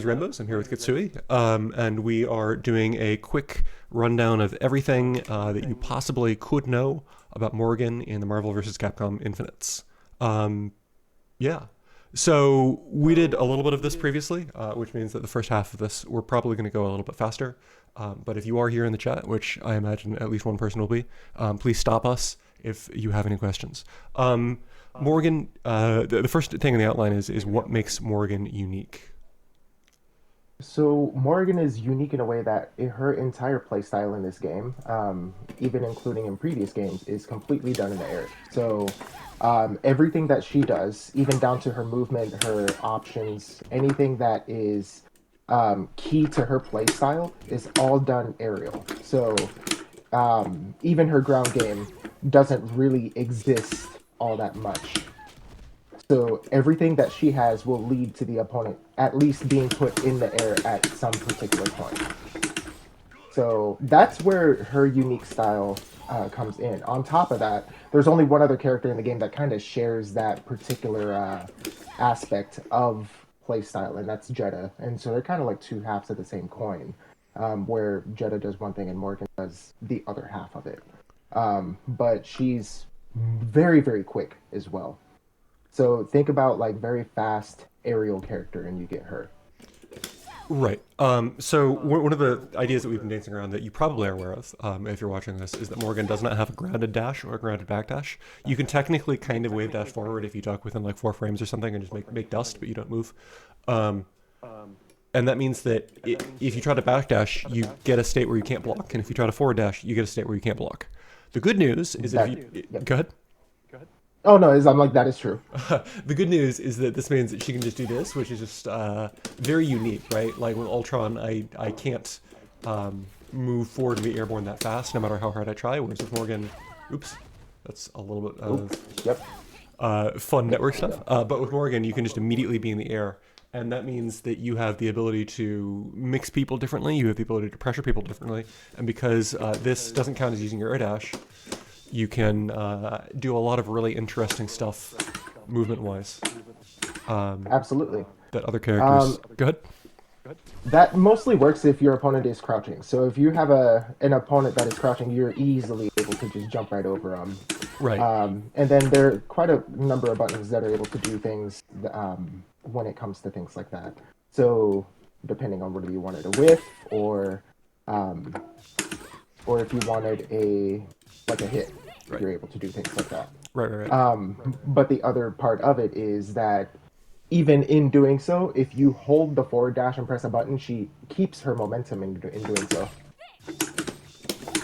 Rainbows. I'm here with Ketsui, and we are doing a quick rundown of everything that you possibly could know about Morrigan in the Marvel vs. Capcom Infinites. Um, yeah. So we did a little bit of this previously, which means that the first half of this we're probably going to go a little bit faster. But if you are here in the chat, which I imagine at least one person will be, please stop us if you have any questions. Morrigan, the first thing in the outline is what makes Morrigan unique. So Morrigan is unique in a way that her entire playstyle in this game, even including in previous games, is completely done in the air. So everything that she does, even down to her movement, her options, anything that is key to her playstyle, is all done aerial. So even her ground game doesn't really exist all that much. So everything that she has will lead to the opponent at least being put in the air at some particular point. So that's where her unique style comes in. On top of that, there's only one other character in the game that kind of shares that particular aspect of playstyle, and that's Jeddah. And so they're kind of like two halves of the same coin, where Jeddah does one thing and Morgan does the other half of it. But she's very, very quick as well. So think about like very fast aerial character, and you get her. Right. So one of the ideas that we've been dancing around that you probably are aware of, if you're watching this, is that Morgan does not have a grounded dash or a grounded backdash. You can technically kind of wave dash forward if you duck within like 4 frames or something and just make dust, but you don't move. Um, and that means that if you try to backdash, you get a state where you can't block, and if you try to forward dash, you get a state where you can't block. The good news is that if you Yep. go ahead. Oh no, I'm like that is true. The good news is that this means that she can just do this, which is just very unique, right? Like with Ultron, I can't move forward and be airborne that fast, no matter how hard I try. Whereas with Morgan, oops, that's a little bit Oop. of Yep. fun network stuff. But with Morgan, you can just immediately be in the air. And that means that you have the ability to mix people differently. You have the ability to pressure people differently. And because this doesn't count as using your air dash, you can do a lot of really interesting stuff movement-wise Absolutely. that other characters... Go ahead. That mostly works if your opponent is crouching. So if you have an opponent that is crouching, you're easily able to just jump right over them. Right. And then there are quite a number of buttons that are able to do things when it comes to things like that. So depending on whether you wanted a whiff um, or if you wanted a hit, Right. you're able to do things like that. Right. But the other part of it is that even in doing so, if you hold the forward dash and press a button, she keeps her momentum in doing so.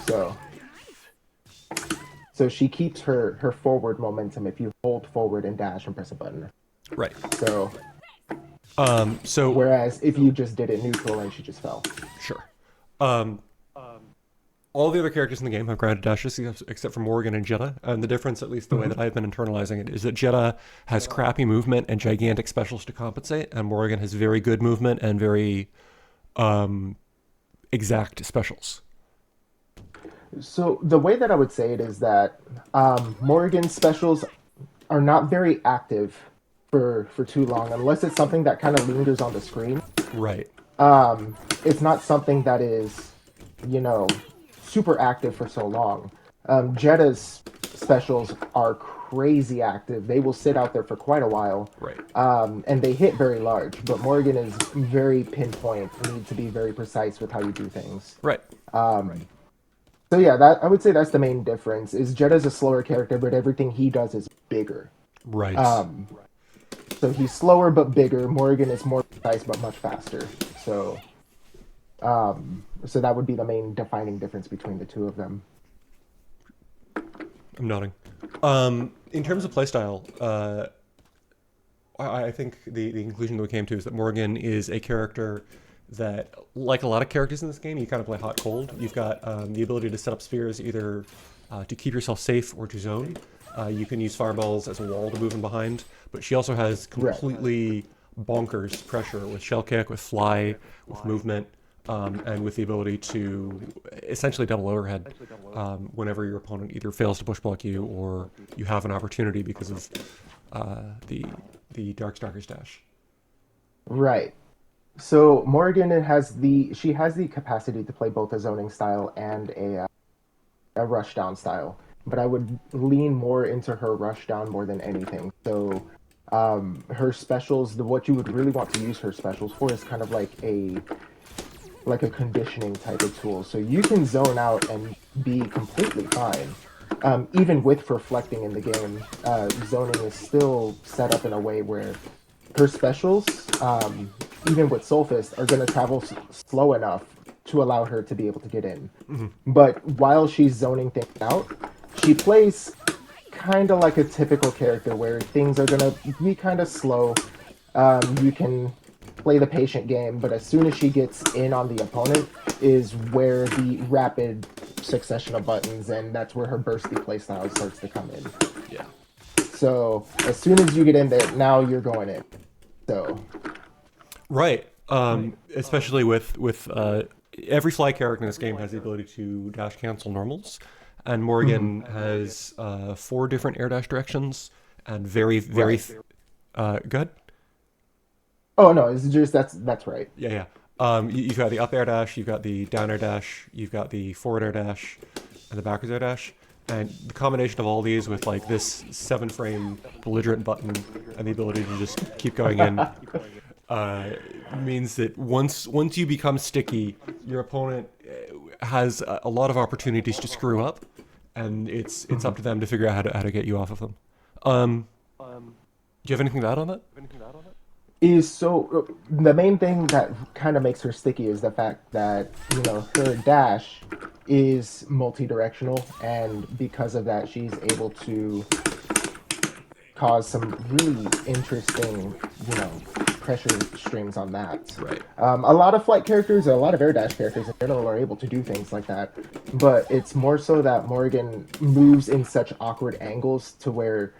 So, so she keeps her forward momentum if you hold forward and dash and press a button. Right. So, So, whereas if you just did it neutral and she just fell. sure. Um, all the other characters in the game have grounded dashes except for Morgan and Jeddah. And the difference, at least the way that I've been internalizing it, is that Jeddah has crappy movement and gigantic specials to compensate, and Morgan has very good movement and very exact specials. So the way that I would say it is that Morrigan's specials are not very active for too long unless it's something that kind of lingers on the screen. Right. It's not something that is, you know, super active for so long. Jeddah's specials are crazy active. They will sit out there for quite a while. Right. And they hit very large, but Morgan is very pinpoint. You need to be very precise with how you do things. Right. So yeah, that I would say that's the main difference. Is Jeddah's a slower character, but everything he does is bigger. Right. So he's slower but bigger. Morgan is more precise but much faster. So, so that would be the main defining difference between the two of them. I'm nodding. In terms of playstyle, I think the conclusion that we came to is that Morgan is a character that, like a lot of characters in this game, you kind of play hot cold. You've got the ability to set up spheres either to keep yourself safe or to zone. You can use fireballs as a wall to move in behind, but she also has completely bonkers pressure with shell kick, with fly, with movement, and with the ability to essentially double overhead whenever your opponent either fails to push block you or you have an opportunity because of the Darkstalker's dash. Right. So Morrigan she has the capacity to play both a zoning style and a rush down style, but I would lean more into her rush down more than anything. So her specials, what you would really want to use her specials for is kind of like a conditioning type of tool. So you can zone out and be completely fine. Even with reflecting in the game, zoning is still set up in a way where her specials, even with Soulfist, are going to travel slow enough to allow her to be able to get in. Hmm. But while she's zoning things out, she plays kind of like a typical character where things are going to be kind of slow. You can play the patient game, but as soon as she gets in on the opponent is where the rapid succession of buttons, and that's where her bursty playstyle starts to come in. Yeah. So as soon as you get in there, now you're going in. So Right. Especially with every fly character in this game has the ability to dash cancel normals, and mhm, Morrigan has four different air dash directions and very very right. good. Oh no, it's just that's right. Yeah, yeah. You've got the up air dash, you've got the down air dash, you've got the forward air dash, and the backwards air dash. And the combination of all these with like this 7 frame belligerent button and the ability to just keep going in uh, means that once you become sticky, your opponent has a lot of opportunities to screw up, and it's up Mhm. to them to figure out how to get you off of them. Um, do you have anything to add on that? Is so the main thing that kind of makes her sticky is the fact that her dash is multi-directional, and because of that she's able to cause some really interesting pressure strings on that. Right. A lot of flight characters, a lot of air dash characters in general are able to do things like that, but it's more so that Morrigan moves in such awkward angles to where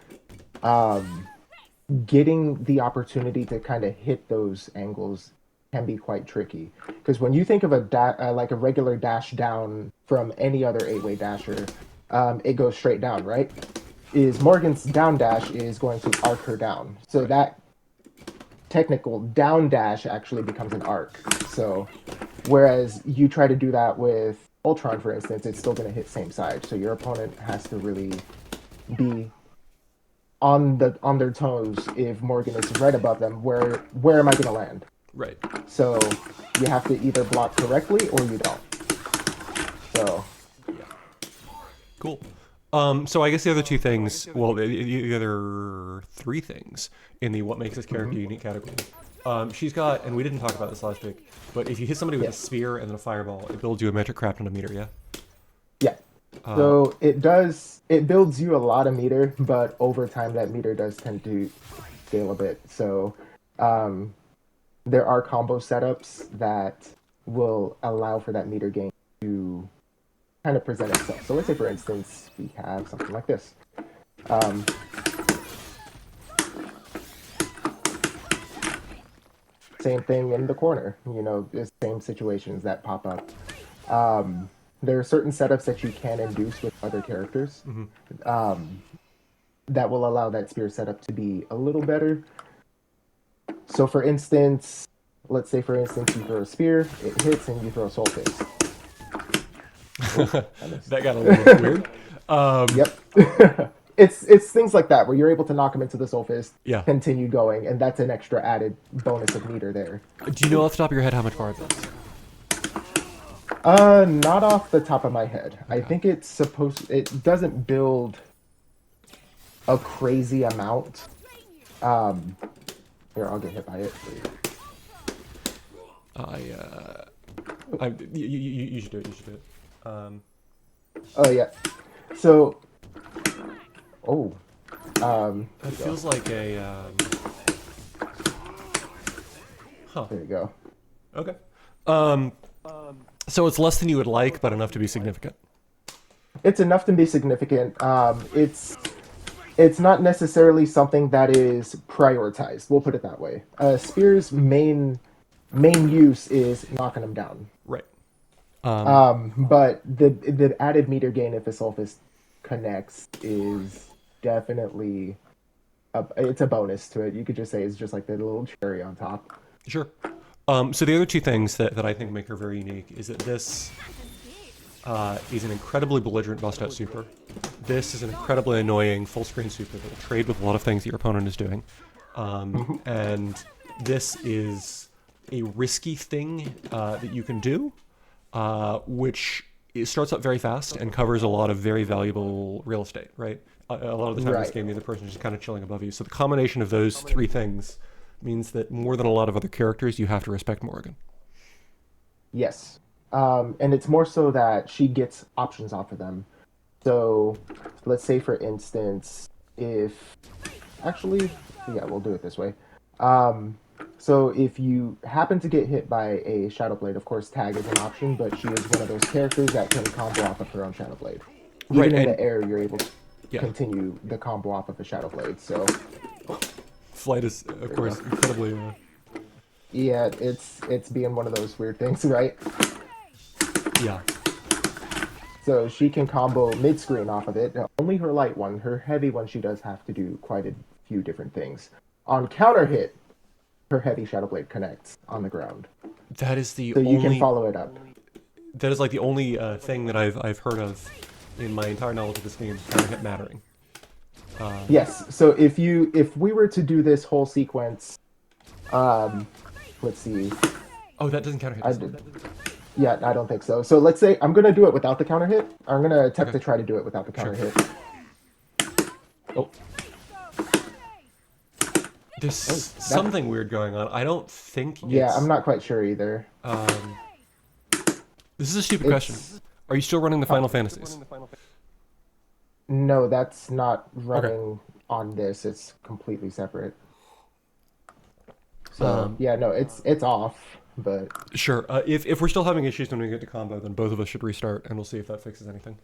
um, getting the opportunity to kind of hit those angles can be quite tricky. Because when you think of like a regular dash down from any other eight-way dasher, it goes straight down, right? Is Morgan's down dash is going to arc her down. So Right. that technical down dash actually becomes an arc. So whereas you try to do that with Ultron, for instance, it's still going to hit same side. So your opponent has to really be on their toes if Morgan is right above them. Where am I going to land? Right. So you have to either block correctly or you don't. So Yeah. Cool. So I guess the other two things, well, the other three things in the what makes this character mhm. unique category. She's got, and we didn't talk about this last week, but if you hit somebody with a Yes, spear and then a fireball, it builds you a metric craft on a meter. Yeah. yeah. Uh, So it builds you a lot of meter, but over time that meter does tend to scale a bit. So um, there are combo setups that will allow for that meter gain to kind of present itself. So let's say, for instance, we have something like this. Um, Same thing in the corner. The same situations that pop up. There are certain setups that you can induce with other characters mhm. um, that will allow that spear setup to be a little better. So, for instance, let's say, for instance, you throw a spear, it hits, and you throw a soul fist. Oh, I missed. That got a little weird. Um, Yep. It's things like that where you're able to knock him into the soul fist, yeah. continue going, and that's an extra added bonus of meter there. Do you know off the top of your head how much bar it is? Not off the top of my head. I Okay. think it doesn't build a crazy amount. Um, Here, I'll get hit by it. I, you should do it. You should do it. Oh yeah. So, oh, It there you go. feels like a, huh. There you go. Okay. Um, so it's less than you would like, but enough to be significant. It's enough to be significant. It's not necessarily something that is prioritized. We'll put it that way. Spear's main use is knocking them down. Right. Um, But the added meter gain if the Sulfus connects is definitely it's a bonus to it. You could just say it's just like the little cherry on top. sure. So the other two things that I think make her very unique is that this is an incredibly belligerent bust out super. This is an incredibly annoying full screen super that will trade with a lot of things that your opponent is doing. And this is a risky thing that you can do, which it starts up very fast and covers a lot of very valuable real estate, right? A lot of the time in this Right. game, the other person is just kind of chilling above you. So the combination of those three things means that more than a lot of other characters, you have to respect Morrigan. Yes. And it's more so that she gets options off of them. So let's say, for instance, if actually, yeah, we'll do it this way. Um, so if you happen to get hit by a Shadow Blade, of course, tag is an option, but she is one of those characters that can combo off of her own Shadow Blade. Right, Even in and the air, you're able to yeah, continue the combo off of a Shadow Blade. So flight is, of there you course, go. incredibly. Yeah, it's being one of those weird things, right? Yeah. So she can combo mid screen off of it. Only her light one, her heavy one, she does have to do quite a few different things. On counter hit, her heavy Shadow Blade connects on the ground. That is the So you can only. follow it up. That is like the only thing that I've heard of in my entire knowledge of this game. Counter hit mattering. Yes. So if we were to do this whole sequence, um, let's see. Oh, that doesn't counter hit, I does it? did. Yeah, I don't think so. So let's say I'm gonna do it without the counter hit. I'm gonna attempt Okay, to try to do it without the sure. counter hit. Oh, there's Oh, that. something weird going on. I don't think Yeah, I'm it's. not quite sure either. Um, this is a stupid question. It's Are you still running the huh. Final Fantasies? No, that's not Okay. running on this. It's completely separate. So Um, yeah, no, it's off. But sure. If we're still having issues when we get to combo, then both of us should restart, and we'll see if that fixes anything.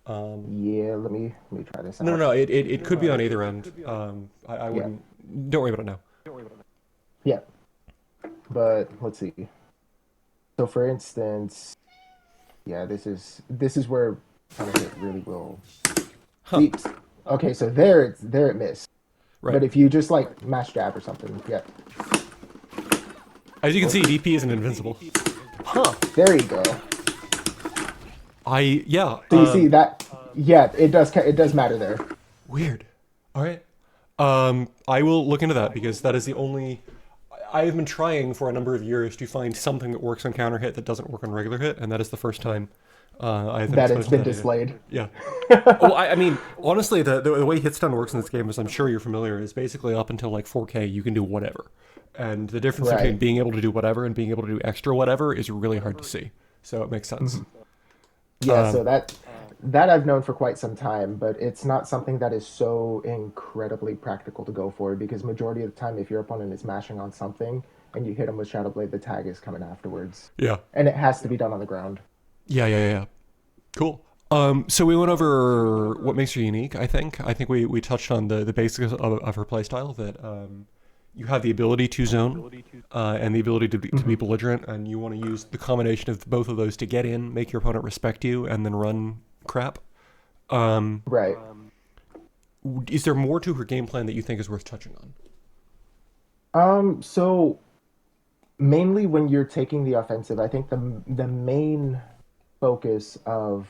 Um, yeah, let me try this no, no, out. no. It could be on either end. I Yeah, wouldn't. Don't worry about it now. yeah. But let's see. So for instance, yeah, this is where kind of it really will. Huh. See, okay, so there it missed. Right. But if you just like mash jab or something, yeah. As you can Oh, see, DP isn't invincible. Huh. there you go. Yeah. So you see that? Yeah, it does matter there. Weird. All right. I will look into that because that is the only. I have been trying for a number of years to find something that works on counter hit that doesn't work on regular hit, and that is the first time I've been That it's exposed to been that idea. displayed. Yeah. Well, I mean, honestly, the way hitstun works in this game, as I'm sure you're familiar, is basically up until like 4K, you can do whatever. And the difference between Right. being able to do whatever and being able to do extra whatever is really hard to see. So it makes sense. Yeah, so that I've known for quite some time, but it's not something that is so incredibly practical to go for because majority of the time, if your opponent is mashing on something and you hit them with Shadow Blade, the tag is coming afterwards, Yeah. and it has to be done on the ground. Yeah. Cool. So we went over what makes her unique. I think we touched on the basics of her playstyle. That you have the ability to zone and the ability to be belligerent, and you want to use the combination of both of those to get in, make your opponent respect you, and then run crap. Um, Right. is there more to her game plan that you think is worth touching on? So mainly when you're taking the offensive, I think the main focus of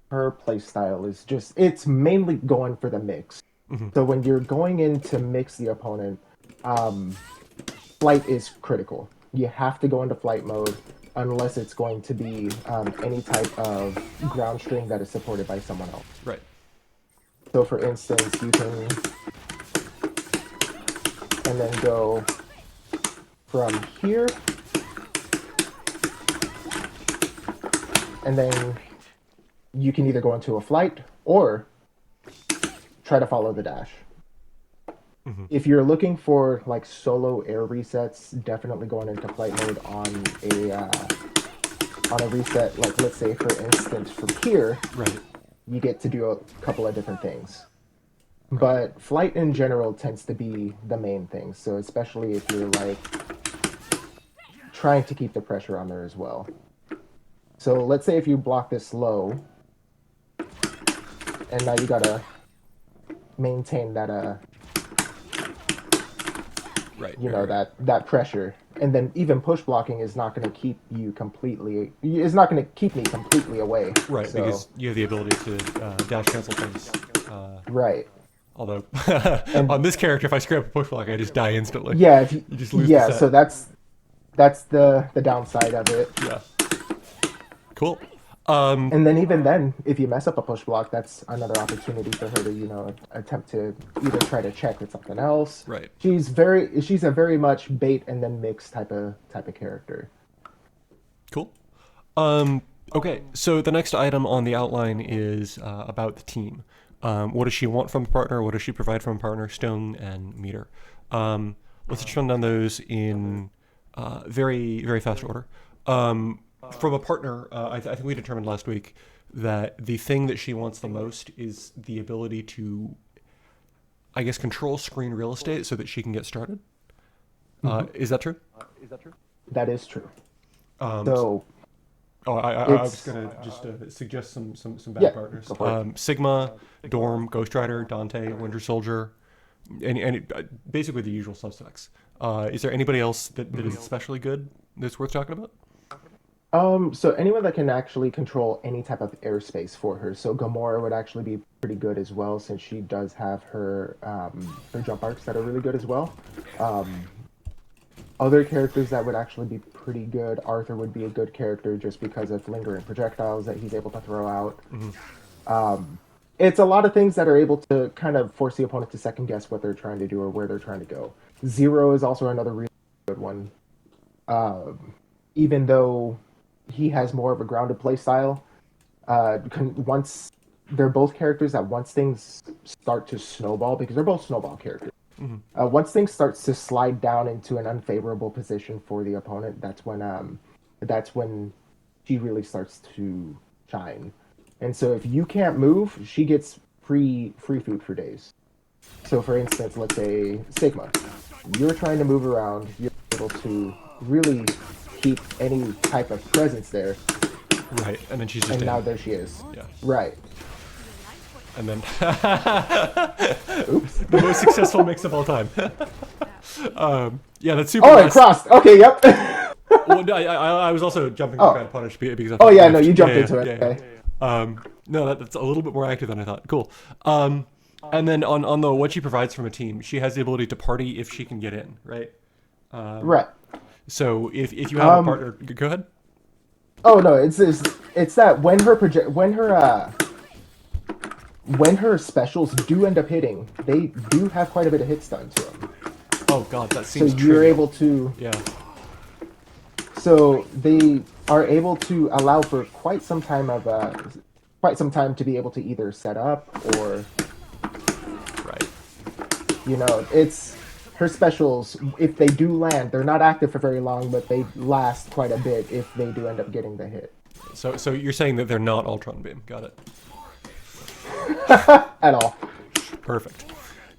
her play style is just it's mainly going for the mix. So when you're going in to mix the opponent, um, flight is critical. You have to go into flight mode unless it's going to be any type of ground string that is supported by someone else. Right. So for instance, you can and then go from here and then you can either go into a flight or try to follow the dash. If you're looking for like solo air resets, definitely going into flight mode on a reset. Like let's say for instance from here, Right. you get to do a couple of different things. Right. But flight in general tends to be the main thing. So especially if you're like trying to keep the pressure on there as well. So let's say if you block this low, and now you gotta maintain that Right. that pressure, and then even push blocking is not going to keep you completely. Is not going to keep me completely away. Right, So because you have the ability to dash cancel things. right, Although and on this character, if I screw up a push block, I just die instantly. yeah, if you, You just lose the yeah. So set. that's the downside of it. Yeah. Cool. And then even then, if you mess up a push block, that's another opportunity for her to, attempt to either try to check with something else. Right. She's a very much bait and then mix type of character. Cool. Um, okay, so the next item on the outline is about the team. What does she want from a partner? What does she provide from a partner? Stone and meter. Let's just run down those in very, very fast order. From a partner, I think we determined last week that the thing that she wants the most is the ability to, I guess, control screen real estate so that she can get started. Is that true? That is true. Um, So I was it's gonna just suggest some bad yeah, partners. go for it. Sigma, Dorm, Ghost Rider, Dante, Winter Soldier, and basically the usual suspects. Is there anybody else that is especially good that's worth talking about? So anyone that can actually control any type of airspace for her. So Gamora would actually be pretty good as well, since she does have her jump arcs that are really good as well. Um, Other characters that would actually be pretty good. Arthur would be a good character just because of lingering projectiles that he's able to throw out. It's a lot of things that are able to kind of force the opponent to second guess what they're trying to do or where they're trying to go. Zero is also another really good one. Even though he has more of a grounded play style, once they're both characters that once things start to snowball, because they're both snowball characters. Once things starts to slide down into an unfavorable position for the opponent, that's when she really starts to shine. And so if you can't move, she gets free food for days. So for instance, let's say Sigma, you're trying to move around, you're able to really keep any type of presence there, Right, and then she's just and now in. there she is. Yeah, Right. and then Oops. the most successful mix of all time. Yeah, that's super Oh, it nice. crossed. Okay, yep. Well, no, I was also jumping to Oh. try to punish because I Oh thought yeah, no, left. you Yeah, jumped yeah, into it. yeah, Okay. yeah. No, that's a little bit more active than I thought. Cool. And then on the what she provides from a team, she has the ability to party if she can get in, right? Right. So if you have a partner, go ahead. Oh no, it's that when her specials do end up hitting, they do have quite a bit of hit stun to them. Oh god, that So seems you're trivial. able to Yeah, so they are able to allow for quite some time to be able to either set up or right. it's her specials. If they do land, they're not active for very long, but they last quite a bit if they do end up getting the hit. So you're saying that they're not Ultron Beam. Got it. At all. Perfect.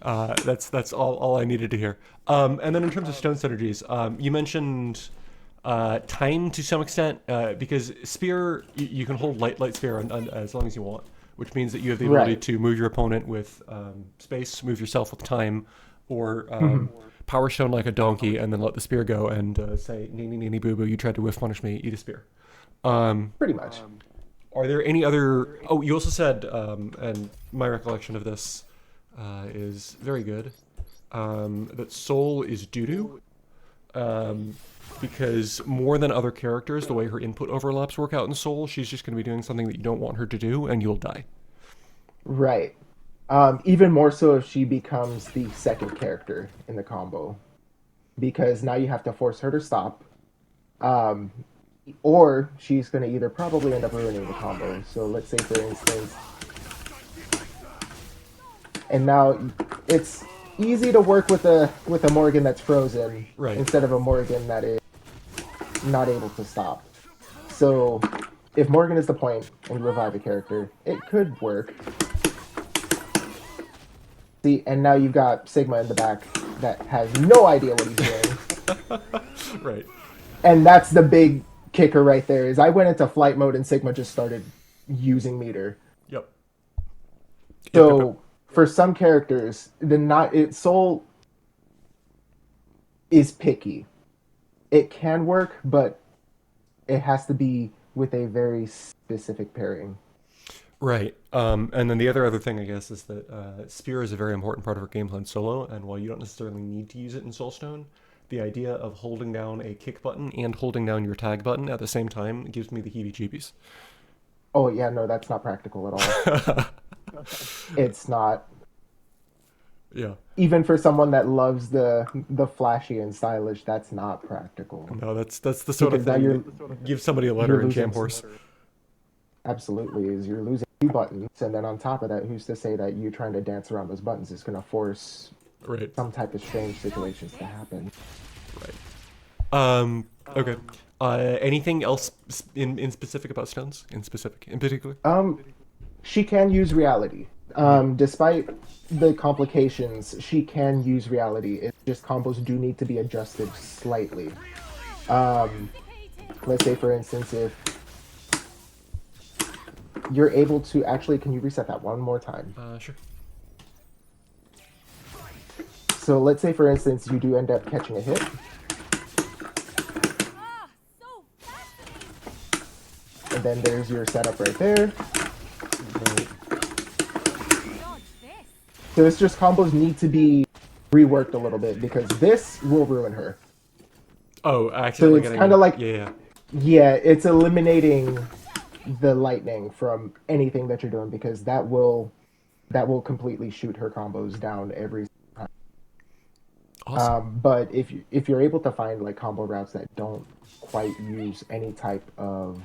That's all I needed to hear. And then in terms of stone synergies, you mentioned time to some extent because spear you can hold light spear as long as you want, which means that you have the ability Right. to move your opponent with space, move yourself with time, or power stone like a donkey, and then let the spear go and say, "Neeny neeny boo boo, you tried to whiff punish me, eat a spear." Pretty much. Are there any other? Oh, you also said, and my recollection of this is very good, that Soul is doo-doo, because more than other characters, the way her input overlaps work out in Soul, she's just going to be doing something that you don't want her to do, and you'll die. Right. Even more so if she becomes the second character in the combo, because now you have to force her to stop, um, or she's going to either probably end up ruining the combo. So let's say, for instance, and now it's easy to work with a Morrigan that's frozen Right. instead of a Morrigan that is not able to stop. So if Morgan is the point and you revive a character, it could work. See, and now you've got Sigma in the back that has no idea what he's doing. Right. And that's the big kicker right there is I went into flight mode and Sigma just started using meter. Yep. So for some characters, Soul is picky. it can work, but it has to be with a very specific pairing. Right. And then the other thing, I guess, is that spear is a very important part of our game plan solo, and while you don't necessarily need to use it in Soulstone, the idea of holding down a kick button and holding down your tag button at the same time gives me the heebie-jeebies. Oh yeah, no, that's not practical at all. It's not. Yeah. Even for someone that loves the flashy and stylish, that's not practical. No, that's the sort of Because now thing that gives somebody a letter you're in losing Jam Horse. absolutely is you're losing two buttons, and then on top of that, who's to say that you trying to dance around those buttons is going to force Right. some type of strange situations to happen? Right. Okay. Anything else in specific about stones? In particular? She can use reality. Mhm. Despite the complications, she can use reality. It's just combos do need to be adjusted slightly. Um, let's say, for instance, if you're able to actually, can you reset that one more time? Sure. So let's say, for instance, you do end up catching a hit, and then there's your setup right there. Right. So it's just combos need to be reworked a little bit because this will ruin her. Oh, So accidentally it's getting kind of like, yeah, yeah. yeah, it's eliminating the lightning from anything that you're doing because that will completely shoot her combos down every time. Awesome. But if you're able to find like combo routes that don't quite use any type of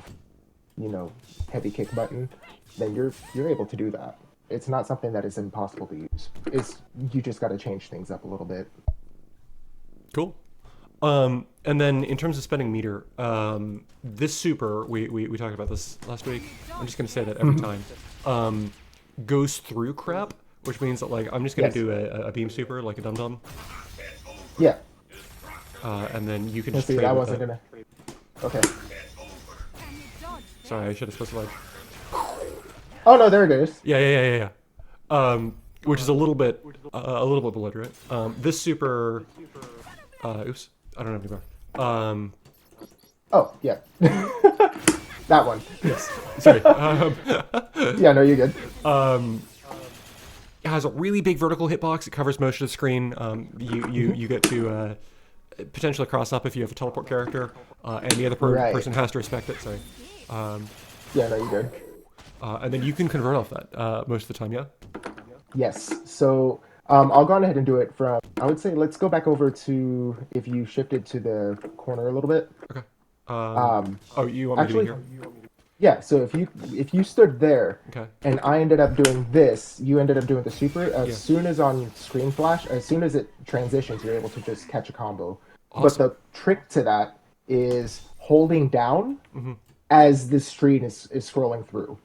you know heavy kick button, then you're able to do that. It's not something that is impossible to use. It's you just got to change things up a little bit. Cool. And then in terms of spending meter, this super, we talked about this last week. I'm just going to say that every time. Um, goes through crap, which means that, like, I'm just going to Yes. do a beam super, like a dum-dum. Yeah. And then you can Let's just see. trade I with wasn't that. gonna. Okay. Sorry, I should have specified. Oh no, there it is. Yeah. Which is a little bit belligerent. This super, oops, I don't have any more. Oh yeah. That one. Yes, sorry. Yeah, no, you're good. It has a really big vertical hitbox. It covers most of the screen. You get to potentially cross up if you have a teleport character, and the other Right. person has to respect it. Sorry. Yeah, no, you're good. And then you can convert off that most of the time. Yeah. Yes. So I'll go on ahead and do it from. I would say let's go back over to if you shifted to the corner a little bit. Okay. Um, Oh, you want me actually, to be here? yeah. So if you stood there Okay. and I ended up doing this, you ended up doing the super. As Yeah. soon as on screen flash, as soon as it transitions, you're able to just catch a combo. But Awesome. the trick to that is holding down Mm-hmm. as the screen is scrolling through,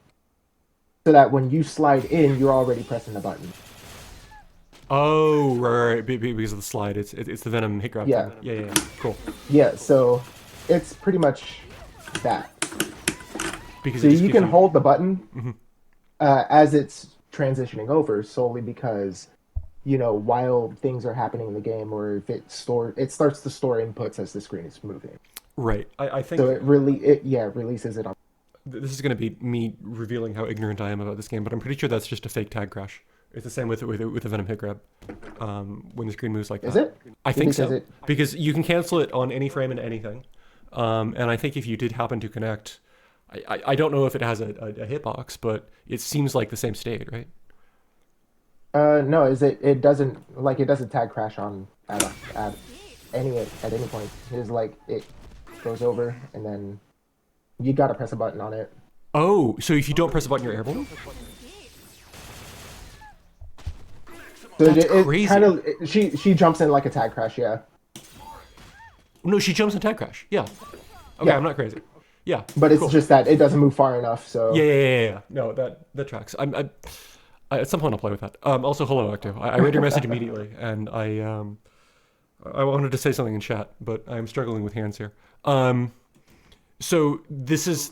so that when you slide in, you're already pressing the button. Oh, right. Because of the slide, it's the Venom hit grab Yeah. thing. Yeah. Cool. Yeah. So it's pretty much that. Because So it just you gives can hold the button Mhm. as it's transitioning over, solely because while things are happening in the game, or if it starts to store inputs as the screen is moving. Right. I think So it releases it on. this is going to be me revealing how ignorant I am about this game, but I'm pretty sure that's just a fake tag crash. It's the same with the Venom hit grab. When the screen moves like that. Is it? I think Because so. Because you can cancel it on any frame and anything. And I think if you did happen to connect, I don't know if it has a hitbox, but it seems like the same state, right? No, is it? It doesn't tag crash on at any point. It's like it goes over and then you gotta press a button on it. Oh, so if you don't press a button, you're airborne? So That's it crazy. kind of she jumps in like a tag crash, yeah. No, she jumps in tag crash. Yeah. Okay, Yeah. I'm not crazy. Yeah. But it's cool. just that it doesn't move far enough. So Yeah. No, that tracks. At some point I'll play with that. Also, hello, Octo. I read your message immediately, and I wanted to say something in chat, but I'm struggling with hands here. So this is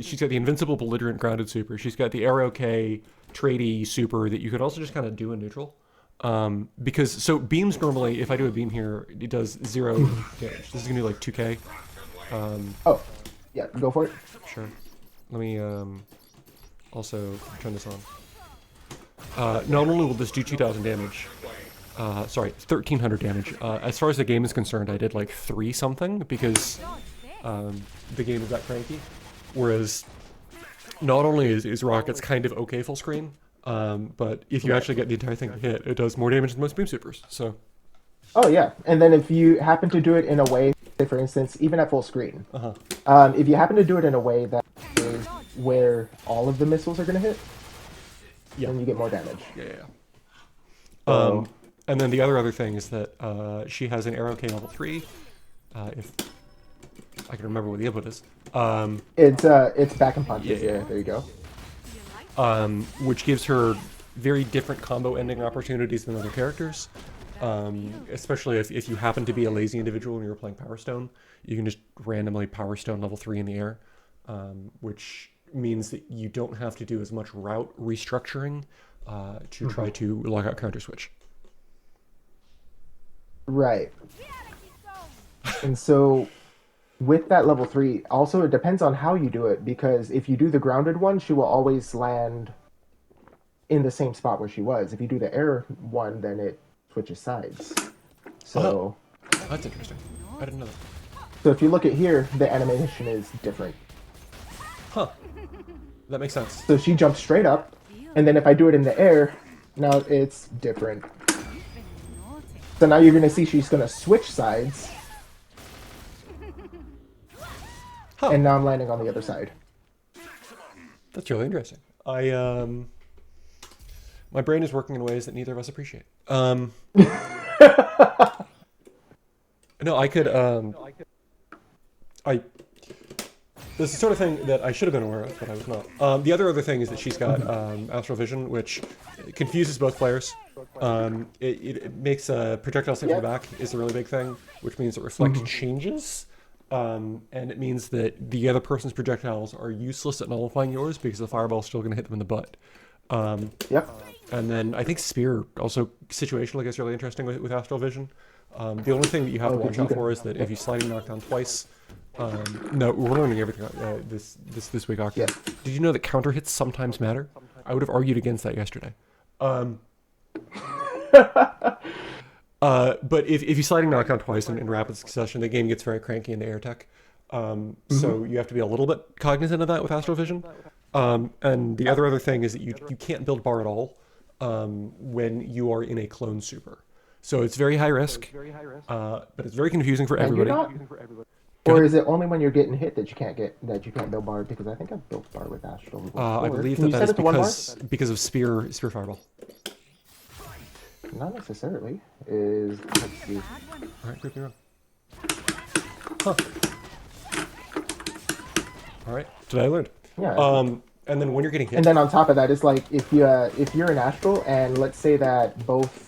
she's got the invincible belligerent grounded super. She's got the arrow K tradey super that you can also just kind of do in neutral. Because so beams normally, if I do a beam here, it does 0 damage. This is gonna do like 2k. Oh, yeah, go for it. Sure. Let me also turn this on. Not only will this do 2,000 damage, sorry, 1,300 damage. As far as the game is concerned, I did like 3 something because the game is that cranky. Whereas not only is Rocket's kind of okay full screen, but if you actually get the entire thing to hit, it does more damage than most beam supers. So. Oh yeah, and then if you happen to do it in a way, say for instance, even at full screen, if you happen to do it in a way that is where all of the missiles are going to hit, then you get more damage. Yeah. And then the other thing is that she has an arrow K level 3. If I can remember what the input is. It's back and punches. Yeah, there you go. Which gives her very different combo ending opportunities than other characters. Especially if you happen to be a lazy individual and you're playing Power Stone, you can just randomly Power Stone level 3 in the air, which means that you don't have to do as much route restructuring to try to lock out counter switch. Right. And so with that level 3, also it depends on how you do it, because if you do the grounded one, she will always land in the same spot where she was. If you do the air one, then it switches sides. So that's interesting. I didn't know that. So if you look at here, the animation is different. Huh. That makes sense. So she jumps straight up, and then if I do it in the air, now it's different. So now you're going to see she's going to switch sides. Huh. And now I'm landing on the other side. That's really interesting. My brain is working in ways that neither of us appreciate. No, I could. This is the sort of thing that I should have been aware of, but I was not. The other thing is that she's got Astral Vision, which confuses both players. It makes projectile sent from the back is a really big thing, which means that reflect changes. And it means that the other person's projectiles are useless at nullifying yours because the fireball's still going to hit them in the butt. Yep. And then I think Spear also situationally gets really interesting with Astral Vision. The only thing that you have to watch out for is that if you sliding knock down twice. No, we're learning everything this week, Octa. Yeah. Did you know that counter hits sometimes matter? I would have argued against that yesterday. But if you sliding knock down twice in rapid succession, the game gets very cranky in the air tech. So you have to be a little bit cognizant of that with Astral Vision. And the other thing is that you can't build bar at all when you are in a clone super. So it's very high risk, but it's very confusing for everybody. Or is it only when you're getting hit that you can't build bar? Because I think I've built bar with Astral. I believe that is because of spear fireball. Not necessarily. Let's see. All right, prove me wrong. Huh. All right, today I learned. Yeah. And then when you're getting hit. And then on top of that, it's like if you're an Astral, and let's say that both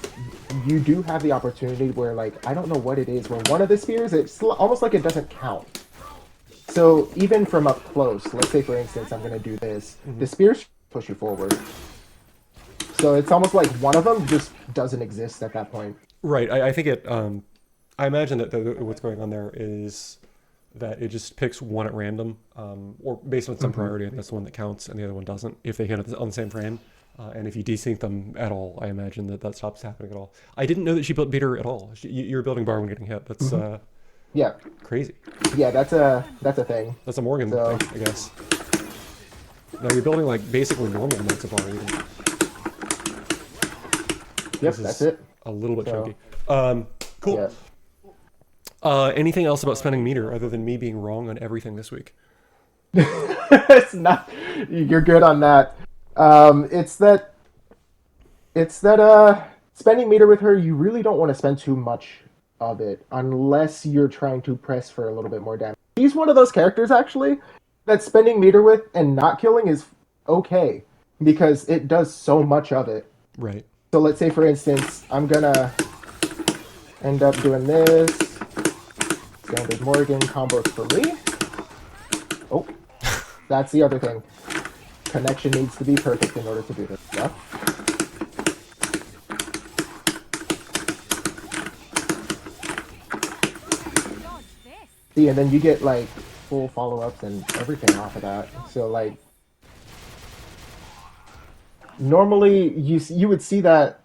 you do have the opportunity where, like, I don't know what it is, where one of the spears, it's almost like it doesn't count. So even from up close, let's say for instance I'm going to do this, the spears push you forward. So it's almost like one of them just doesn't exist at that point. Right. I think it. I imagine that what's going on there is that it just picks one at random, or based on some priority, and that's the one that counts, and the other one doesn't. If they hit on the same frame, and if you desync them at all, I imagine that stops happening at all. I didn't know that she built beater at all. You're building bar when getting hit. That's yeah, crazy. Yeah, that's a thing. That's a Morrigan thing, I guess. Now you're building like basically normal amounts of bar. Even. Yep, that's it. A little bit chunky. Cool. Yeah. Anything else about spending meter other than me being wrong on everything this week? It's not. You're good on that. It's that spending meter with her, you really don't want to spend too much of it unless you're trying to press for a little bit more damage. She's one of those characters actually that spending meter with and not killing is okay because it does so much of it. Right. So let's say for instance I'm gonna end up doing this standard Morrigan combos for me. Oh, that's the other thing. Connection needs to be perfect in order to do this stuff. See, and then you get like full follow-ups and everything off of that. So like normally you would see that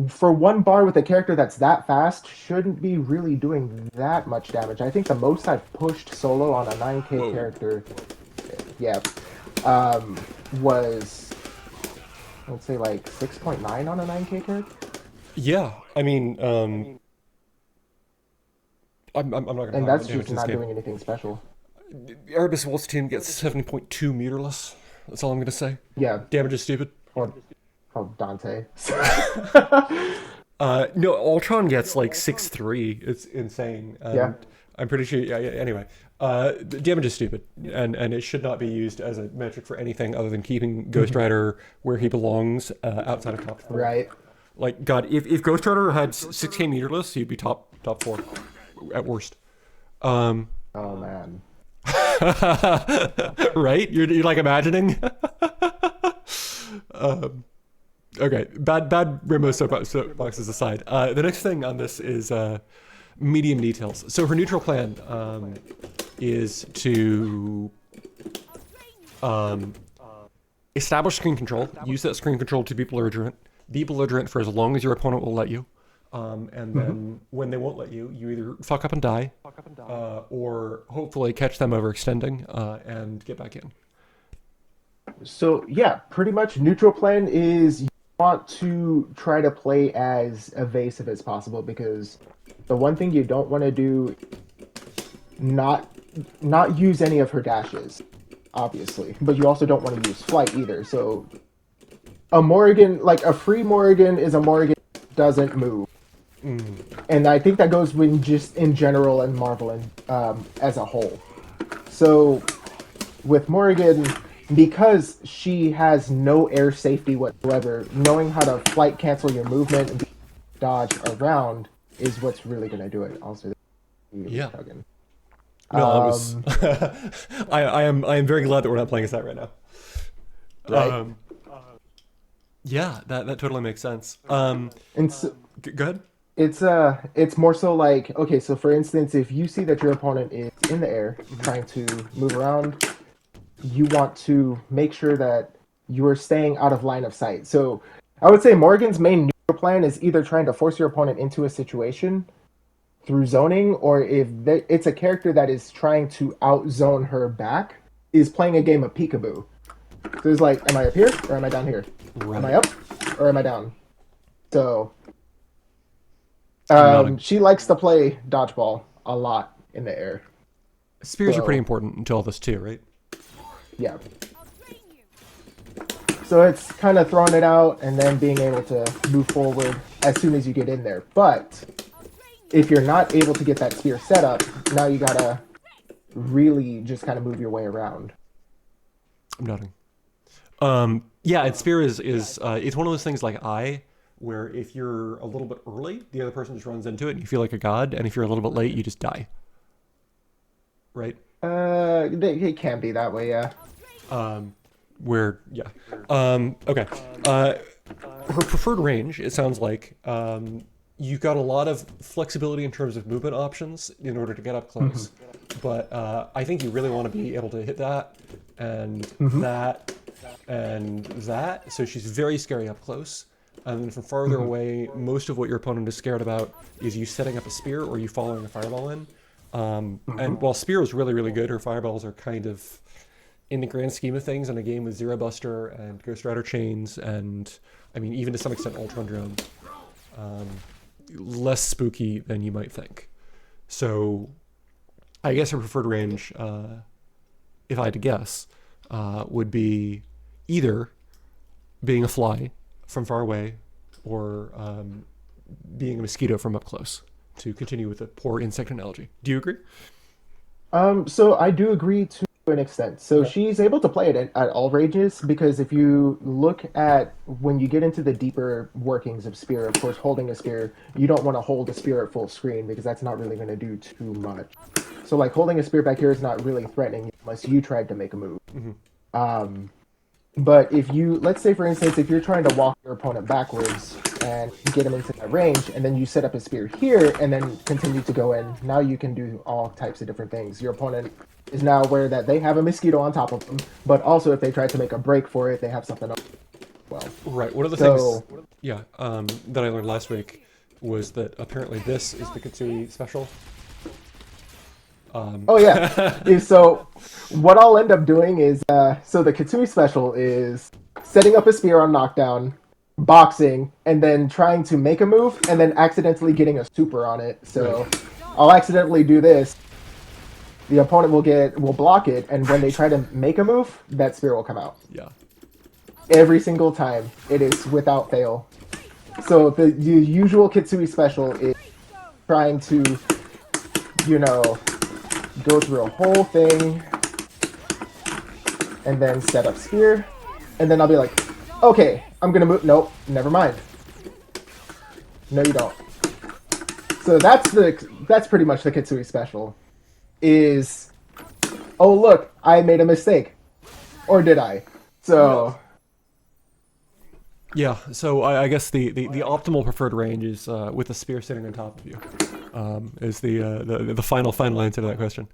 for one bar with a character that's that fast shouldn't be really doing that much damage. I think the most I've pushed solo on a 9K Whoa. character, yeah, um, was let's say like 6.9 on a 9K character, Yeah, I mean, I'm not gonna and talk about that's damage just in this not game. doing anything special. Erebus Wolf's team gets 7.2 meterless. That's all I'm gonna say. Yeah, Damage is stupid. or Dante. No, Ultron gets like 6.3. It's insane, Yeah, and I'm pretty sure. Yeah, anyway, damage is stupid, and it should not be used as a metric for anything other than keeping Ghost Rider where he belongs, outside of top four. right. Like God, if Ghost Rider had 6K meterless, he'd be top four at worst. Um, Oh man. right? You're like imagining. Okay, bad Remo soapboxes aside. The next thing on this is medium details. So her neutral plan is to establish screen control. Use that screen control to be belligerent. Be belligerent for as long as your opponent will let you. And then when they won't let you, you either fuck up and die, or hopefully catch them overextending and get back in. So yeah, pretty much neutral plan is you want to try to play as evasive as possible because the one thing you don't want to do not not use any of her dashes, obviously, but you also don't want to use flight either. So a Morrigan, like a free Morrigan, is a Morrigan that doesn't move, and I think that goes when just in general and Marvel and as a whole. So with Morrigan, because she has no air safety whatsoever, knowing how to flight cancel your movement and dodge around is what's really going to do it. Also, Yeah. chugging. No, I was. I am very glad that we're not playing as that right now. Right. Yeah, that totally makes sense. And so, Go ahead. it's more so like, okay, so for instance, if you see that your opponent is in the air trying to move around, you want to make sure that you are staying out of line of sight. So I would say Morgan's main neutral plan is either trying to force your opponent into a situation through zoning, or if it's a character that is trying to outzone her back, is playing a game of peekaboo. So it's like, am I up here or am I down here? Am I Right. up or am I down? So I'm nodding. she likes to play dodgeball a lot in the air. Spears are pretty So important to all this too, right? yeah. So it's kind of throwing it out and then being able to move forward as soon as you get in there. But if you're not able to get that spear set up, now you gotta really just kind of move your way around. I'm nodding. Yeah, and spear is it's one of those things like where if you're a little bit early, the other person just runs into it and you feel like a god, and if you're a little bit late, you just die. Right? It can be that way, yeah. Where yeah. Okay. Her preferred range, it sounds like, you've got a lot of flexibility in terms of movement options in order to get up close. But I think you really want to be able to hit that and that and that. So she's very scary up close. And then from farther away, most of what your opponent is scared about is you setting up a spear or you following a fireball in. And while spear is really, really good, her fireballs are kind of, in the grand scheme of things, in a game with Zero Buster and Ghost Rider chains, and I mean, even to some extent, Ultron drone, less spooky than you might think. So, I guess her preferred range, if I had to guess, would be either being a fly from far away, or being a mosquito from up close. To continue with the poor insect analogy, do you agree? So I do agree to an extent. So Okay. she's able to play it at all ranges because if you look at when you get into the deeper workings of spear, of course, holding a spear, you don't want to hold a spear at full screen because that's not really going to do too much. So like holding a spear back here is not really threatening unless you tried to make a move. But if you, let's say for instance, if you're trying to walk your opponent backwards, and get him into that range, and then you set up a spear here and then continue to go in. Now you can do all types of different things. Your opponent is now aware that they have a mosquito on top of them, but also if they try to make a break for it, they have something else as well. Right. One of the things, So, yeah, that I learned last week was that apparently this is the ketsui special. oh yeah. So what I'll end up doing is, so the ketsui special is setting up a spear on knockdown, boxing, and then trying to make a move, and then accidentally getting a super on it. Right. So I'll accidentally do this. The opponent will block it, and when they try to make a move, that spear will come out. Yeah. Every single time, it is without fail. So the usual kitsui special is trying to, you know, go through a whole thing, and then set up spear, and then I'll be like, okay, I'm gonna move. Nope, never mind. No, you don't. So that's pretty much the kitsui special. Is, oh look, I made a mistake, or did I? So Yeah. So I guess the optimal preferred range is with the spear sitting on top of you. Is the final answer to that question.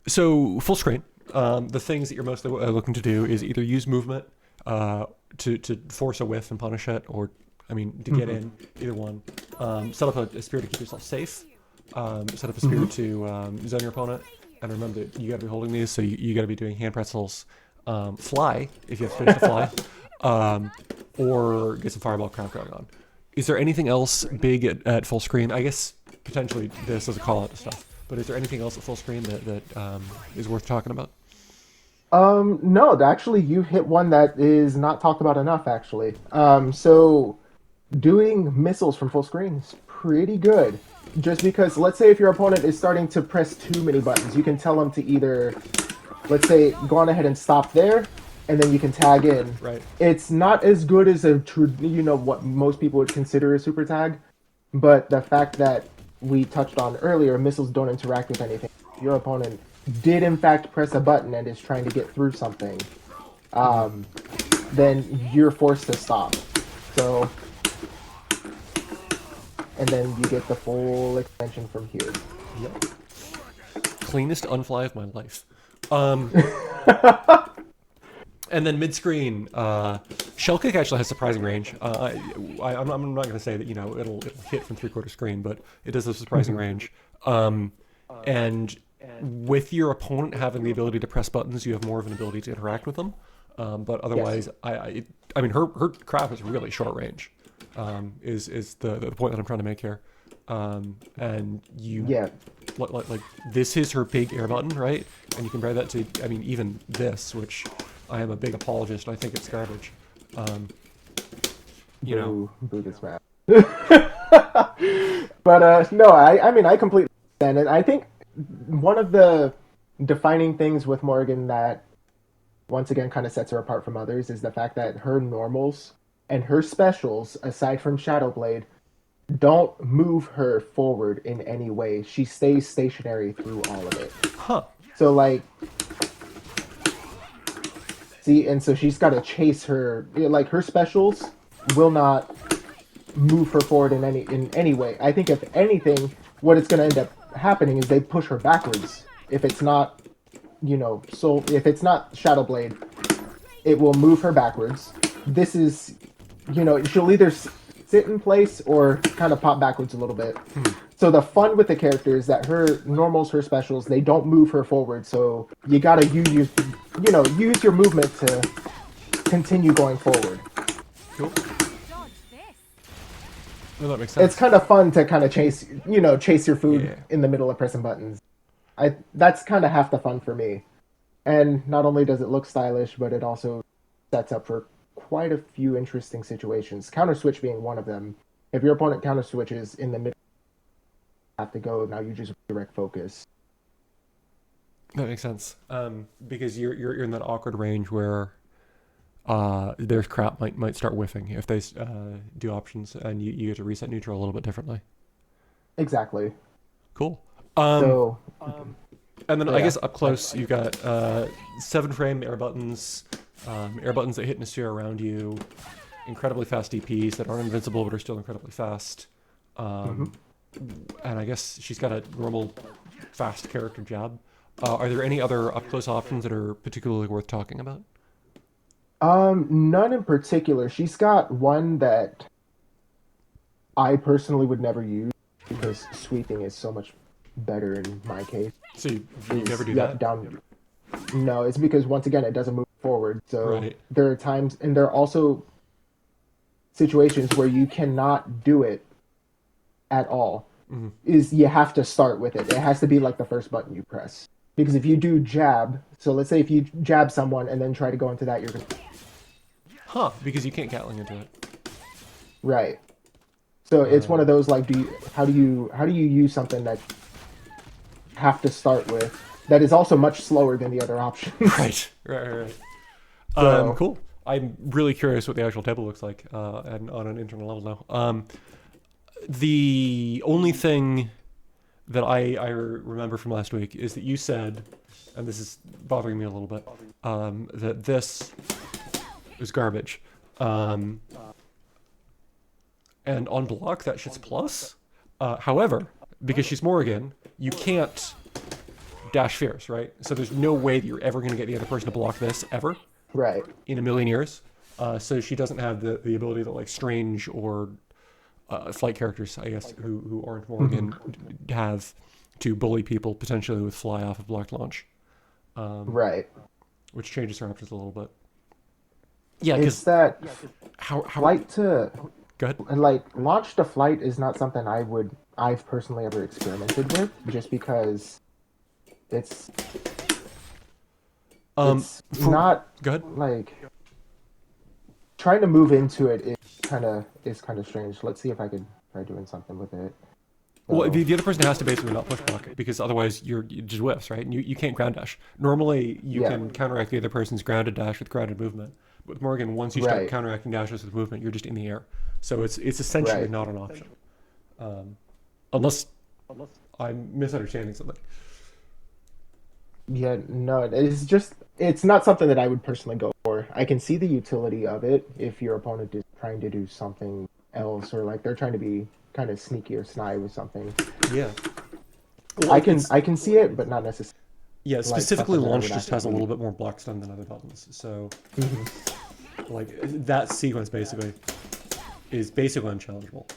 So full screen. The things that you're mostly looking to do is either use movement to force a whiff and punish it, or I mean to get in. Either one. Set up a spear to keep yourself safe. Set up a spear to zone your opponent. And remember that you got to be holding these, so you got to be doing hand pretzels. Fly if you have space to fly. Or get some fireball crap going on. Is there anything else big at full screen? I guess potentially this as a call out to stuff. But is there anything else at full screen that is worth talking about? no, actually, you hit one that is not talked about enough. Actually, so doing missiles from full screen is pretty good. Just because, let's say, if your opponent is starting to press too many buttons, you can tell them to either, let's say, go on ahead and stop there, and then you can tag in. Right. It's not as good as a true, what most people would consider a super tag, but the fact that we touched on earlier, missiles don't interact with anything. Your opponent did in fact press a button and is trying to get through something, then you're forced to stop. So, and then you get the full extension from here. Yep. Cleanest unfly of my life. And then mid-screen, shell kick actually has surprising range. I'm not going to say that it'll hit from three-quarter screen, but it does have surprising range. And with your opponent having the ability to press buttons, you have more of an ability to interact with them. But otherwise, yes. I mean, her crap is really short range. Is the point that I'm trying to make here. And you, like this is her big air button, right? And you compare that to, I mean, even this, which I am a big apologist. I think it's garbage. Boo this map. But no, I mean, I completely understand it. I think one of the defining things with Morrigan that once again kind of sets her apart from others is the fact that her normals and her specials, aside from Shadow Blade, don't move her forward in any way. She stays stationary through all of it. Huh. So like, see, and so she's got to chase her. Like her specials will not move her forward in any way. I think if anything, what it's going to end up happening is they push her backwards. If it's not, so if it's not Shadow Blade, it will move her backwards. This is, she'll either sit in place or kind of pop backwards a little bit. So the fun with the character is that her normals, her specials, they don't move her forward. So you gotta use your movement to continue going forward. Cool. Well, that makes sense. It's kind of fun to kind of chase your food in the middle of pressing buttons. That's kind of half the fun for me. And not only does it look stylish, but it also sets up for quite a few interesting situations. Counter switch being one of them. If your opponent counter switches in the middle, you have to go. Now you just direct focus. That makes sense. Because you're in that awkward range where their crap might start whiffing if they do options, and you get to reset neutral a little bit differently. Exactly. Cool. And then I guess up close you've got 7-frame air buttons that hit in a sphere around you, incredibly fast DPs that aren't invincible but are still incredibly fast. Hmm. And I guess she's got a normal fast character jab. Are there any other up close options that are particularly worth talking about? None in particular. She's got one that I personally would never use because sweeping is so much better in my case. So you never Is do yep that? down. No, it's because once again it doesn't move forward. So Right. there are times, and there are also situations where you cannot do it at all. Hmm. Is you have to start with it. It has to be like the first button you press. Because if you do jab, so let's say if you jab someone and then try to go into that, you're gonna Huh, because you can't Gatling into it. right. So it's one Uh, of those like, how do you use something that you have to start with that is also much slower than the other options. right. So Cool. I'm really curious what the actual table looks like, and on an internal level now. The only thing that I remember from last week is that you said, and this is bothering me a little bit, that this is garbage. Um, and on block, that shit's plus. However, because she's Morrigan, you can't dash fierce, right? So there's no way that you're ever going to get the other person to block this, ever, right. in a million years. So she doesn't have the ability that like Strange or flight characters, I guess, who aren't Mhm. Morrigan have to bully people potentially with fly off of blocked launch, um, Right. which changes her options a little bit. Yeah, It's because that how flight to go ahead. and like launch to flight is not something I've personally ever experimented with just because it's Um, it's for not go ahead. like trying to move into it is kind of strange. Let's see if I could try doing something with it. Well, So, the other person has to basically not push block because otherwise you just whiffs, right? And you can't ground dash. Normally, you yeah, can counteract the other person's grounded dash with grounded movement. But with Morgan, once you start right, counteracting dashes with movement, you're just in the air. So it's essentially right. not an option, um, unless I'm misunderstanding something. Yeah, no, it's not something that I would personally go for. I can see the utility of it if your opponent is trying to do something else or like they're trying to be kind of sneaky or sly with something. Yeah. Well, I it, can it's I can see it, but not necessarily yeah. like Specifically, something that I would launch just has a actively. little bit more block stun than other buttons. So Hmm. like that sequence basically is basically unchallengeable.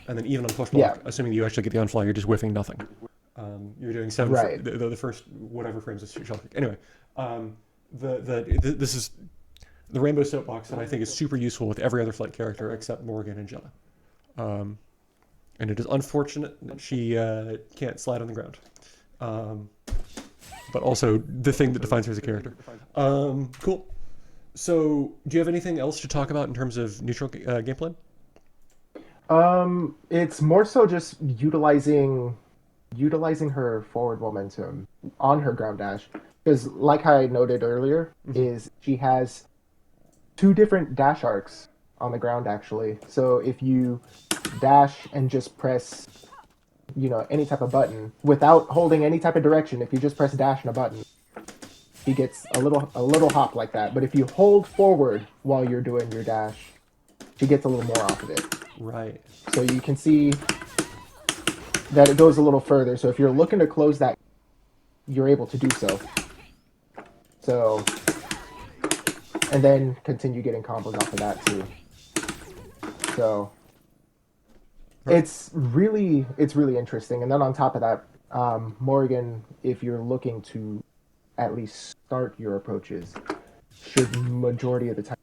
And then even on push Yeah, block, assuming you actually get the unfly, you're just whiffing nothing. You're doing right. the first whatever frames of shell kick. Anyway, um, this is the rainbow soapbox that I think is super useful with every other flight character except Morgan and Jenna. Um, and it is unfortunate that she can't slide on the ground. Um, but also the thing that defines her as a character. Cool. So, do you have anything else to talk about in terms of neutral gameplay? It's more so just utilizing her forward momentum on her ground dash because, like I noted earlier, Mm-hmm. is she has two different dash arcs on the ground actually. So if you dash and just press, any type of button without holding any type of direction, if you just press dash and a button, he gets a little hop like that. But if you hold forward while you're doing your dash, she gets a little more off of it. Right. So you can see that it goes a little further. So if you're looking to close that, you're able to do so. So and then continue getting combos off of that too. So Perfect. it's really interesting. And then on top of that, Morgan, if you're looking to at least start your approaches, should majority of the time.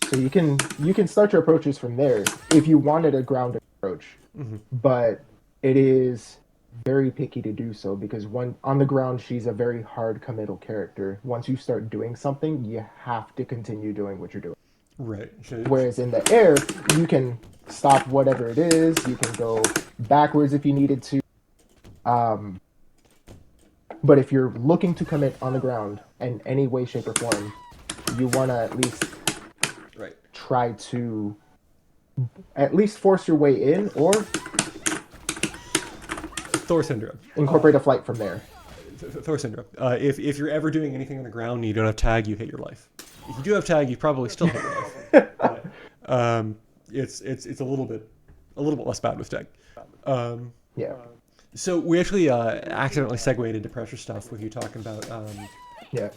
So you can start your approaches from there if you wanted a grounded approach, Mm-hmm. but it is very picky to do so because when on the ground she's a very hard committal character. Once you start doing something, you have to continue doing what you're doing. Right. Whereas in the air, you can stop whatever it is. You can go backwards if you needed to. Um, but if you're looking to commit on the ground in any way, shape, or form, you want to at least Right. try to at least force your way in or Thor syndrome. incorporate a flight from there. Thor syndrome. If you're ever doing anything on the ground and you don't have tag, you hate your life. if you do have tag, you probably still have life. But it's a little bit less bad with tag. Um, Yeah. so we actually accidentally segued into pressure stuff with you talking about Yeah.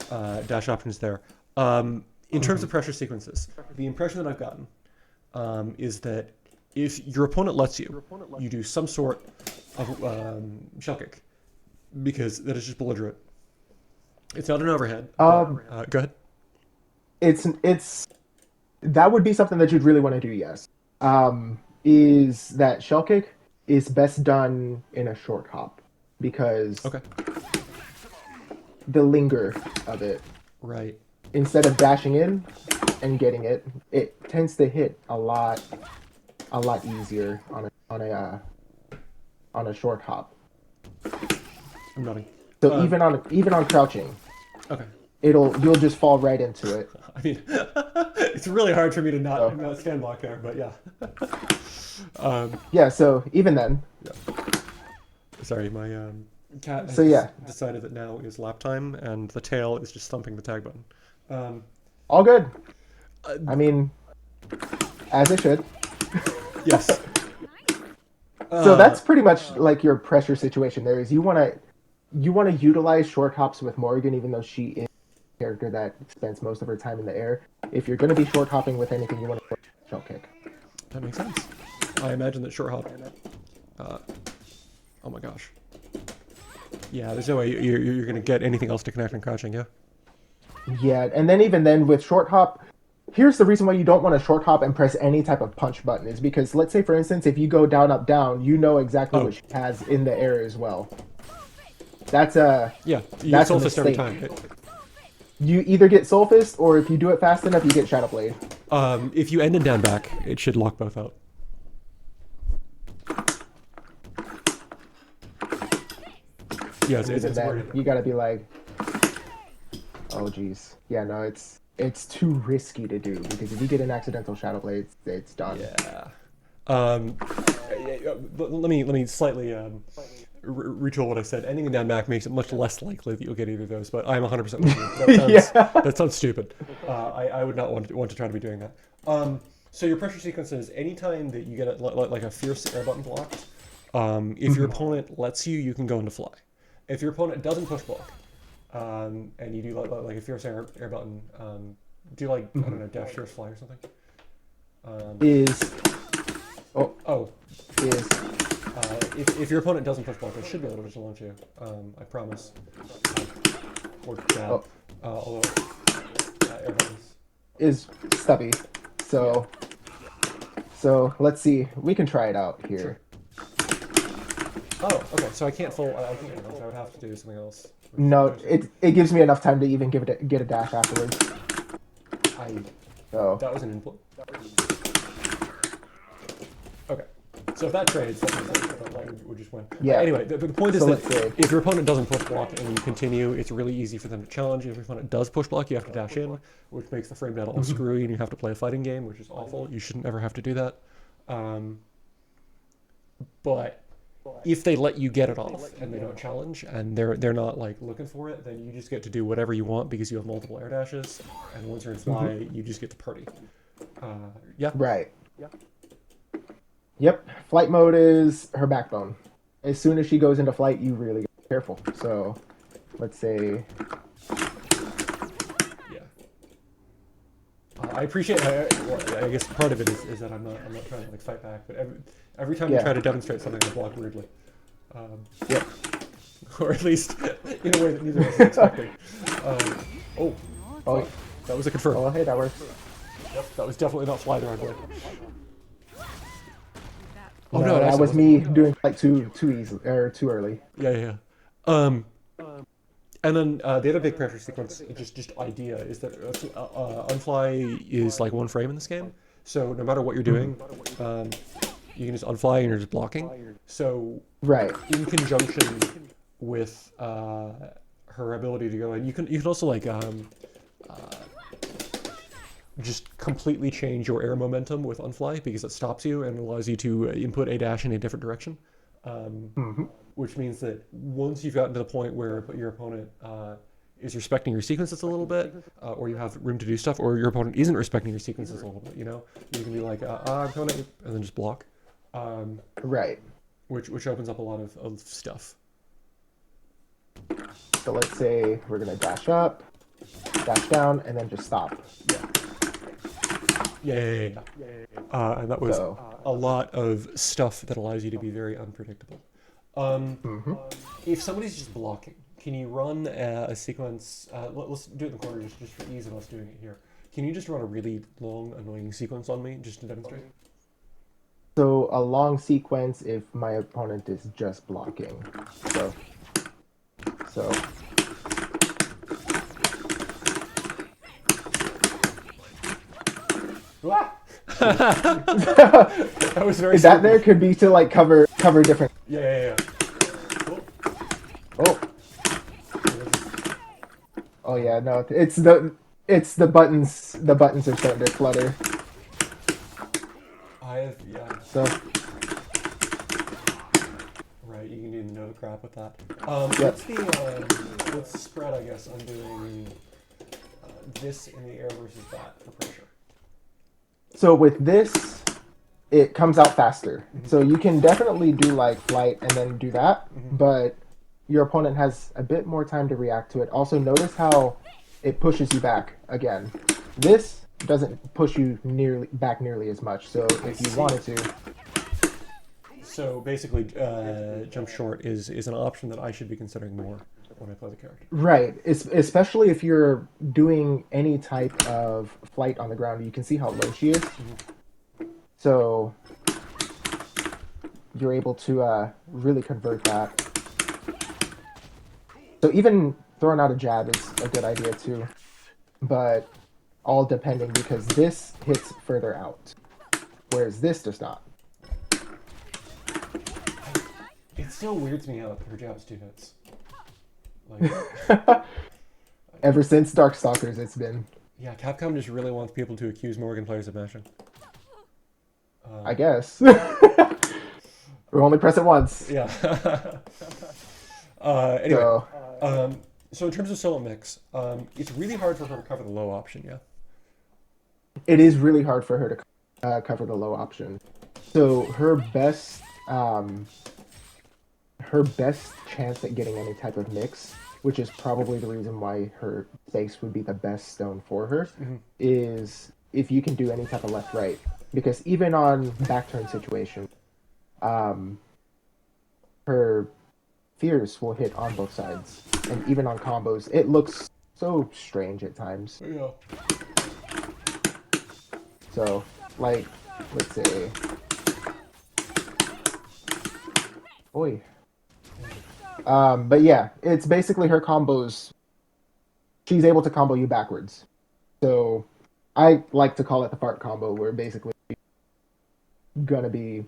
dash options there. In terms of pressure sequences, the impression that I've gotten is that if your opponent lets you, you do some sort of shell kick because that is just belligerent. It's not an overhead. But, go ahead. It's that would be something that you'd really want to do. Yes. Is that shell kick is best done in a short hop because Okay. the linger of it, Right. instead of dashing in and getting it, it tends to hit a lot easier on a short hop. I'm nodding. So even on crouching, Okay. you'll just fall right into it. I mean, it's really hard for me to Oh. not stand block there, but yeah. Yeah, so even then, Sorry, my cat has So, yeah. decided that now is lap time, and the tail is just thumping the tag button. all good. I mean, as it should. Yes. So that's pretty much like your pressure situation there is you want to utilize short hops with Morrigan, even though she is a character that spends most of her time in the air. If you're going to be short hopping with anything, you want to shell kick. That makes sense. I imagine that short hop. Oh my gosh. Yeah, there's no way you're going to get anything else to connect and crouching, yeah? Yeah, and then even then with short hop, here's the reason why you don't want to short hop and press any type of punch button is because let's say for instance if you go down up down, you know exactly what she has in the air as well. That's a Yeah, you that's a solstice every mistake. time. You either get soul fist or if you do it fast enough, you get shadow blade. If you end in down back, it should lock both out. Yeah, it's Even then, weird. you gotta be like, oh geez, yeah, no, it's too risky to do because if you get an accidental shadow blade, it's done. Yeah. Let me slightly retool what I said. Ending in down back makes it much less likely that you'll get either of those, but I'm 100% with you. That sounds stupid. I would not want to try to be doing that. So your pressure sequence is anytime that you get like a fierce air button blocked, if your opponent lets you, you can go into fly. If your opponent doesn't push block, and you do like a fierce air button, do like, I don't know, dash fierce fly or something? If your opponent doesn't push block, it should be able to just launch you. I promise. Or jab. Although air buttons is stubby. So let's see. We can try it out here. Sure. Oh, okay. So I can't full. I can't. I would have to do something else. No, it gives me enough time to even get a dash afterwards. So that was an input. Okay. So if that trades, that would just win. Yeah. Anyway, the point is So that if your opponent doesn't push block and you continue, it's really easy for them to challenge. If your opponent does push block, you have to dash in, which makes the frame data all screwy, and you have to play a fighting game, which is awful. You shouldn't ever have to do that. But if they let you get it off and they don't challenge and they're not like looking for it, then you just get to do whatever you want because you have multiple air dashes, and once you're in fly, you just get to party. Yeah. right. Yep. Flight mode is her backbone. As soon as she goes into flight, you really gotta be careful. So let's say. Yeah. I appreciate. I guess part of it is that I'm not trying to like fight back, but every time you try to demonstrate something, I block rudely. Yep. Or at least in a way that neither of us is expecting. Oh, That was a confirm. oh, hey, that works. Yep, that was definitely not fly the right way. Oh no, that was me doing flight too easy or too early. Yeah. And then the other big pressure sequence, just idea, is that unfly is like one frame in this game. So no matter what you're doing, you can just unfly and you're just blocking. So right, in conjunction with her ability to go in, you can also like just completely change your air momentum with unfly because it stops you and allows you to input a dash in a different direction. Which means that once you've gotten to the point where your opponent is respecting your sequences a little bit, or you have room to do stuff, or your opponent isn't respecting your sequences a little bit. You know, you can be like, I'm coming, and then just block, Right. which opens up a lot of stuff. So let's say we're gonna dash up, dash down, and then just stop. Yeah. And that was So, a lot of stuff that allows you to be very unpredictable. mhm. If somebody's just blocking, can you run a sequence? Let's do it in the corner just for ease of us doing it here. Can you just run a really long, annoying sequence on me just to demonstrate? So a long sequence if my opponent is just blocking. So Ah! That was very that there spooky. could be to like cover different. Yeah. Oh. Oh, oh yeah, no, it's the buttons. The buttons are starting to flutter. Yeah. So Right, you can do no crap with that. yep. What's the spread? I guess I'm doing this in the air versus that for pressure. So with this, it comes out faster. So you can definitely do like flight and then do that, but your opponent has a bit more time to react to it. Also, notice how it pushes you back again. This doesn't push you nearly as much. So if you see. wanted to, So basically, jump short is an option that I should be considering more when I play the character. right, especially if you're doing any type of flight on the ground, you can see how low she is. So you're able to really convert that. So even throwing out a jab is a good idea too, but all depending because this hits further out, whereas this does not. It still weirds me out that her jab's 2 hits. Like, Ever since Darkstalkers, it's been, yeah, Capcom just really wants people to accuse Morrigan players of mashing. I guess. We only press it once. Yeah. Anyway, So so in terms of solo mix, it's really hard for her to cover the low option. Yeah. it is really hard for her to cover the low option. So her best chance at getting any type of mix, which is probably the reason why her face would be the best stone for her, is if you can do any type of left right. Because even on back turn situation, her fears will hit on both sides. And even on combos, it looks so strange at times. Yeah. So, like, let's say, oi. But yeah, it's basically her combos. She's able to combo you backwards. So, I like to call it the fart combo, where basically gonna be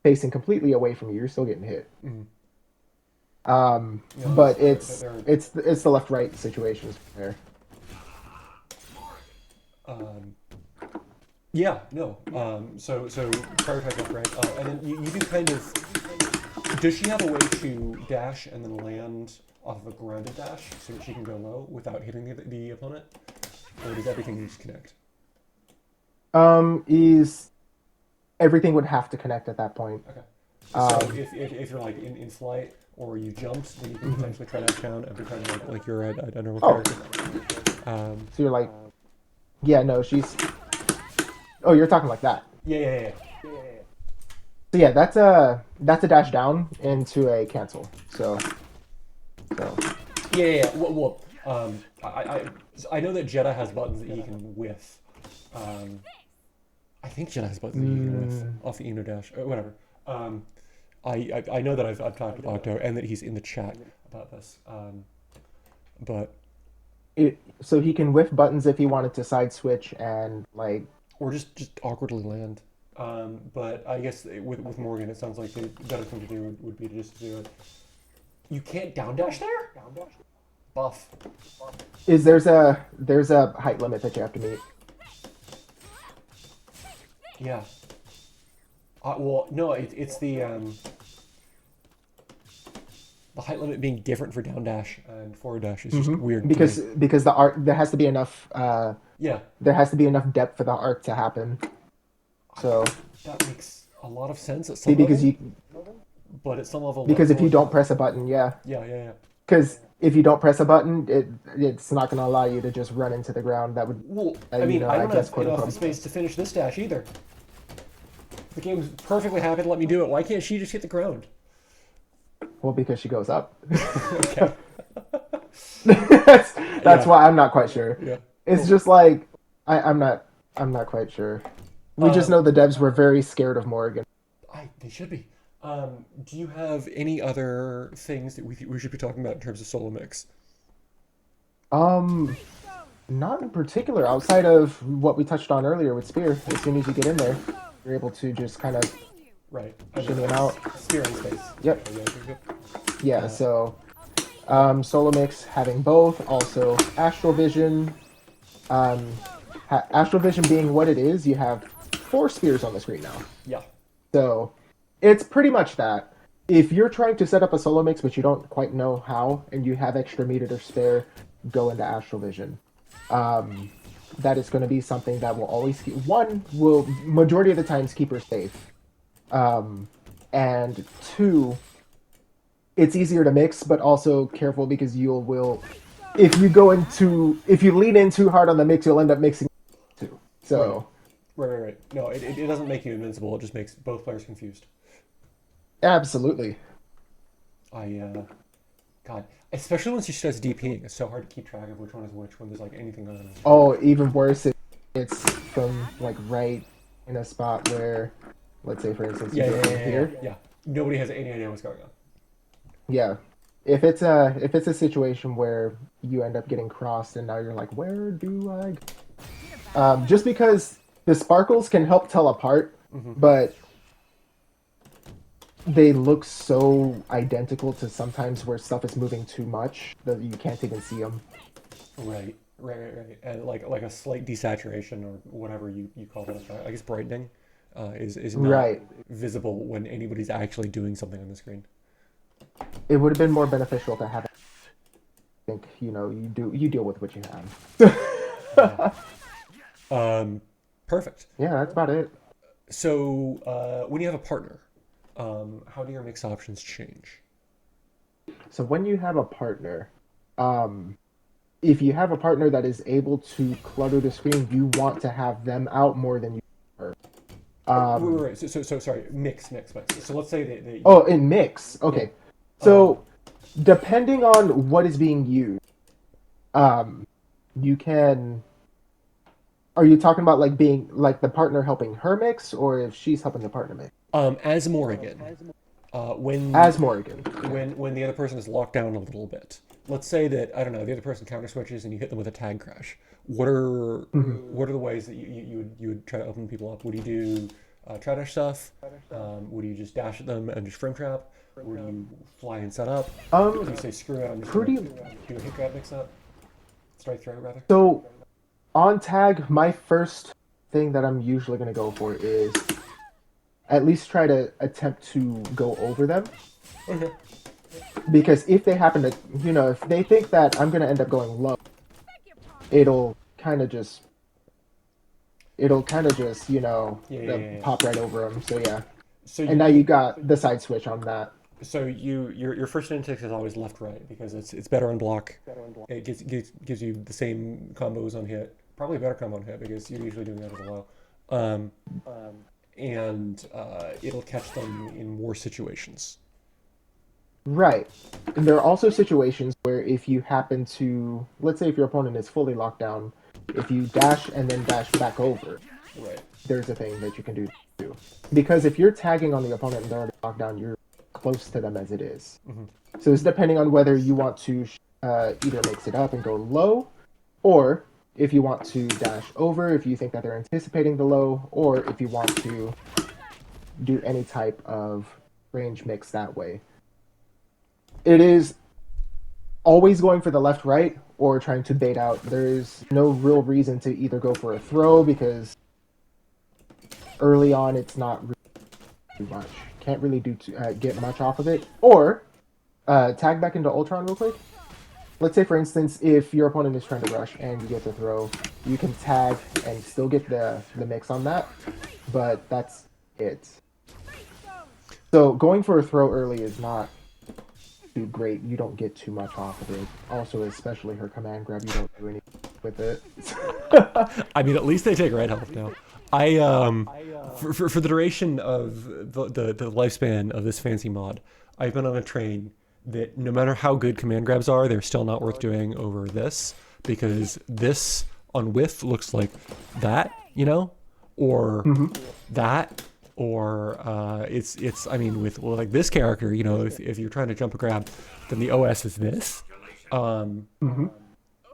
facing completely away from you. You're still getting hit. Yeah, But they're, it's the left right situations there. yeah, no. So prioritize left, right, and then you do kind of. Does she have a way to dash and then land off of a grounded dash so that she can go low without hitting the opponent, or does everything just connect? Is everything would have to connect at that point. Okay. So if you're like in flight or you jumped, then you can potentially try to dash down every time like you're a normal character. So you're like, yeah, no, she's. Oh, you're talking like that. Yeah. So yeah, that's a dash down into a cancel. So Yeah. Well, I know that Jeddah has buttons that he can whiff. I think Jeddah has buttons that you can whiff off the Eno dash or whatever. I know that I've talked with Octo and that he's in the chat about this. But so he can whiff buttons if he wanted to side switch and like. or just awkwardly land. But I guess with Morgan, it sounds like the better thing to do would be to just do it. You can't down dash there? Buff. There's a height limit that you have to meet. Yeah. Well, no, it's the the height limit being different for down dash and forward dash is just Hmm. weird to me. Because the arc there has to be enough Yeah, there has to be enough depth for the arc to happen. So that makes a lot of sense at some because level, you but at some level that because doesn't if you work don't out. press a button, yeah. Yeah, yeah, yeah. Because if you don't press a button, it's not going to allow you to just run into the ground. That would, Well, I you mean, know, I I don't guess, have quote enough unquote. space to finish this dash either. The game's perfectly happy to let me do it. Why can't she just hit the ground? Well, because she goes up. Okay. That's Yeah. why I'm not quite sure. Yeah. It's Cool. just like I'm not quite sure. We just Um, know the devs were very scared of Morrigan. they should be. Do you have any other things that we should be talking about in terms of solo mix? Um, Not in particular. Outside of what we touched on earlier with Spear, as soon as you get in there, you're able to just kind of Right. I mean, shimmy him out. spear in space. Yep. Yeah, yeah, Yeah. yeah. So solo mix having both. Also Astral Vision. Um, Astral Vision being what it is, you have four spears on the screen now. Yeah. So it's pretty much that. If you're trying to set up a solo mix but you don't quite know how and you have extra meter to spare, go into Astral Vision. Um, that is going to be something that will always keep, one will majority of the times keep her safe. Um, and two, it's easier to mix, but also careful because you will if you lean in too hard on the mix, you'll end up mixing too. Right. So Right, right, right. No, it doesn't make you invincible. It just makes both players confused. absolutely. God, especially once she starts DPing, it's so hard to keep track of which one is which when there's like anything going on on the screen. Oh, even worse, it's from like right in a spot where, let's say for instance, you Yeah, go yeah, from yeah, yeah, yeah. here. Yeah. Nobody has any idea what's going on. Yeah. If it's a situation where you end up getting crossed and now you're like, where do I just because the sparkles can help tell apart, Hmm. but they look so identical to sometimes where stuff is moving too much that you can't even see them. Right, right, right, right. And like a slight desaturation or whatever you call that. I guess brightening is not Right. visible when anybody's actually doing something on the screen. It would have been more beneficial to have. I think you deal with what you Yeah. have. Perfect. Yeah, that's about it. So when you have a partner, how do your mix options change? So when you have a partner, um, if you have a partner that is able to clutter the screen, you want to have them out more than you are. Wait, wait, Um, wait. So sorry. Mix. So let's say that oh, in mix. yeah. Okay. Um, So depending on what is being used, um, you can. Are you talking about like being like the partner helping her mix, or if she's helping the partner mix? as Morrigan, As Morrigan. Okay. when the other person is locked down a little bit. Let's say that I don't know the other person counter switches and you hit them with a tag crash. Mhm. What are the ways that you would try to open people up? Would you do try dash stuff? Would you just dash at them and just frame trap? Would you fly and set up? Would you Um, say screw it? I'm just gonna Pretty. do a hit grab mix up, strike throw rather. So on tag, my first thing that I'm usually going to go for is at least try to attempt to go over them. Okay. Because if they happen to, if they think that I'm going to end up going low, it'll kind of just, Yeah, yeah, yeah, pop yeah. right over them. So yeah. So And now you got the side switch on that. so your first instinct is always left right because it's better on block. It gives you the same combos on hit, probably a better combo on hit because you're usually doing that as well. Um, and it'll catch them in more situations. Right. And there are also situations where if you happen to, let's say if your opponent is fully locked down, if you dash and then dash back over, Right. there's a thing that you can do too. Because if you're tagging on the opponent and they're already locked down, you're close to them as it is. Hmm. So it's depending on whether you want to either mix it up and go low, or if you want to dash over, if you think that they're anticipating the low, or if you want to do any type of range mix that way. It is always going for the left right or trying to bait out. There's no real reason to either go for a throw because early on it's not really much. Can't really get much off of it. Or Tag back into Ultron real quick. Let's say, for instance, if your opponent is trying to rush and you get to throw, you can tag and still get the mix on that, but that's it. So going for a throw early is not too great. You don't get too much off of it. Also, especially her command grab, you don't do anything with it. I mean, at least they take red health now. I for the duration of the lifespan of this fancy mod, I've been on a train that no matter how good command grabs are, they're still not worth doing over this, because this on whiff looks like that, you know, or that, or it's I mean with like this character, you know, if you're trying to jump a grab, then the OS is this.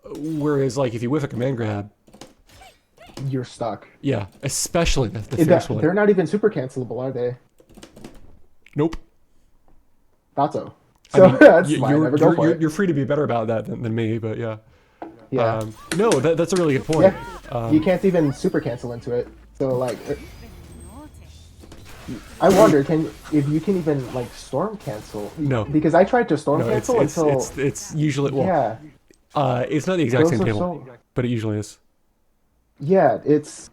Whereas like if you whiff a command grab, You're stuck. yeah, especially the first one. They're not even super cancelable, are they? Nope. Thought so. I So mean, that's why I never go for it. you're free to be better about that than me, but yeah. Yeah. No, that's a really good point. Yeah. You can't even super cancel into it. So like, I wonder if you can even like storm cancel. No. Because I tried to storm No, cancel until it's usually, well, yeah. it's not the exact Those same are table, so but it usually is. yeah. It's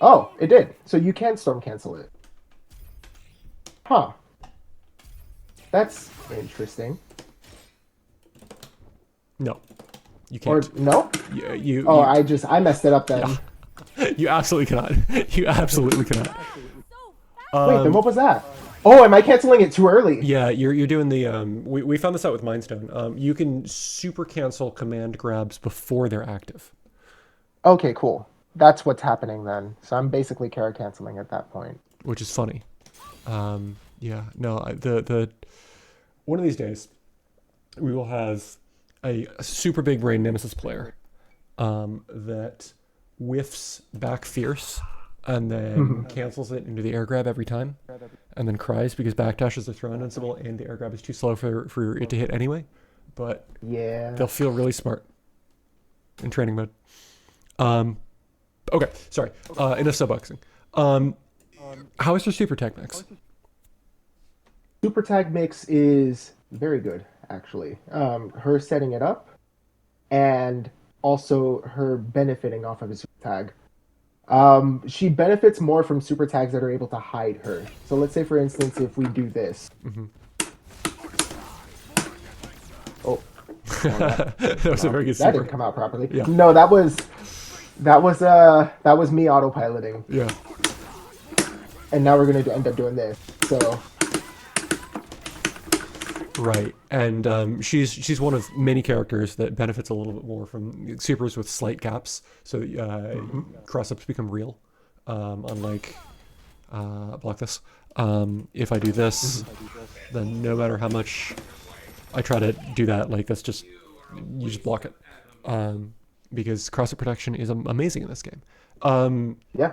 oh, it did. So you can storm cancel it. Huh. That's interesting. No, you Or can't. no? You I messed it up then. you absolutely cannot. You absolutely cannot. Wait, then what was that? Oh, am I canceling it too early? Yeah, you're doing the we found this out with Mindstone. You can super cancel command grabs before they're active. Okay, cool. That's what's happening then. So I'm basically carry canceling at that point. Which is funny. Yeah, no, the one of these days we will have a super big brain nemesis player that whiffs back fierce and then cancels it into the air grab every time, and then cries because backdash is a throw invincible and the air grab is too slow for it to hit anyway. But yeah, they'll feel really smart in training mode. Okay, sorry. Enough subboxing. How is your super tech mix? super tag mix is very good actually. Her setting it up, and also her benefiting off of a super tag. She benefits more from super tags that are able to hide her. So let's say, for instance, if we do this. Oh, That was a very good that super. didn't come out properly. Yeah. No, that was me autopiloting, Yeah. and now we're gonna end up doing this. So Right, and she's one of many characters that benefits a little bit more from supers with slight gaps, so cross-ups become real. Unlike block this. If I do this, then no matter how much I try to do that, like that's just you just block it, because cross-up protection is amazing in this game. yeah,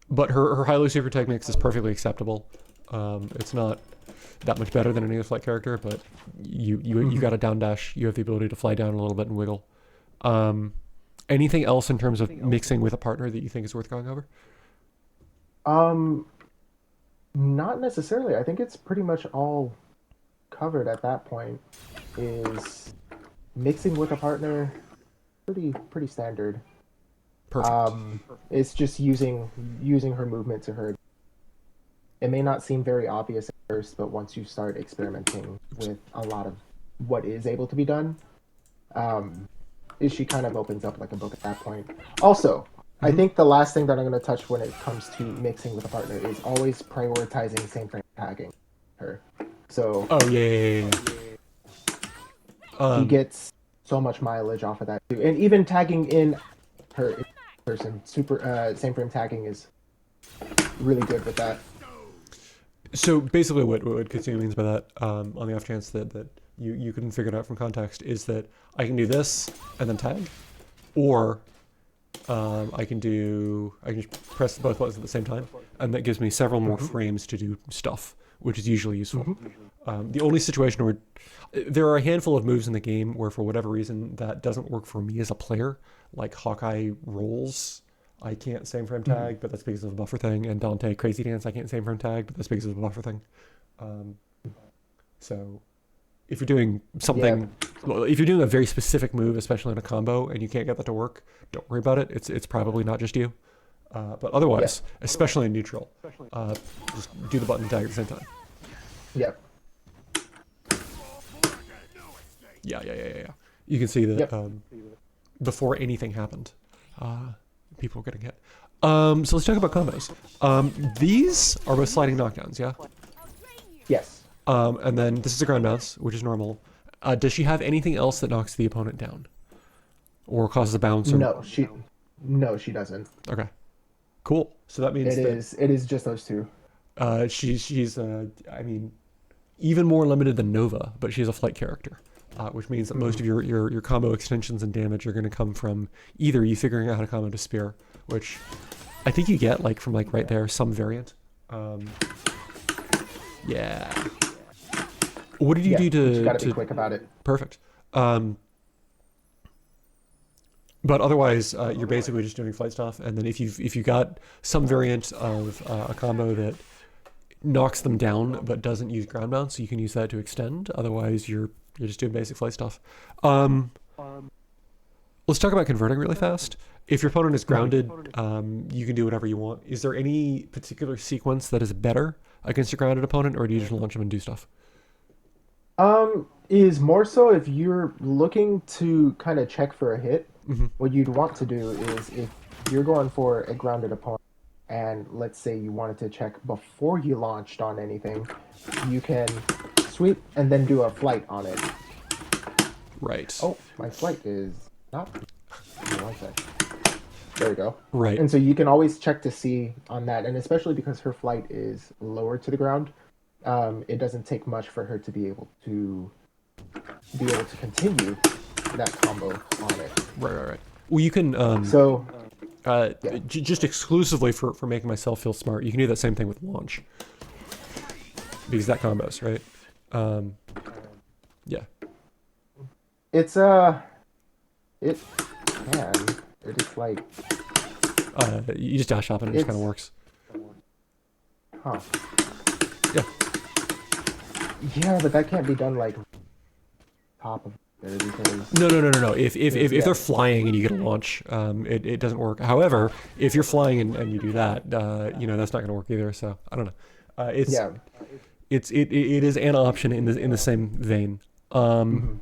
But her high-low super tech mix is perfectly acceptable. It's not that much better than any other flight character, but you got a down dash. You have the ability to fly down a little bit and wiggle. Anything else in terms of mixing with a partner that you think is worth going over? not necessarily. I think it's pretty much all covered at that point. Is mixing with a partner pretty standard. Perfect. It's just using her movement to her. It may not seem very obvious at first, but once you start experimenting with a lot of what is able to be done, she kind of opens up like a book at that point. Also, I think the last thing that I'm going to touch when it comes to mixing with a partner is always prioritizing same frame tagging her. So Oh yeah. he gets so much mileage off of that too, and even tagging in her in person, super same frame tagging is really good with that. So basically, what Ketsui means by that, on the off chance that you couldn't figure it out from context, is that I can do this and then tag, or I can just press both buttons at the same time, and that gives me several more frames to do stuff, which is usually useful. The only situation where there are a handful of moves in the game where, for whatever reason, that doesn't work for me as a player, like Hawkeye rolls. I can't same frame tag, but that's because of a buffer thing. And Dante Crazy Dance, I can't same frame tag, but that's because of a buffer thing. So if you're doing Yeah. something, well, if you're doing a very specific move, especially in a combo, and you can't get that to work, don't worry about it. It's probably not just you. But Yeah. otherwise, especially in neutral, uh, just do the button and tag at the same time. Yep. Yeah. You can see that Yep. before anything happened, people were getting hit. So let's talk about combos. These are both sliding knockdowns, yeah? Yes. And then this is a ground bounce, which is normal. Does she have anything else that knocks the opponent down? Or causes a bounce? Or... No, she doesn't. Okay, cool. So that means It is just those two. she's I mean, even more limited than Nova, but she's a flight character. Which means that most of your combo extensions and damage are going to come from either you figuring out how to combo to spear, which I think you get like from like right there, some variant. Yeah. What did you do You to... gotta be quick about it. Perfect. But otherwise, you're basically just doing flight stuff, and then if you got some variant of a combo that knocks them down but doesn't use ground bounce, you can use that to extend. Otherwise, you're just doing basic flight stuff. Let's talk about converting really fast. If your opponent is grounded, you can do whatever you want. Is there any particular sequence that is better against a grounded opponent, or do you just launch them and do stuff? Is more so if you're looking to kind of check for a hit, what you'd want to do is if you're going for a grounded opponent and let's say you wanted to check before you launched on anything, you can sweep and then do a flight on it. Right. Oh, my flight is not... Give me one sec. There we go. Right. And so you can always check to see on that, and especially because her flight is lower to the ground, it doesn't take much for her to be able to continue that combo on it. Right. Well, you can just exclusively for making myself feel smart, you can do that same thing with launch because that combos, right? Yeah. It's it can. It is like You just dash up and it just kind of works. Huh. Yeah. Yeah, but that can't be done like top of there because No. If they're flying and you get a launch, it doesn't work. However, if you're flying and you do that, that's not going to work either. So I don't know. It is an option in the same vein. And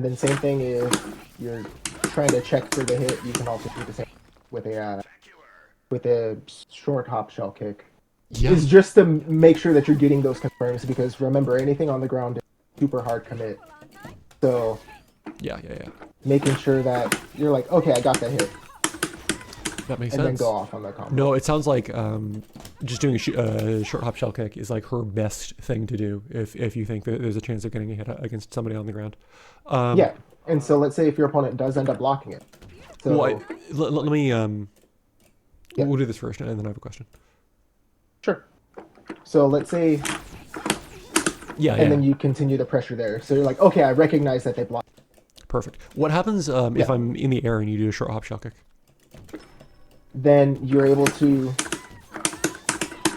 then same thing is you're trying to check for the hit. You can also do the same with a short hop shell kick. Yeah. It's just to make sure that you're getting those confirms because remember anything on the ground is super hard commit. So Yeah. making sure that you're like, okay, I got the hit. That makes and sense. then go off on the combo. No, it sounds like just doing a short hop shell kick is like her best thing to do if you think that there's a chance of getting a hit against somebody on the ground. Yeah, and so let's say if your opponent does end up blocking it. So well, let me yeah. We'll do this first, and then I have a question. Sure. So let's say, and then you continue the pressure there. So you're like, okay, I recognize that they blocked. Perfect. What happens if I'm in the air and you do a short hop shell kick? Then you're able to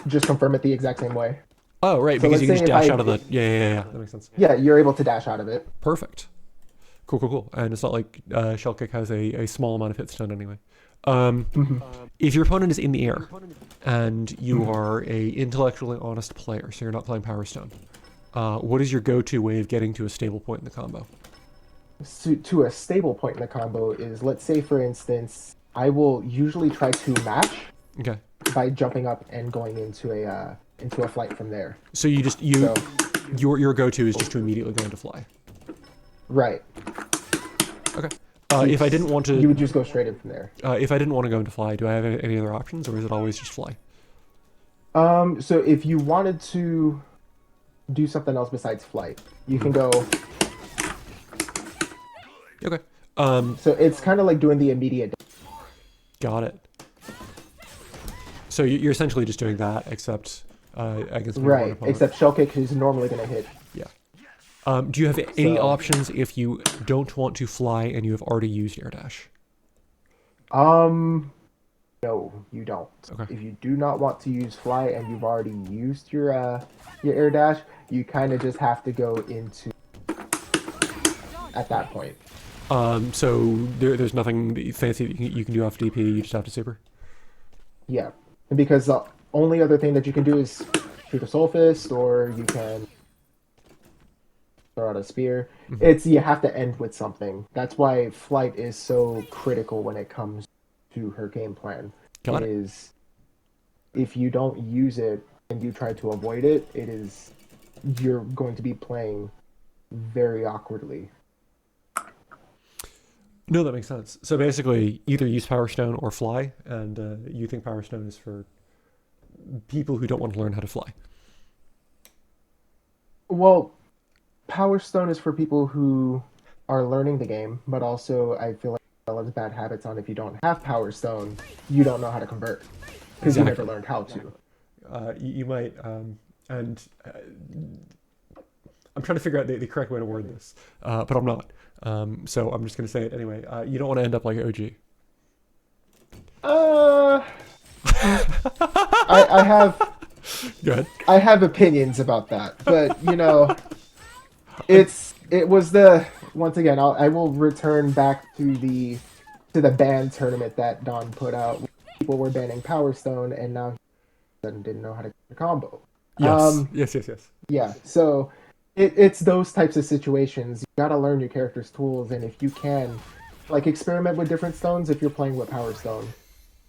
just confirm it the exact same way. Oh, right, So because you can let's just say dash out of the... Yeah, that makes sense. Yeah, you're able to dash out of it. Perfect. Cool. And it's not like shell kick has a small amount of hit stun anyway. If your opponent is in the air and you are a intellectually honest player, so you're not playing Power Stone, what is your go-to way of getting to a stable point in the combo? So, to a stable point in the combo is, let's say, for instance, I will usually try to match by jumping up and going into a flight from there. So your go-to is just to immediately go into fly. Right. Okay. If I didn't want to... You would just go straight in from there. If I didn't want to go into fly, do I have any other options, or is it always just fly? So if you wanted to do something else besides flight, you can go... Okay. So it's kind of like doing the immediate... Got it. So you're essentially just doing that, except against one Right, opponent. except shell kick is normally going to hit. Yeah. Do you have any options if you don't want to fly and you have already used air dash? No, you don't. Okay. If you do not want to use fly and you've already used your air dash, you kind of just have to go into at that point. So there's nothing fancy that you can do off DP. You just have to super. Yeah, and because the only other thing that you can do is shoot a soul fist, or you can throw out a spear. Mm-hmm. It's you have to end with something. That's why flight is so critical when it comes to her game plan. Got it. Is if you don't use it and you try to avoid it, it is you're going to be playing very awkwardly. No, that makes sense. So basically, either use Power Stone or fly, and you think Power Stone is for people who don't want to learn how to fly. Well, Power Stone is for people who are learning the game, but also I feel like it develops bad habits on if you don't have Power Stone, you don't know how to convert because you never Exactly. learned how to. You might, and I'm trying to figure out the correct way to word this, but I'm not. So I'm just going to say it anyway. You don't want to end up like OG. Uh, I have Good. I have opinions about that, but it was the once again I will return back to the ban tournament that Don put out. People were banning Power Stone, and now he didn't know how to combo. Yes. Yes. Yes. Yes. Yeah, so it's those types of situations. You gotta learn your character's tools, and if you can, like experiment with different stones if you're playing with Power Stone.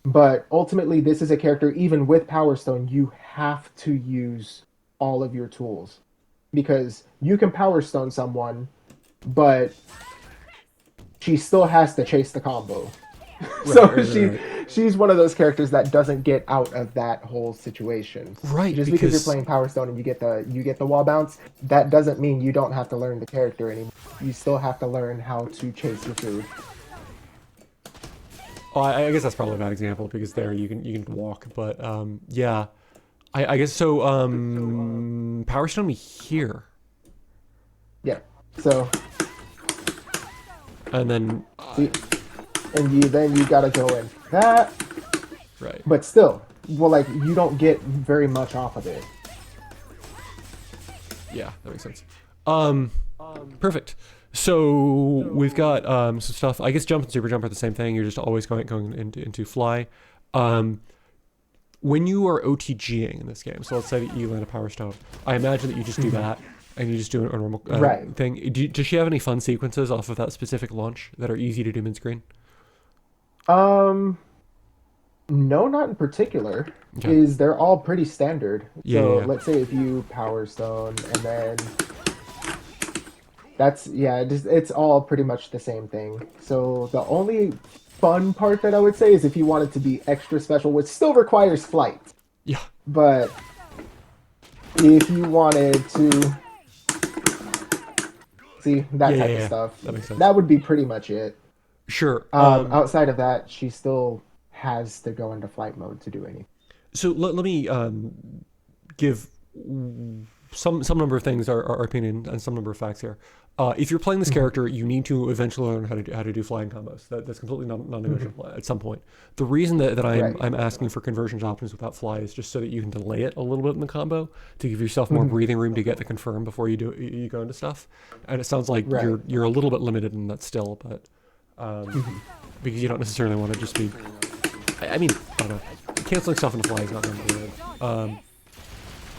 But ultimately, this is a character, even with Power Stone, you have to use all of your tools. Because you can Power Stone someone, but she still has to chase the combo. So Right. she's one of those characters that doesn't get out of that whole situation. Right. Just because you're Because playing Power Stone and you get the wall bounce, that doesn't mean you don't have to learn the character anymore. You still have to learn how to chase your food. oh, I guess that's probably a bad example because there you can walk, but yeah, I guess so. Power Stone me here, Yeah. So and then see, and you gotta go in that, right. but still, well, like you don't get very much off of it. Yeah, that makes sense. Um, Perfect. So we've got some stuff. I guess jump and super jump are the same thing. You're just always going into fly. Um, when you are OTGing in this game, so let's say that you land a power stone, I imagine that you just do that and you just do a normal Right. thing. Does she have any fun sequences off of that specific launch that are easy to do mid screen? Um, no, not in particular. Okay. Is they're all pretty standard. So Yeah. let's say if you Power Stone and then that's yeah, it's all pretty much the same thing. So the only fun part that I would say is if you want it to be extra special, which still requires flight. Yeah. But if you wanted to see Yeah. that Yeah. type of Yeah. stuff, That makes sense. that would be pretty much it. Sure. Outside of that, she still has to go into flight mode to do anything. So let me give some number of things our opinion and some number of facts here. If you're playing this character, you need to eventually learn how to do flying combos. That's completely non-negotiable at some point. The reason that Right. I'm asking for conversions options without fly is just so that you can delay it a little bit in the combo to give yourself more breathing room to get the confirm before you go into stuff. And it sounds like Right. you're a little bit limited in that still, but because you don't necessarily want to just be. I mean, I don't know. Canceling stuff in the fly is not going to be good.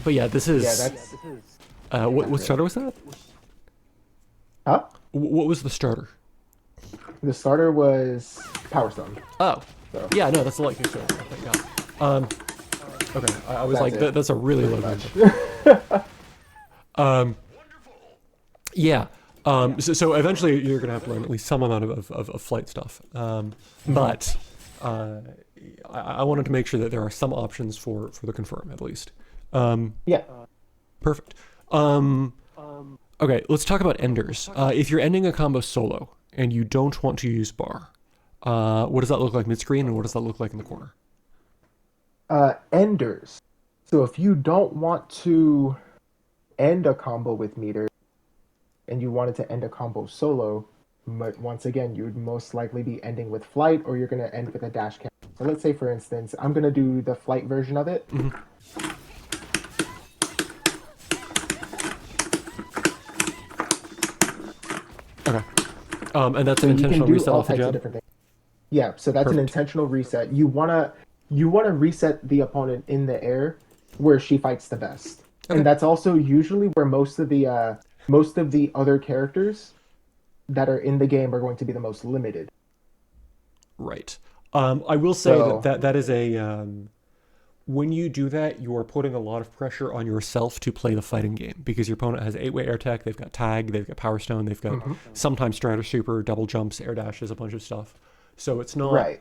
But yeah, this is. Yeah, that's what starter was that? huh? What was the starter? The starter was Power Stone. Oh, So yeah, no, that's the light kick starter. Thank God. Okay, I was That's like, it. that's a really low much. number. Yeah. So eventually you're going to have to learn at least some amount of flight stuff. But I wanted to make sure that there are some options for the confirm at least. Yeah. Perfect. Okay, let's talk about enders. If you're ending a combo solo and you don't want to use bar, what does that look like mid-screen and what does that look like in the corner? Enders. So if you don't want to end a combo with meter and you wanted to end a combo solo, but once again, you would most likely be ending with flight or you're going to end with a dash cannon. So let's say, for instance, I'm gonna do the flight version of it. Hmm. Okay. And that's So an you can intentional do reset all off the types of jab? different things. Yeah, so that's an Perfect. intentional reset. You wanna reset the opponent in the air where she fights the best. And Okay. that's also usually where most of the other characters that are in the game are going to be the most limited. Right. I will say that So that is a when you do that, you are putting a lot of pressure on yourself to play the fighting game because your opponent has 8-way air tech, they've got tag, they've got power stone, they've got mhm, sometimes strato super, double jumps, air dashes, a bunch of stuff. So it's not. right.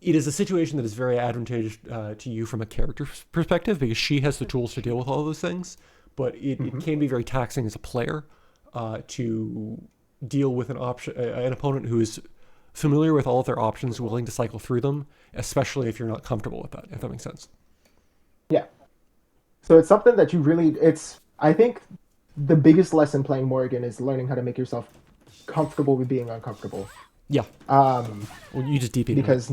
It is a situation that is very advantageous to you from a character perspective because she has the tools to deal with all of those things. But it Hmm. can be very taxing as a player to deal with an opponent who is familiar with all of their options, willing to cycle through them, especially if you're not comfortable with that. If that makes sense. Yeah. So it's something that you really it's I think the biggest lesson playing Morrigan is learning how to make yourself comfortable with being uncomfortable. Yeah. Um, Well, you just DP'd me. because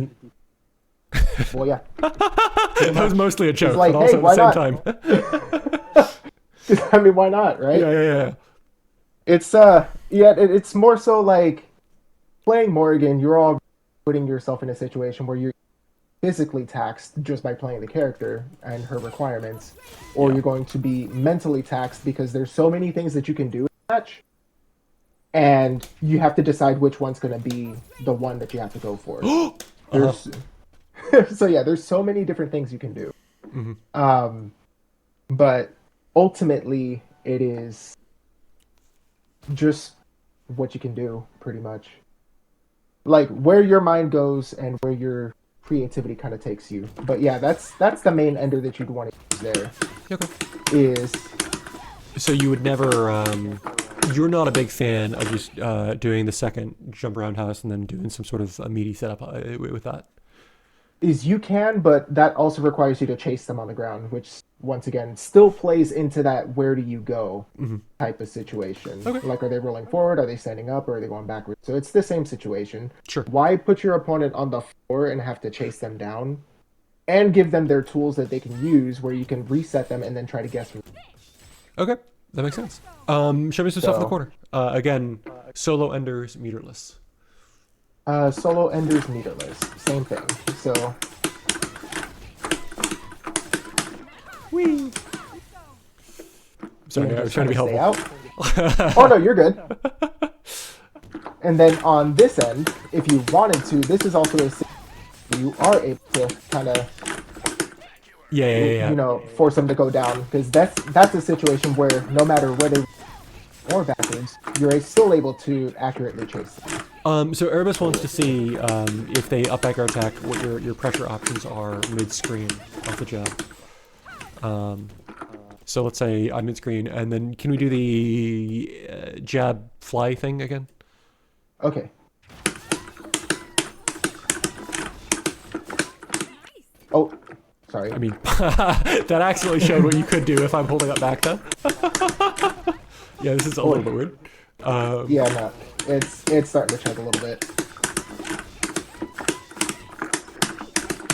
well, yeah, pretty That was much. mostly a It's joke, but like, hey, also at the why same not? time. I mean, why not, Yeah, right? yeah, yeah. It's yeah, it's more so like playing Morrigan. You're all putting yourself in a situation where you're physically taxed just by playing the character and her requirements, or Yeah. you're going to be mentally taxed because there's so many things that you can do in the match, and you have to decide which one's going to be the one that you have to go for. Uh-huh. There's so yeah, there's so many different things you can do. Hmm. Um, but ultimately, it is just what you can do, pretty much. Like where your mind goes and where your creativity kind of takes you. But yeah, that's the main ender that you'd want to use there. Okay. Is So you would never. You're not a big fan of just doing the second jump around house and then doing some sort of a meaty setup with that. you can, but that also requires you to chase them on the ground, which once again still plays into that where do you go Hmm. type of situation. Okay. Like, are they rolling forward? Are they standing up? Or are they going backwards? So it's the same situation. Sure. Why put your opponent on the floor and have to chase them down and give them their tools that they can use where you can reset them and then try to guess from. Okay. That makes sense. Show me some stuff in the So, corner. Again, solo enders, meterless. solo enders meterless, same thing. So, Whee! Sorry, and I was just trying kind to be of stay helpful. out. Oh no, you're good. And then on this end, if you wanted to, this is also a you are able to kind of Yeah, yeah, yeah, yeah. force them to go down because that's a situation where no matter whether or backwards, you're still able to accurately chase them. So Erebus wants to see if they up back our attack, what your pressure options are mid-screen off the jab. So let's say I'm mid-screen, and then can we do the jab fly thing again? Okay. Oh, sorry. I mean, that accidentally showed what you could do if I'm holding up back then. Yeah, this is a little Oh, bit weird. yeah, no, it's starting to chug a little bit.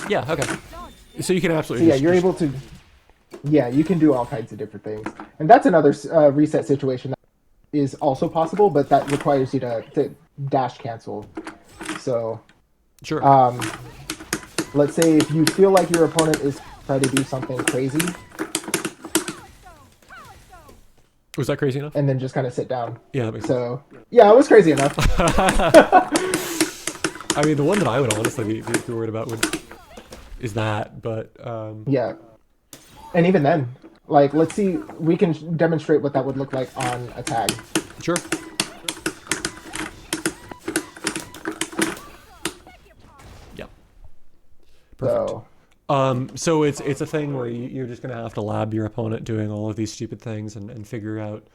Yeah, okay. So you can So absolutely yeah, just, you're just able to. Yeah, you can do all kinds of different things, and that's another reset situation that is also possible, but that requires you to dash cancel. So, sure. um, let's say if you feel like your opponent is trying to do something crazy, Was that crazy enough? and then just kind of sit down. Yeah, that makes sense. So yeah, it was crazy enough. I mean, the one that I would honestly be worried about is that, but Yeah, and even then, like, let's see, we can demonstrate what that would look like on a tag. sure. Yeah, perfect. So So it's a thing where you're just gonna have to lab your opponent doing all of these stupid things and figure out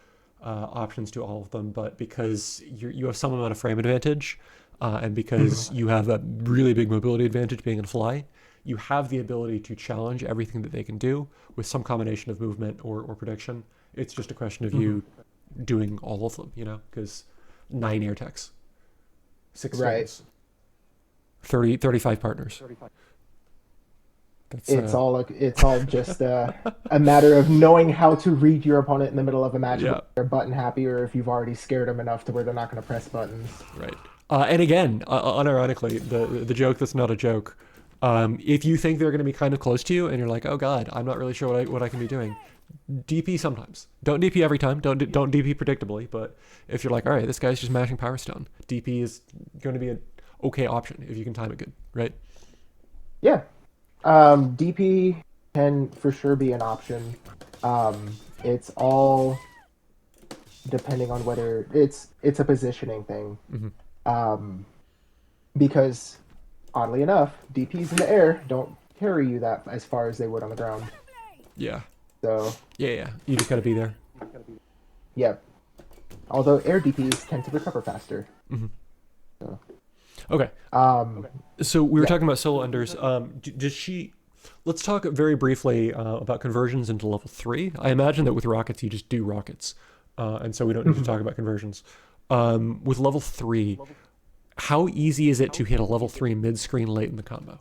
options to all of them. But because you have some amount of frame advantage, and because you have that really big mobility advantage being in fly, you have the ability to challenge everything that they can do with some combination of movement or prediction. It's just a question of you doing all of them, because 9 air techs, 6 right. fins, 35 partners. That's It's all just a matter of knowing how to read your opponent in the middle of a match, yeah, if they're button happy or if you've already scared them enough to where they're not going to press buttons. right. And again, unironically, the joke that's not a joke. If you think they're going to be kind of close to you, and you're like, oh god, I'm not really sure what I can be doing. DP sometimes. Don't DP every time. Don't DP predictably. But if you're like, all right, this guy's just mashing Power Stone, DP is going to be an okay option if you can time it good, right? Yeah. DP can for sure be an option. It's all depending on whether it's a positioning thing. Because oddly enough, DPs in the air don't carry you that as far as they would on the ground. Yeah. So Yeah. You just got to be there. yeah. Although air DPs tend to recover faster. So, Okay. So we were talking about solo enders. Does she? Let's talk very briefly about conversions into level 3. I imagine that with rockets you just do rockets, and so we don't need to talk about conversions. With level 3, how easy is it to hit a level 3 mid-screen late in the combo?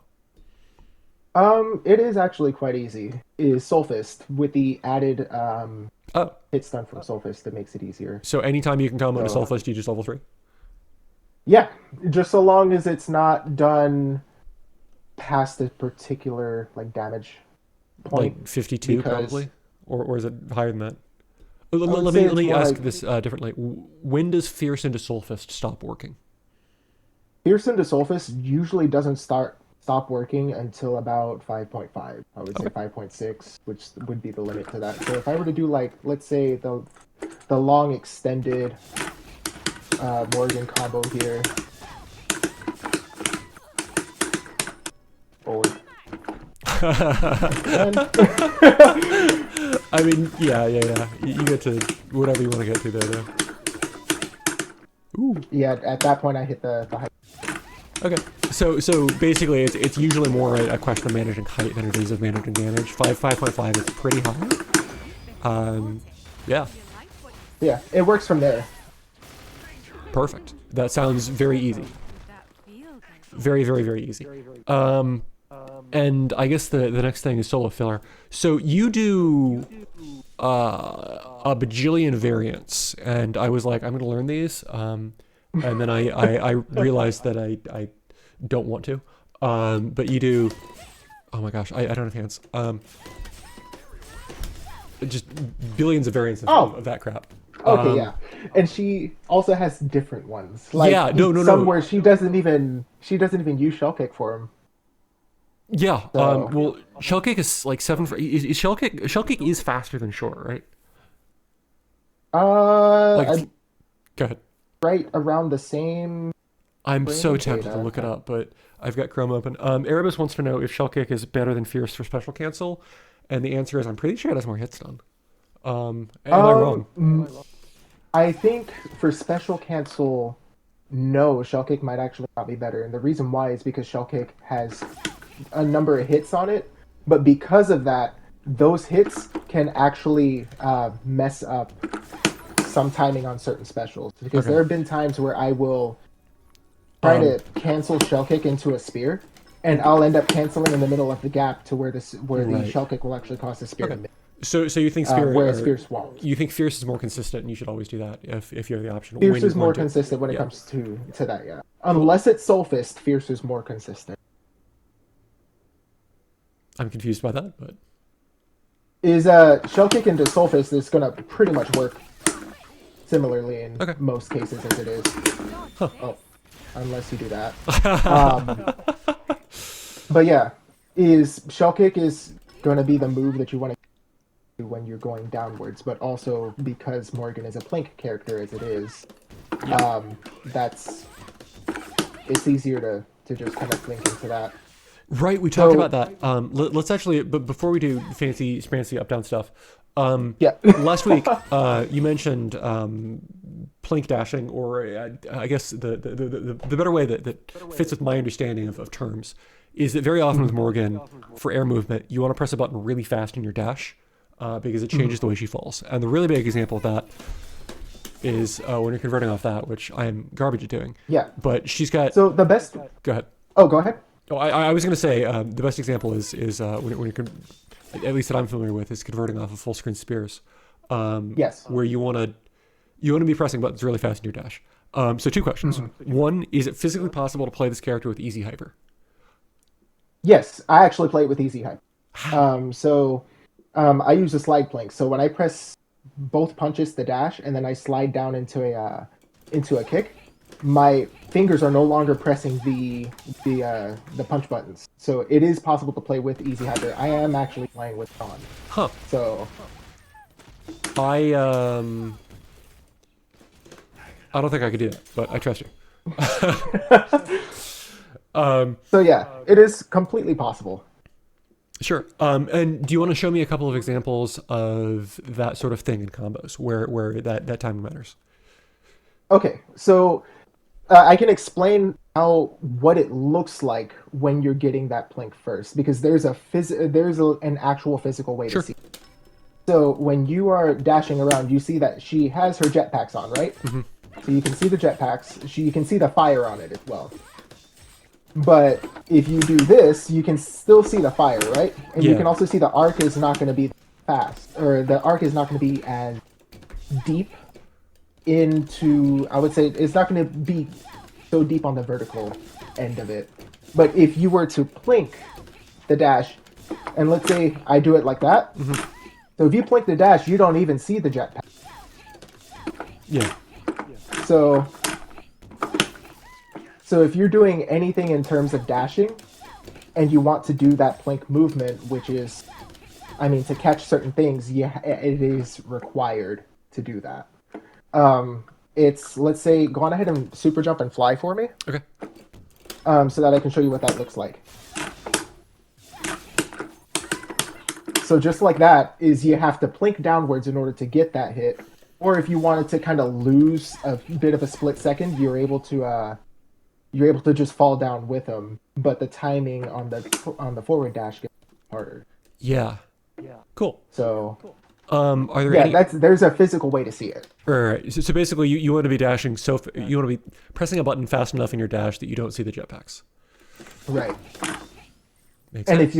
it is actually quite easy. Is Soulfist with the added Oh, hit stun from Soulfist that makes it easier. so anytime you can combo into So- Soulfist, you just level 3? Yeah, just so long as it's not done past a particular like damage point. Like 52 because- probably? Or is it higher than that? would Let say me, it's let me more ask like- this differently. When does Fierce into Soulfist stop working? Fierce into Soulfist usually doesn't stop working until about 5.5. I would say 5.6, which would be the limit to that. So if I were to do like, let's say the long extended Morrigan combo here. Forward. I mean, yeah. You get to whatever you want to get to there, though. Ooh. Yeah, at that point I hit the height. Okay. So basically, it's usually more a question of managing height than it is of managing damage. 5.5 is pretty high. Yeah. Yeah, it works from there. Perfect. That sounds very easy. Very, very, very easy. And I guess the next thing is solo filler. So you do a bajillion variants, and I was like, I'm going to learn these. And then I realized that I don't want to. But you do. Oh my gosh, I don't have hands. Just billions of variants of that crap. Okay, yeah, and she also has different ones. Like, Yeah, no. Somewhere she doesn't even use shell kick for him. Yeah. So- Well, shell kick is like 7. Is shell kick is faster than short, right? Like, go ahead. Right around the same. I'm so range tempted to data. look it up, but I've got Chrome open. Erebus wants to know if shell kick is better than Fierce for special cancel, and the answer is I'm pretty sure it has more hit stun. Am I wrong? I think for special cancel, no, shell kick might actually not be better, and the reason why is because shell kick has a number of hits on it, but because of that, those hits can actually mess up some timing on certain specials. Because Okay. there have been times where I will try to cancel shell kick into a spear, and I'll end up canceling in the middle of the gap to where the Right. shell kick will actually cost a spear. Okay. So you think Spear, Whereas Fierce won't. you think Fierce is more consistent, and you should always do that if you have the option. Fierce when you is more want to. consistent when it Yeah. comes to that, yeah. Unless it's Soulfist, Fierce is more consistent. I'm confused by that, but Is shell kick into Soulfist is gonna pretty much work similarly in Okay. most cases as it is. Oh, unless you do that. But yeah, is shell kick is gonna be the move that you want to do when you're going downwards, but also because Morrigan is a Plink character as it is, it's easier to just kind of link into that. right. We talked So- about that. Let's actually, but before we do fancy up down stuff, Yeah. last week you mentioned plink dashing, or I guess the better way that fits with my understanding of terms is that very often with Morgan, for air movement, you want to press a button really fast in your dash because it changes the way she falls. And the really big example of that is when you're converting off that, which I am garbage at doing. Yeah. But she's got. So the best Go ahead. Oh, go ahead. Oh, I was going to say the best example is when you can, at least that I'm familiar with, is converting off of full screen spears, Yes. where you want to be pressing buttons really fast in your dash. So two questions. One, is it physically possible to play this character with easy hyper? Yes, I actually play it with easy hype. How? I use a slide plank. So when I press both punches, the dash, and then I slide down into a kick, my fingers are no longer pressing the punch buttons. So it is possible to play with easy hyper. I am actually playing with on. Huh. So I I don't think I could do that, but I trust you. so yeah, it is completely possible. Sure. And do you want to show me a couple of examples of that sort of thing in combos where that timing matters? Okay, so I can explain how what it looks like when you're getting that plank first, because an actual physical way to Sure. see it. So when you are dashing around, you see that she has her jetpacks on, right? So you can see the jetpacks. You can see the fire on it as well. But if you do this, you can still see the fire, right? And you Yeah. can also see the arc is not going to be fast, or the arc is not going to be as deep into. I would say it's not going to be so deep on the vertical end of it. But if you were to plink the dash, and let's say I do it like that, so if you plink the dash, you don't even see the jetpack. Yeah. So, so if you're doing anything in terms of dashing, and you want to do that plank movement, which is, I mean, to catch certain things, yeah, it is required to do that. It's, let's say, go on ahead and super jump and fly for me, Okay. so that I can show you what that looks like. So just like that is you have to plink downwards in order to get that hit. Or if you wanted to kind of lose a bit of a split second, you're able to just fall down with them. But the timing on the forward dash gets harder. Yeah. Cool. So Are there yeah, any? there's a physical way to see it. Right. So basically, you want to be dashing you want to be pressing a button fast enough in your dash that you don't see the jetpacks. Right. Makes And sense.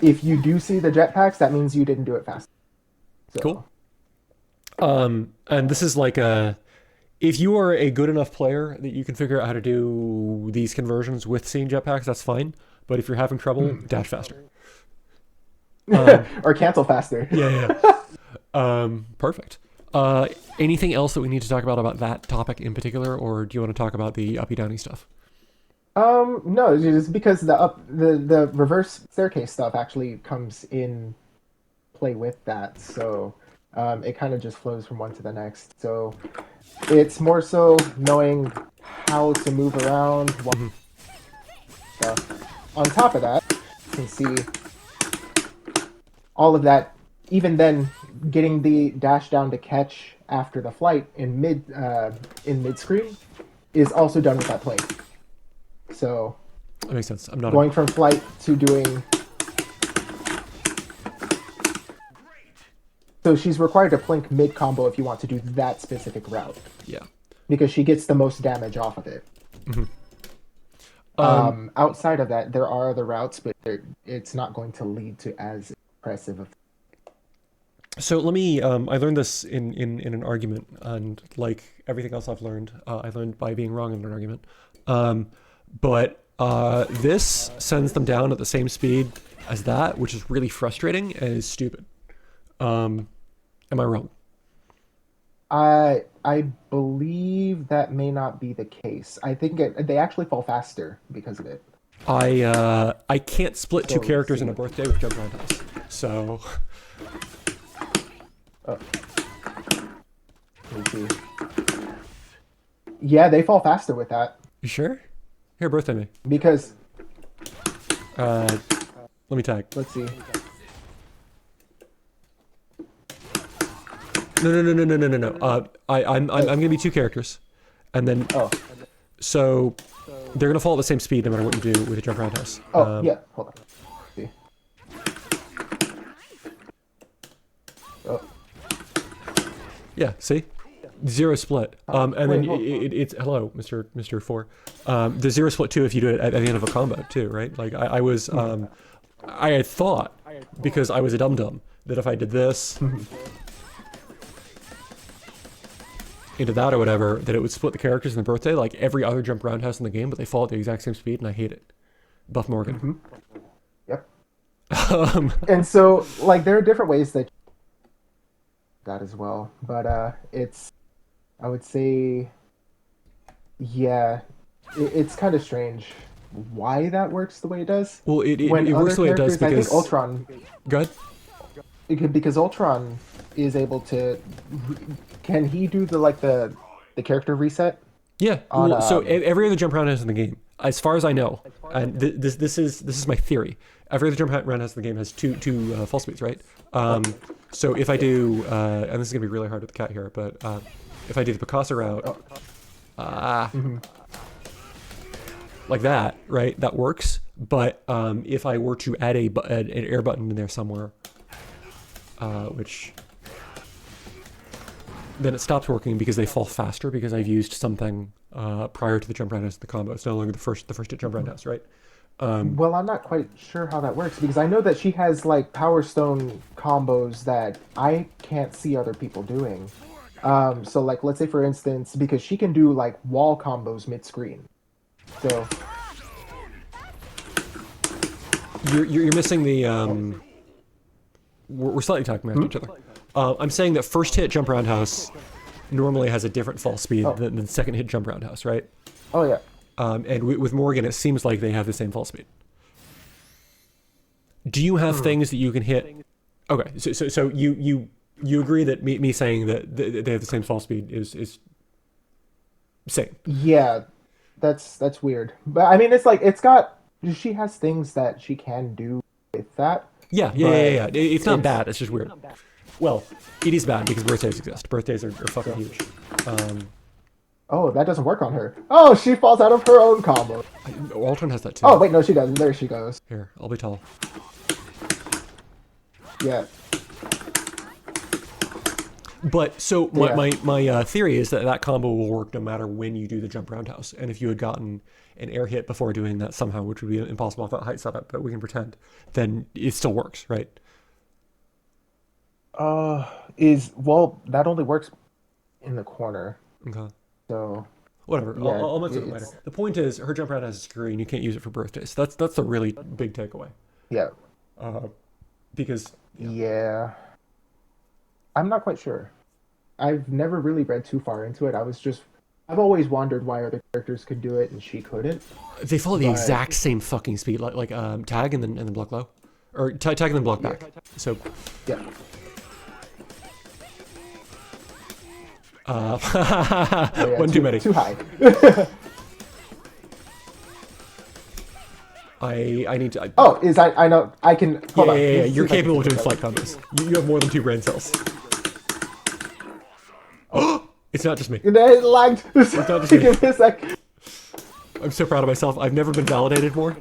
if you do see the jetpacks, that means you didn't do it fast. So, Cool. And this is like if you are a good enough player that you can figure out how to do these conversions with seeing jetpacks, that's fine. But if you're having trouble, dash faster. or cancel faster. Perfect. Anything else that we need to talk about that topic in particular, or do you want to talk about the uppy downy stuff? No, it's just because the reverse staircase stuff actually comes in play with that, so it kind of just flows from one to the next. So it's more so knowing how to move around. Stuff. On top of that, you can see all of that. Even then, getting the dash down to catch after the flight in mid screen is also done with that plane. So That makes sense. I'm not going from flight to doing. So she's required to plink mid combo if you want to do that specific route, yeah. because she gets the most damage off of it. Outside of that, there are other routes, but it's not going to lead to as impressive of. So let me. I learned this in an argument, and like everything else I've learned, I learned by being wrong in an argument. But this sends them down at the same speed as that, which is really frustrating and is stupid. Am I wrong? I believe that may not be the case. I think they actually fall faster because of it. I can't split two So, characters in a see. birthday with jump around house. So Oh. Let me see. Yeah, they fall faster with that you sure? Here, birthday me. because Let me tag. let's see. No. I'm gonna be two characters, and then Oh, so they're gonna fall at the same speed no matter what you do with a jump around house. yeah. Hold on. See. Yeah. See. Zero split. And then Wait, hold, it's hello, Mr. Four. The zero split too if you do it at the end of a combo too, right? Like I was I had thought, because I was a dum dum, that if I did this into that or whatever, that it would split the characters in the birthday like every other jump roundhouse in the game, but they fall at the exact same speed, and I hate it. Buff Morgan. Yep. And so, like, there are different ways that as well, but it's, I would say, yeah, it's kind of strange why that works the way it does. Well, it When works other the way it does characters, I because think Ultron, Good. because Ultron is able to, can he do the character reset? Yeah. On, Well, so every other jump roundhouse in the game, as far as I know, and this is my theory. Every other jump roundhouse in the game has two false speeds, right? So if I do, and this is gonna be really hard with the cat here, but if I do the Picasso route, like that, right? That works. But if I were to add an air button in there somewhere, which then it stops working because they fall faster because I've used something prior to the jump roundhouse in the combo. It's no longer the first hit jump roundhouse, right? Well, I'm not quite sure how that works because I know that she has like Power Stone combos that I can't see other people doing. So like, let's say for instance, because she can do like wall combos mid-screen. So you're missing the we're slightly talking about each other. I'm saying that first hit jump roundhouse normally has a different fall speed than second hit jump roundhouse, right? oh yeah. And with Morgan, it seems like they have the same fall speed. Do you have things that you can hit? Okay, so you agree that me saying that they have the same fall speed is same? Yeah, that's weird. But I mean, it's like she has things that she can do with that. Yeah. It's not bad. It's just weird. Well, it is bad because birthdays exist. Birthdays are fucking huge. Oh, that doesn't work on her. Oh, she falls out of her own combo. Ultron has that too. Oh wait, no, she doesn't. There she goes. Here, I'll be tall. Yeah. But so my theory is that combo will work no matter when you do the jump roundhouse. And if you had gotten an air hit before doing that somehow, which would be impossible without height setup, but we can pretend, then it still works, right? Well, that only works in the corner. Okay. So whatever. Yeah, I'll mention it later. The point is, her jump round has a screen. You can't use it for birthdays. That's the really big takeaway. yeah. Because Yeah. I'm not quite sure. I've never really read too far into it. I've always wondered why other characters could do it and she couldn't. they follow the exact same fucking speed, like tag and then block low, or tag and then block back. So Yeah. One too many. Too high. I need to. I know. I can. Hold on. Yeah. Let's see You're if I can capable of figure doing it out. flight combos. You have more than 2 brain cells. It's not just me. It lagged. not just me. Give me a sec. I'm so proud of myself. I've never been validated more.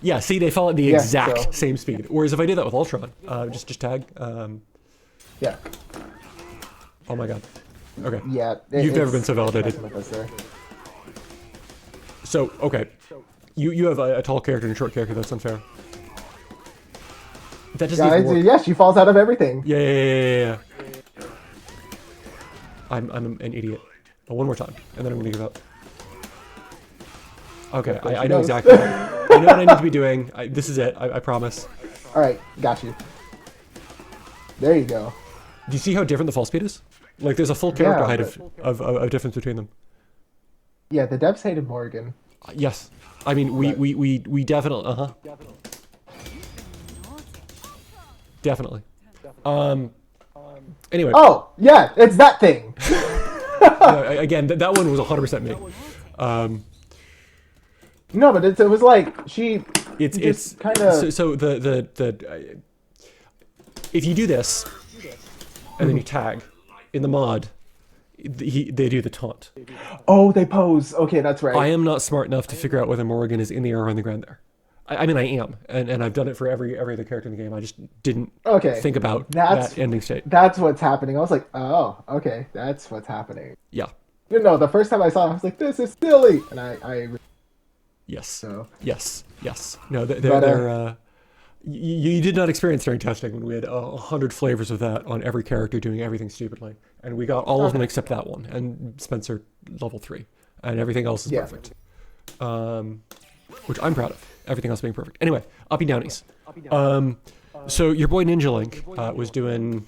Yeah, see, they follow at the exact same speed. Whereas if I did that with Ultron, just tag. Yeah. Oh my god. Okay. Yeah. You've never been so validated. There. So, okay. You have a tall character and a short character. That's unfair. That doesn't even work. Yeah, she falls out of everything. Yeah. I'm an idiot. One more time, and then I'm gonna give up. Okay, I know exactly. I know what I need to be doing. This is it. I promise. All right, got you. There you go. Do you see how different the fall speed is? Like, there's a full character height but- of difference between them. Yeah, the devs hated Morgan. Yes, I mean we definitely definitely. Anyway. Oh yeah, it's that thing. Again, that one was 100% me. No, but it was like she. It's kind of. So the if you do this and then you tag in the mod, they do the taunt. Oh, they pose. Okay, that's right. I am not smart enough to figure out whether Morrigan is in the air or on the ground there. I mean, I am, and I've done it for every other character in the game. I just didn't Okay, think about that's that ending state. that's what's happening. I was like, oh, okay, that's what's happening. Yeah. You know, the first time I saw it, I was like, this is silly, and I Yes. so, Yes. Yes. No, but you did not experience during testing when we had 100 flavors of that on every character doing everything stupidly, and we got all of them okay, except that one, and Spencer level 3, and everything else is yeah. perfect. Which I'm proud of. Everything else being perfect. Anyway, uppy downies. Um, so your boy Ninja Link was doing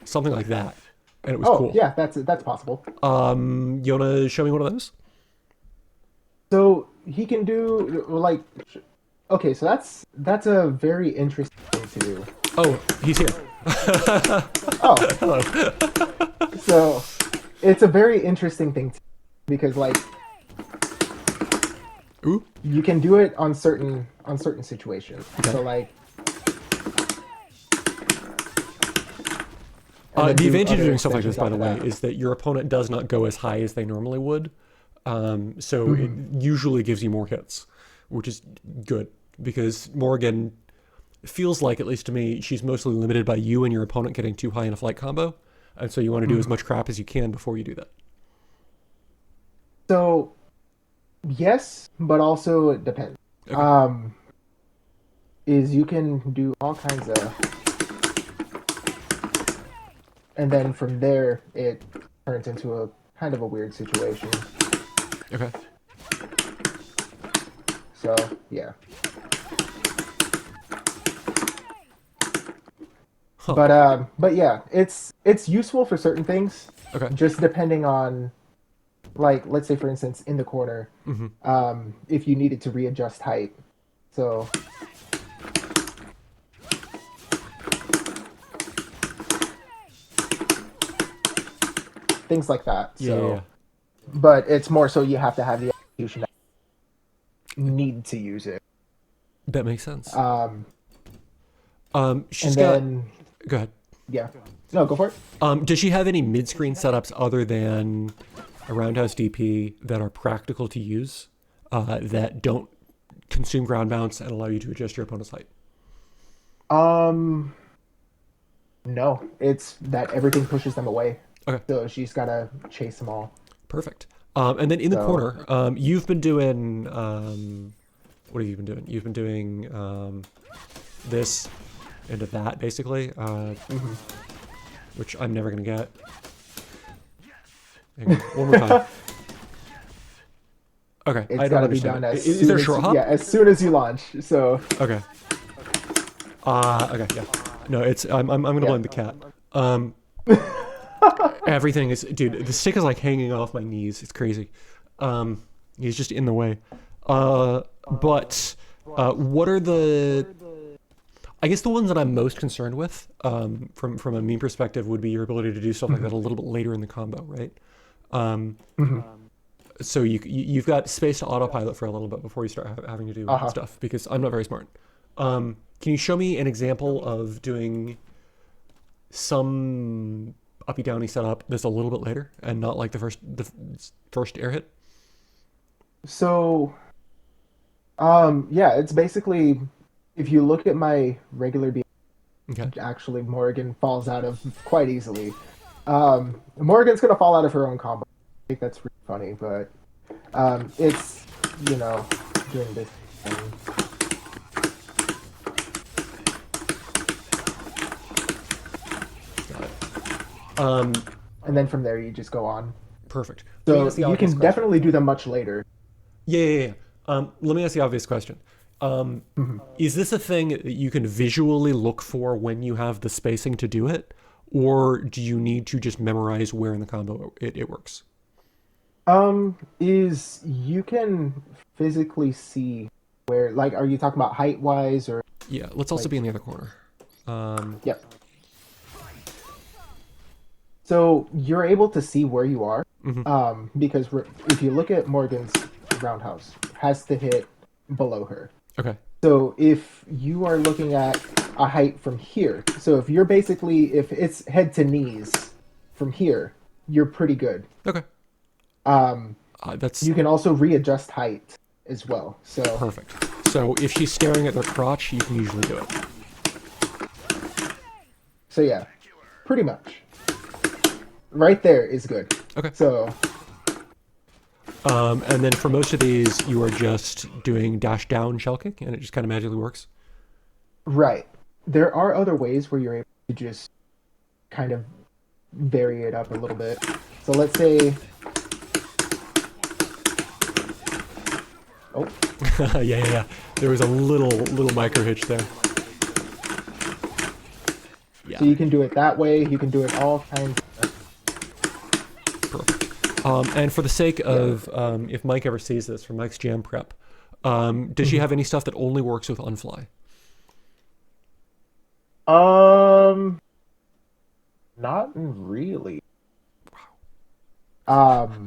something like that, and it was Oh, cool. yeah, that's possible. You wanna show me one of those? So he can do like, okay, so that's a very interesting thing to do. Oh, he's here. Oh, Hello. so it's a very interesting thing to, because like Ooh. you can do it on certain situations. Okay. So like, and then The do advantage of other doing stuff like this, extensions by the after way, that. is that your opponent does not go as high as they normally would. So it Mhm. usually gives you more hits, which is good because Morrigan feels like, at least to me, she's mostly limited by you and your opponent getting too high in a flight combo. And so you want to do as Mhm. much crap as you can before you do that. So yes, but also it depends. Okay. Um, is you can do all kinds of, and then from there it turns into a kind of a weird situation. Okay. So yeah, Huh. but yeah, it's useful for certain things, Okay. just depending on, like, let's say for instance in the corner, Hmm. if you needed to readjust height, so things like that. Yeah, yeah, yeah. So, but it's more so you have to have the execution that need to use it. That makes sense. Um, She's and got. then Go ahead. yeah, no, go for it. Does she have any mid-screen setups other than a roundhouse DP that are practical to use, that don't consume ground bounce and allow you to adjust your opponent's height? Um, no, it's that everything pushes them away, Okay, so she's gotta chase them all. perfect. And then in the So corner, you've been doing. What have you been doing? You've been doing this into that, basically, mhm. which I'm never going to get. Hang on, one more time. Okay, I It's don't gotta be understand done it. as Is soon there a as short hop? yeah, as soon as you launch. So Okay. Okay, yeah. No, it's I'm gonna yeah. blame the cat. Um, everything is, dude. The stick is like hanging off my knees. It's crazy. Um, he's just in the way. But what are the? I guess the ones that I'm most concerned with, from a meme perspective, would be your ability to do stuff like Mhm. that a little bit later in the combo, right? Um, Mhm. so you've got space to autopilot for a little bit before you start having to do Uh-huh. stuff, because I'm not very smart. Can you show me an example of doing some uppy downy setup that's a little bit later and not like the first air hit? So yeah, it's basically, if you look at my regular beam, Okay. actually Morrigan falls out of quite easily. Morrigan's gonna fall out of her own combo. I think that's really funny, but it's, you know, doing this thing. Got it. And then from there you just go on. Perfect. Let me So ask the you obvious can question. definitely do them much later. Yeah, yeah, yeah. Let me ask the obvious question. Mhm. Is this a thing that you can visually look for when you have the spacing to do it? Or do you need to just memorize where in the combo it works? Is you can physically see where, like, are you talking about height wise or Yeah, let's also like, be in the other corner. Um, yeah. So you're able to see where you are, mhm. because if you look at Morgan's roundhouse, has to hit below her. Okay, So if you are looking at a height from here, so if you're basically, if it's head to knees from here, you're pretty good. okay. Um, That's you can also readjust height. as well. So Perfect. So if she's staring at their crotch, you can usually do it. so yeah, pretty much. Right there is good. Okay. So And then for most of these, you are just doing dash down shell kick, and it just kind of magically works. right. There are other ways where you're able to just kind of vary it up a little bit. So let's say, oh, Yeah. There was a little micro hitch there. Yeah. so you can do it that way. You can do it all kinds. Perfect. And for the sake of if Mike ever sees this, for Mike's jam prep, does she have any stuff that only works with unfly? Not really. What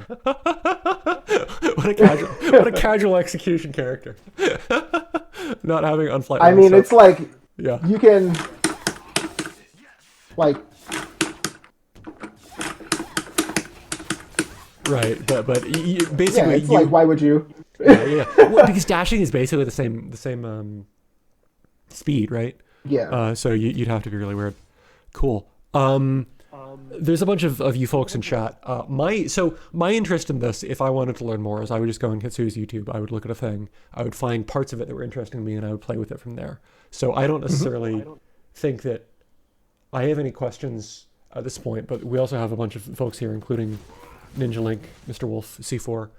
a casual execution character. Not having unfly. I mean, it's like yeah. you can like Right, but basically, yeah, it's like why would you? yeah. Well, because dashing is basically the same speed, right? Yeah. So you'd have to be really weird. Cool. There's a bunch of you folks in chat. My interest in this, if I wanted to learn more, is I would just go on Ketsui's YouTube. I would look at a thing. I would find parts of it that were interesting to me, and I would play with it from there. So I don't necessarily think that I have any questions at this point, but we also have a bunch of folks here, including Ninja Link, Mr. Wolf, C4.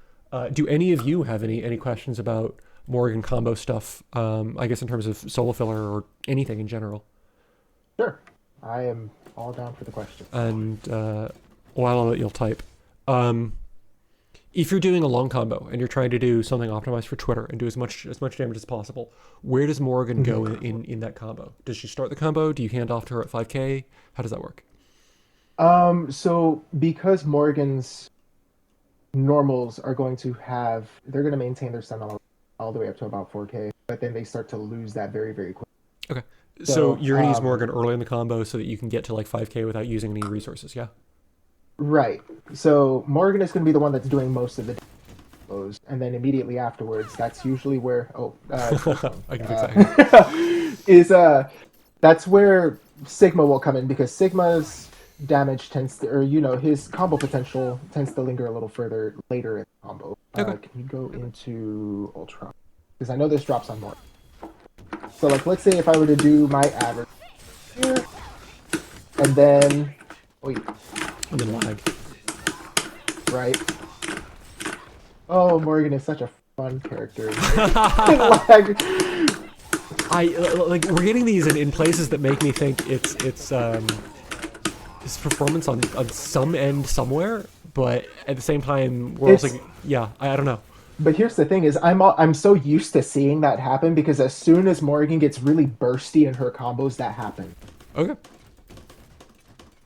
Do any of you have any questions about Morrigan combo stuff? I guess in terms of solo filler or anything in general. Sure. I am all down for the question. And while I'll let you'll type, if you're doing a long combo and you're trying to do something optimized for Twitter and do as much damage as possible, where does Morrigan go in that combo? Does she start the combo? Do you hand off to her at 5k? How does that work? So because Morgan's normals are going to they're going to maintain their stun all the way up to about 4k, but then they start to lose that very, very quick. Okay. So you're going to use Morrigan early in the combo so that you can get to like 5k without using any resources, yeah? Right. So Morgan is going to be the one that's doing most of the combos, and then immediately afterwards, that's usually where I can fix that. that's where Sigma will come in, because Sigma's damage tends to, or his combo potential tends to linger a little further later in the combo. Okay. Can you go into Ultra? Because I know this drops on more. So like, let's say if I were to do my average here, and then And then lag. right. Oh, Morgan is such a fun character. Lag. We're getting these in places that make me think it's performance on some end somewhere, but at the same time we're also I don't know. But here's the thing: is I'm so used to seeing that happen, because as soon as Morgan gets really bursty in her combos, that happens. Okay.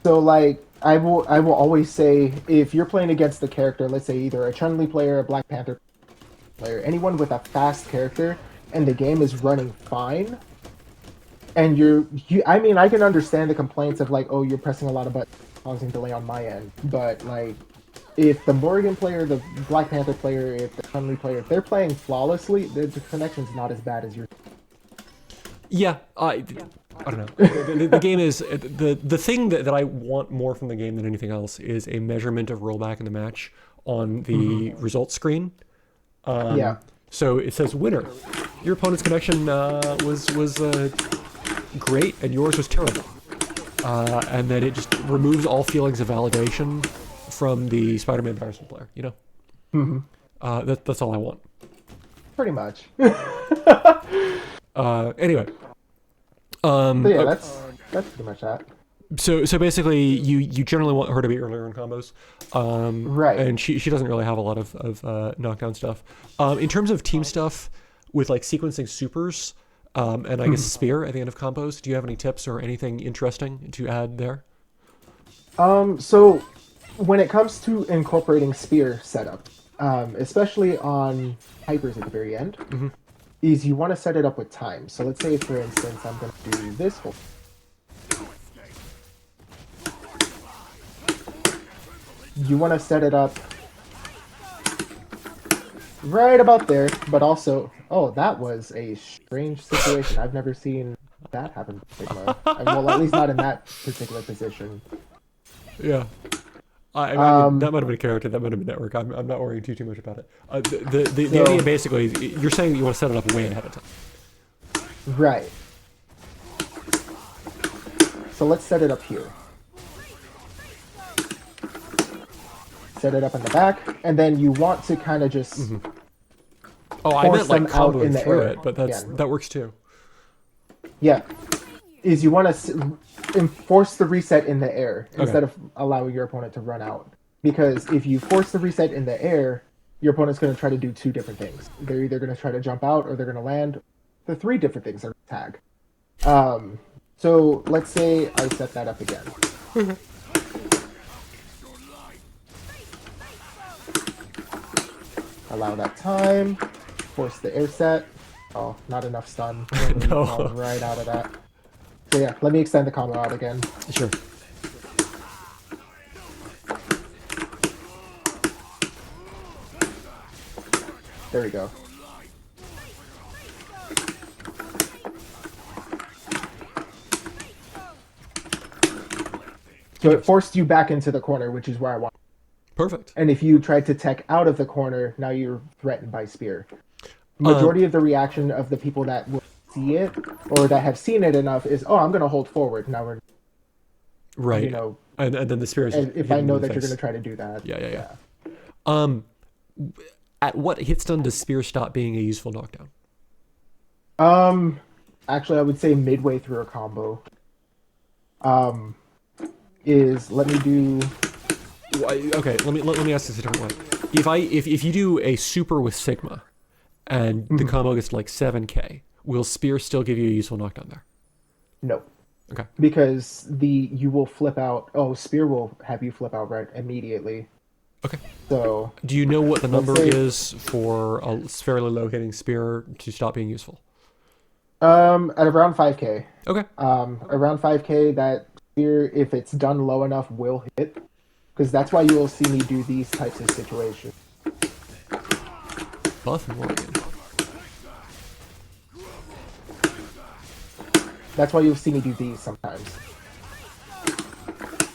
So like I will always say, if you're playing against the character, let's say either a Chun-Li player, a Black Panther player, anyone with a fast character, and the game is running fine, and I mean, I can understand the complaints of like, oh, you're pressing a lot of buttons, causing delay on my end, but like, if the Morrigan player, the Black Panther player, if the Chun-Li player, if they're playing flawlessly, the connection's not as bad as yours. Yeah, I don't know. The game is the thing that I want more from the game than anything else is a measurement of rollback in the match on the results screen. So it says winner. Your opponent's connection was great and yours was terrible, and then it just removes all feelings of validation from the Spider-Man Patterson player. That's all I want. Pretty much. Anyway. So yeah, that's pretty much that. So basically, you generally want her to be earlier in combos, right? And she doesn't really have a lot of knockdown stuff. In terms of team stuff with like sequencing supers, and I guess spear at the end of combos, do you have any tips or anything interesting to add there? So when it comes to incorporating spear setup, especially on hypers at the very end, is you want to set it up with time. So let's say, for instance, I'm going to do this whole. You want to set it up right about there, but also, oh, that was a strange situation. I've never seen that happen to Sigma. Well, at least not in that particular position. Yeah. I mean, that Um, might have been a character, that might have been network. I'm not worrying too much about it. The so, idea basically, is you're saying that you want to set it up way ahead of time. right. So let's set it up here. Set it up in the back, and then you want to kind of just Oh, I force meant like them out in comboing the through air. it, but Again, that works too. yeah, is you want to enforce the reset in the air Okay. instead of allowing your opponent to run out. Because if you force the reset in the air, your opponent's going to try to do two different things. They're either going to try to jump out or they're going to land. The three different things are tag. Um, so let's say I set that up again. Allow that time. Force the air set. Oh, not enough stun. Normally you fall No. right out of that. So yeah, let me extend the combo out again. Sure. There we go. So it forced you back into the corner, which is where I want. Perfect. And if you tried to tech out of the corner, now you're threatened by spear. Um, Majority of the reaction of the people that will see it or that have seen it enough is, oh, I'm going to hold forward. Now we're, right. you know, And then the spear is just if I hitting you know in the that you're going face. to try to do that. Yeah. Um, at what hit stun does spear stop being a useful knockdown? Um, actually, I would say midway through a combo. Um, is let me do. Okay, let me ask this a different way. If you do a super with Sigma, and the combo gets to like 7k, will spear still give you a useful knockdown there? No, Okay. because you will flip out. Oh, spear will have you flip out right immediately. Okay. So Do you know what the let's number say is for a fairly low hitting spear to stop being useful? at around 5k. Okay. Around 5k, that spear, if it's done low enough, will hit. Because that's why you will see me do these types of situations. Buff Morrigan. That's why you'll see me do these sometimes.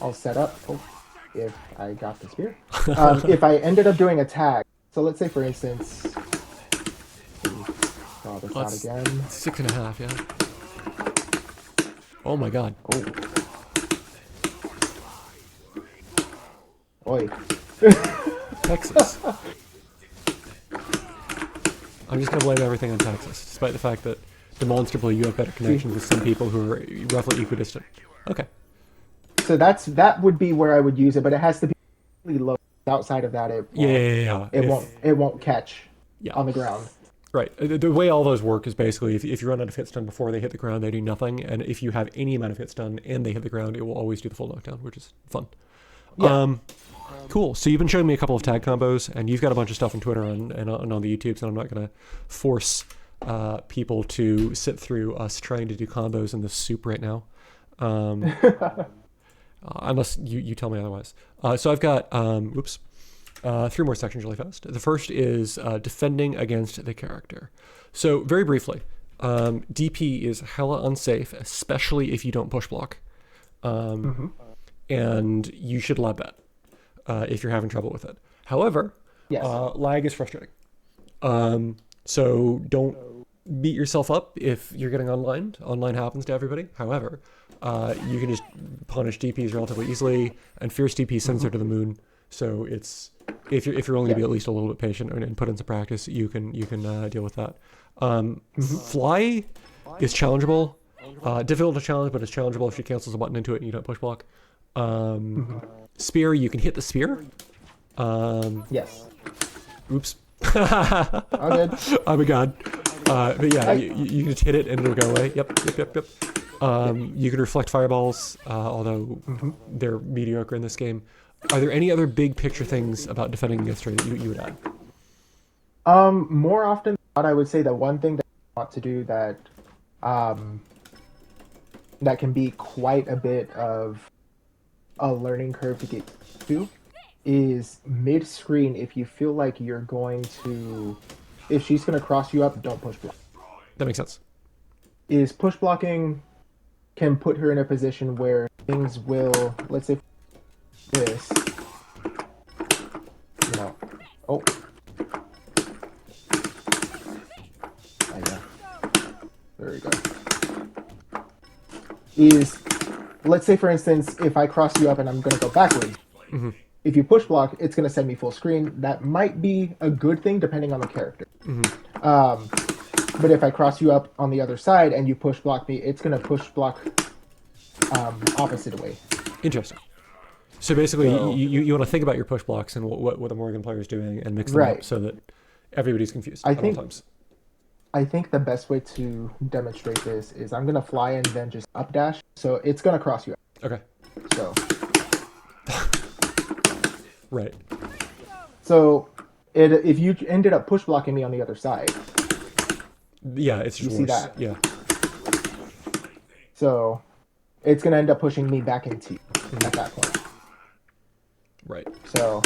I'll set up. Oh, if I got the spear. If I ended up doing a tag, so let's say for instance, draw this out That's again. 6.5, yeah. Oh my god. Oh, oi. Texas. I'm just gonna blame everything on Texas, despite the fact that demonstrably you have better connections with some people who are roughly equidistant. Okay. So that would be where I would use it, but it has to be really low. Outside of that, Yeah. it won't catch Yeah. on the ground. Right. The way all those work is basically if you run out of hit stun before they hit the ground, they do nothing. And if you have any amount of hit stun and they hit the ground, it will always do the full knockdown, which is fun. Yeah. Cool. So you've been showing me a couple of tag combos, and you've got a bunch of stuff on Twitter and on the YouTubes, and I'm not going to force people to sit through us trying to do combos in the soup right now. Unless you tell me otherwise. So I've got, 3 more sections really fast. The first is defending against the character. So very briefly, DP is hella unsafe, especially if you don't push block. And you should lab that if you're having trouble with it. However, Yes. lag is frustrating. So don't beat yourself up if you're getting online. Online happens to everybody. However, you can just punish DPs relatively easily, and Fierce DP sends her to the moon. So it's if you're only to be at least a little bit patient and put in some practice, you can deal with that. Fly is challengeable, difficult to challenge, but it's challengeable if she cancels a button into it and you don't push block. Spear, you can hit the spear. Yes. Oops. All good. I'm a god. But yeah, you can just hit it and it'll go away. Yep. You can reflect fireballs, although they're mediocre in this game. Are there any other big picture things about defending against her that you would add? More often than not, I would say that one thing that I want to do that that can be quite a bit of a learning curve to get to is mid-screen. If you feel like you're going to, if she's going to cross you up, don't push block. That makes sense. Is push blocking can put her in a position where things will, let's say this, you know, oh, yeah, there we go. Is, let's say for instance, if I cross you up and I'm going to go backwards, if you push block, it's going to send me full screen. That might be a good thing depending on the character. But if I cross you up on the other side and you push block me, it's going to push block opposite way. Interesting. So basically, you want to think about your push blocks and what the Morrigan player is doing and mix them up so that everybody's confused at all times. I think the best way to demonstrate this is I'm going to fly and then just up dash. So it's going to cross you up. Okay. So. Right. So if you ended up push blocking me on the other side. Yeah, it's just you worse. See that? Yeah. So it's going to end up pushing me back into you at that point. Right. So.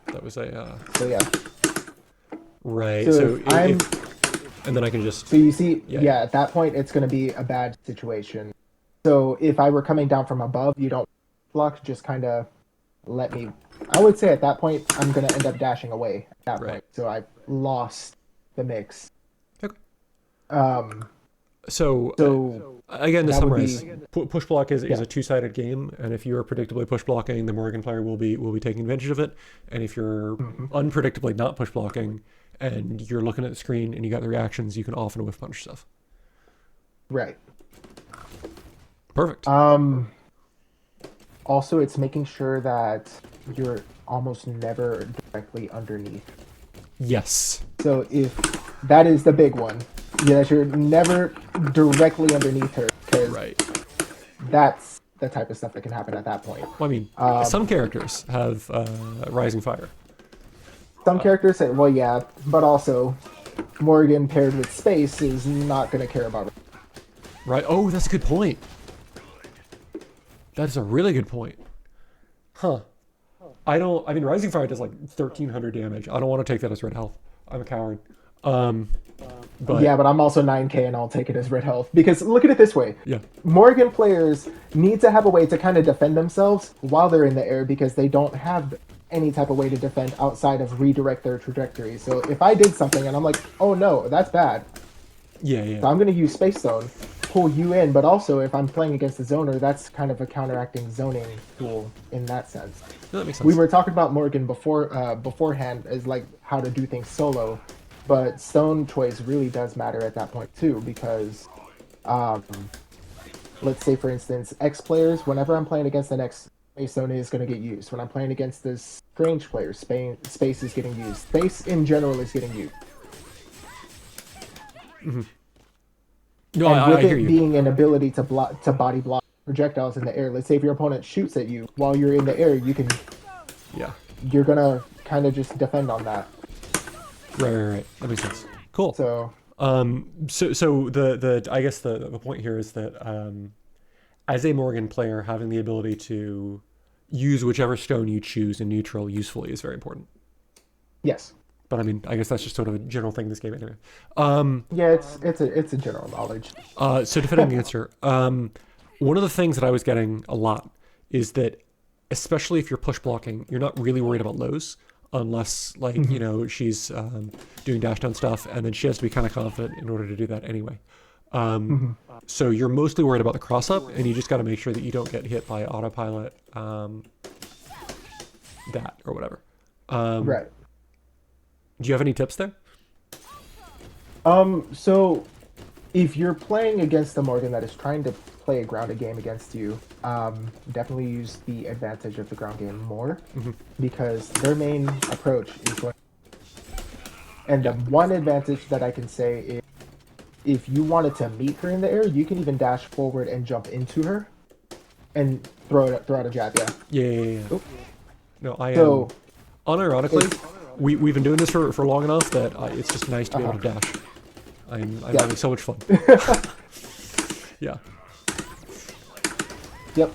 That was a... So yeah. Right. So and then I can just... So you see, yeah, at that point, it's going to be a bad situation. So if I were coming down from above, you don't block, just kind of let me... I would say at that point, I'm going to end up dashing away at that point. So I lost the mix. Okay. So again, to summarize, push block is a two-sided game, and if you are predictably push blocking, the Morrigan player will be taking advantage of it. And if you're unpredictably not push blocking, and you're looking at the screen and you got the reactions, you can often whiff punch stuff. Right. Perfect. Also, it's making sure that you're almost never directly underneath. Yes. So if that is the big one, that you're never directly underneath her, because that's the type of stuff that can happen at that point. Well, I mean, some characters have Rising Fire. Some characters say, well, yeah, but also Morrigan paired with Space is not going to care about it. Right. Oh, that's a good point. That's a really good point. Huh. I mean, Rising Fire does like 1,300 damage. I don't want to take that as red health. I'm a coward. But yeah, but I'm also 9k and I'll take it as red health. Because look at it this way. Yeah. Morrigan players need to have a way to kind of defend themselves while they're in the air because they don't have any type of way to defend outside of redirect their trajectory. So if I did something and I'm like, oh no, that's bad. Yeah. So I'm going to use Space Zone, pull you in, but also if I'm playing against the zoner, that's kind of a counteracting zoning tool in that sense. No, that makes sense. We were talking about Morrigan beforehand as like how to do things solo, but Stone choice really does matter at that point too, because let's say for instance, X players, whenever I'm playing against the next Space Zone is going to get used. When I'm playing against this Strange player, Space is getting used. Space in general is getting used. No, and with I hear it you. being an ability to body block projectiles in the air. Let's say if your opponent shoots at you while you're in the air, you can. Yeah. You're gonna kind of just defend on that. Right. That makes sense. Cool. So. So the I guess the point here is that as a Morrigan player, having the ability to use whichever stone you choose in neutral usefully is very important. Yes. But I mean, I guess that's just sort of a general thing in this game anyway. Yeah, it's a general knowledge. So defending against her, one of the things that I was getting a lot is that, especially if you're push blocking, you're not really worried about lows unless, like, you know, she's doing dash down stuff, and then she has to be kind of confident in order to do that anyway. So you're mostly worried about the cross up, and you just got to make sure that you don't get hit by autopilot, that or whatever. Right. Do you have any tips there? So if you're playing against the Morrigan that is trying to play a grounded game against you, definitely use the advantage of the ground game more, because their main approach is going. And the one advantage that I can say is, if you wanted to meet her in the air, you can even dash forward and jump into her, and throw out a jab. Yeah. Oop. No, I am. Unironically, we've been doing this for long enough that it's just nice to be able to dash. I'm having so much fun. Yeah. Yep.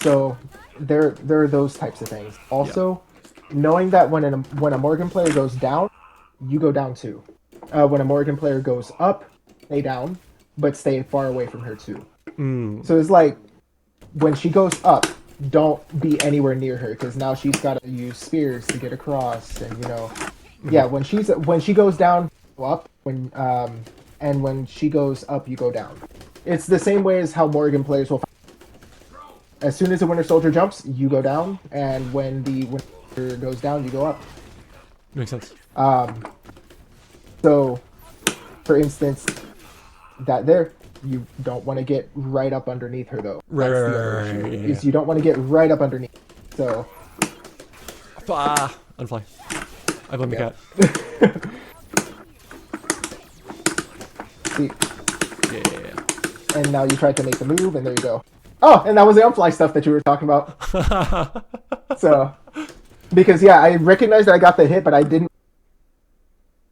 So there are those types of things. Also, knowing that when a Morgan player goes down, you go down too. When a Morgan player goes up, stay down, but stay far away from her too. So it's like when she goes up, don't be anywhere near her because now she's got to use spears to get across, and yeah. When she goes down, go up. And when she goes up, you go down. It's the same way as how Morgan players will. As soon as the Winter Soldier jumps, you go down, and when the Winter Soldier goes down, you go up. Makes sense. So, for instance, that there, you don't want to get right up underneath her though. Right, That's right, the other right, issue, right, yeah, is you don't want to get right up underneath. So, Unfly. I blame the cat. see, Yeah. and now you tried to make the move, and there you go. Oh, and that was the unfly stuff that you were talking about. So, because yeah, I recognized that I got the hit, but I didn't.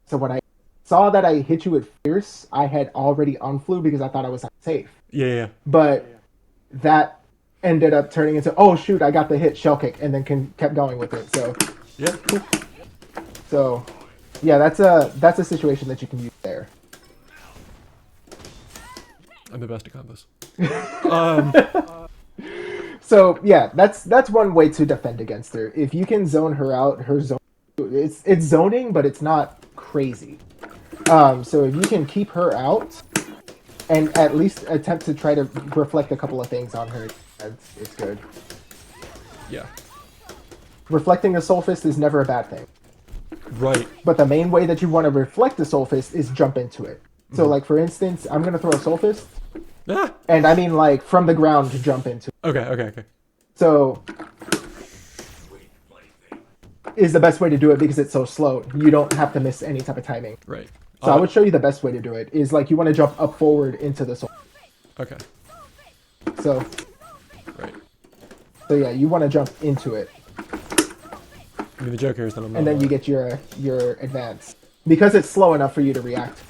So when I saw that I hit you with fierce, I had already unflew because I thought I was safe. Yeah. But that ended up turning into, oh shoot, I got the hit, shell kick, and then kept going with it. So Yeah. Cool. so yeah, that's a situation that you can use there. I'm the best at combos. So yeah, that's one way to defend against her. If you can zone her out, her zone, it's zoning, but it's not crazy. So if you can keep her out and at least attempt to try to reflect a couple of things on her, it's good. Yeah. Reflecting a Soul Fist is never a bad thing. Right. But the main way that you want to reflect a Soul Fist is jump into it. So like for instance, I'm gonna throw a Soul Fist. Ah. And I mean like from the ground to jump into it. Okay. So is the best way to do it because it's so slow. You don't have to miss any type of timing. Right. So I would show you the best way to do it is like you want to jump up forward into the soul. Okay. So Right. So yeah, you want to jump into it. I mean, the joke here is that I'm not. And then you get your advance because it's slow enough for you to react.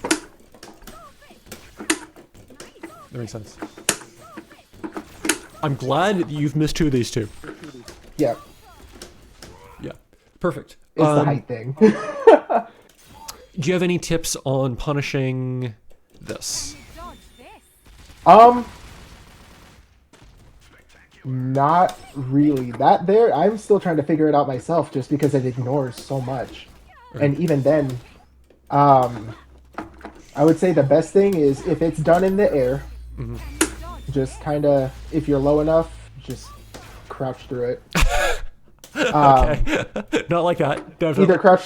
That makes sense. I'm glad you've missed 2 of these 2. Yeah, Yeah. Perfect. it's the height thing. Do you have any tips on punishing this? Not really. That there, I'm still trying to figure it out myself just because it ignores so much. Okay. And even then, I would say the best thing is if it's done in the air, just kind of, if you're low enough, just crouch through it. Okay. Not like that. Definitely. Either crouch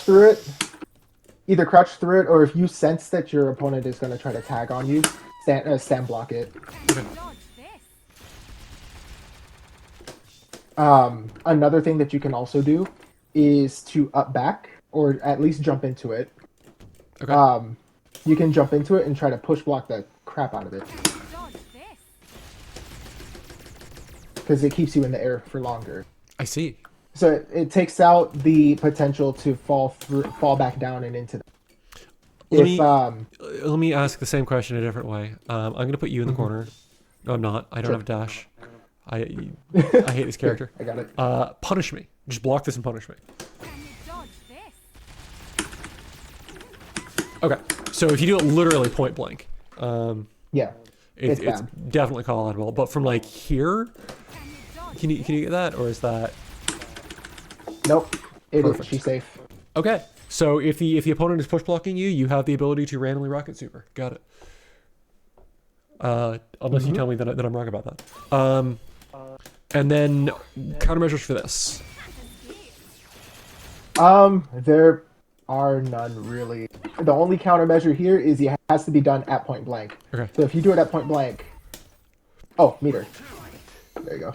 through it, or if you sense that your opponent is going to try to tag on you, stand block it. Okay. Another thing that you can also do is to up back, or at least jump into it. Okay. You can jump into it and try to push block the crap out of it. Because it keeps you in the air for longer. I see. So it takes out the potential to fall back down and into that. Let me ask the same question a different way. I'm going to put you in the corner. No, I'm not. I don't have a dash. I hate this character. I got it. Punish me. Just block this and punish me. Okay. So if you do it literally point blank, Yeah. it's bad. definitely call outable. But from like here, can you get that, or is that? Nope. Perfect. She's safe. Okay. So if the opponent is push blocking you, you have the ability to randomly rocket super. Got it. Unless you tell me that I'm wrong about that. And then countermeasures for this. There are none really. The only countermeasure here is it has to be done at point blank. Okay. So if you do it at point blank, oh, meter. There you go.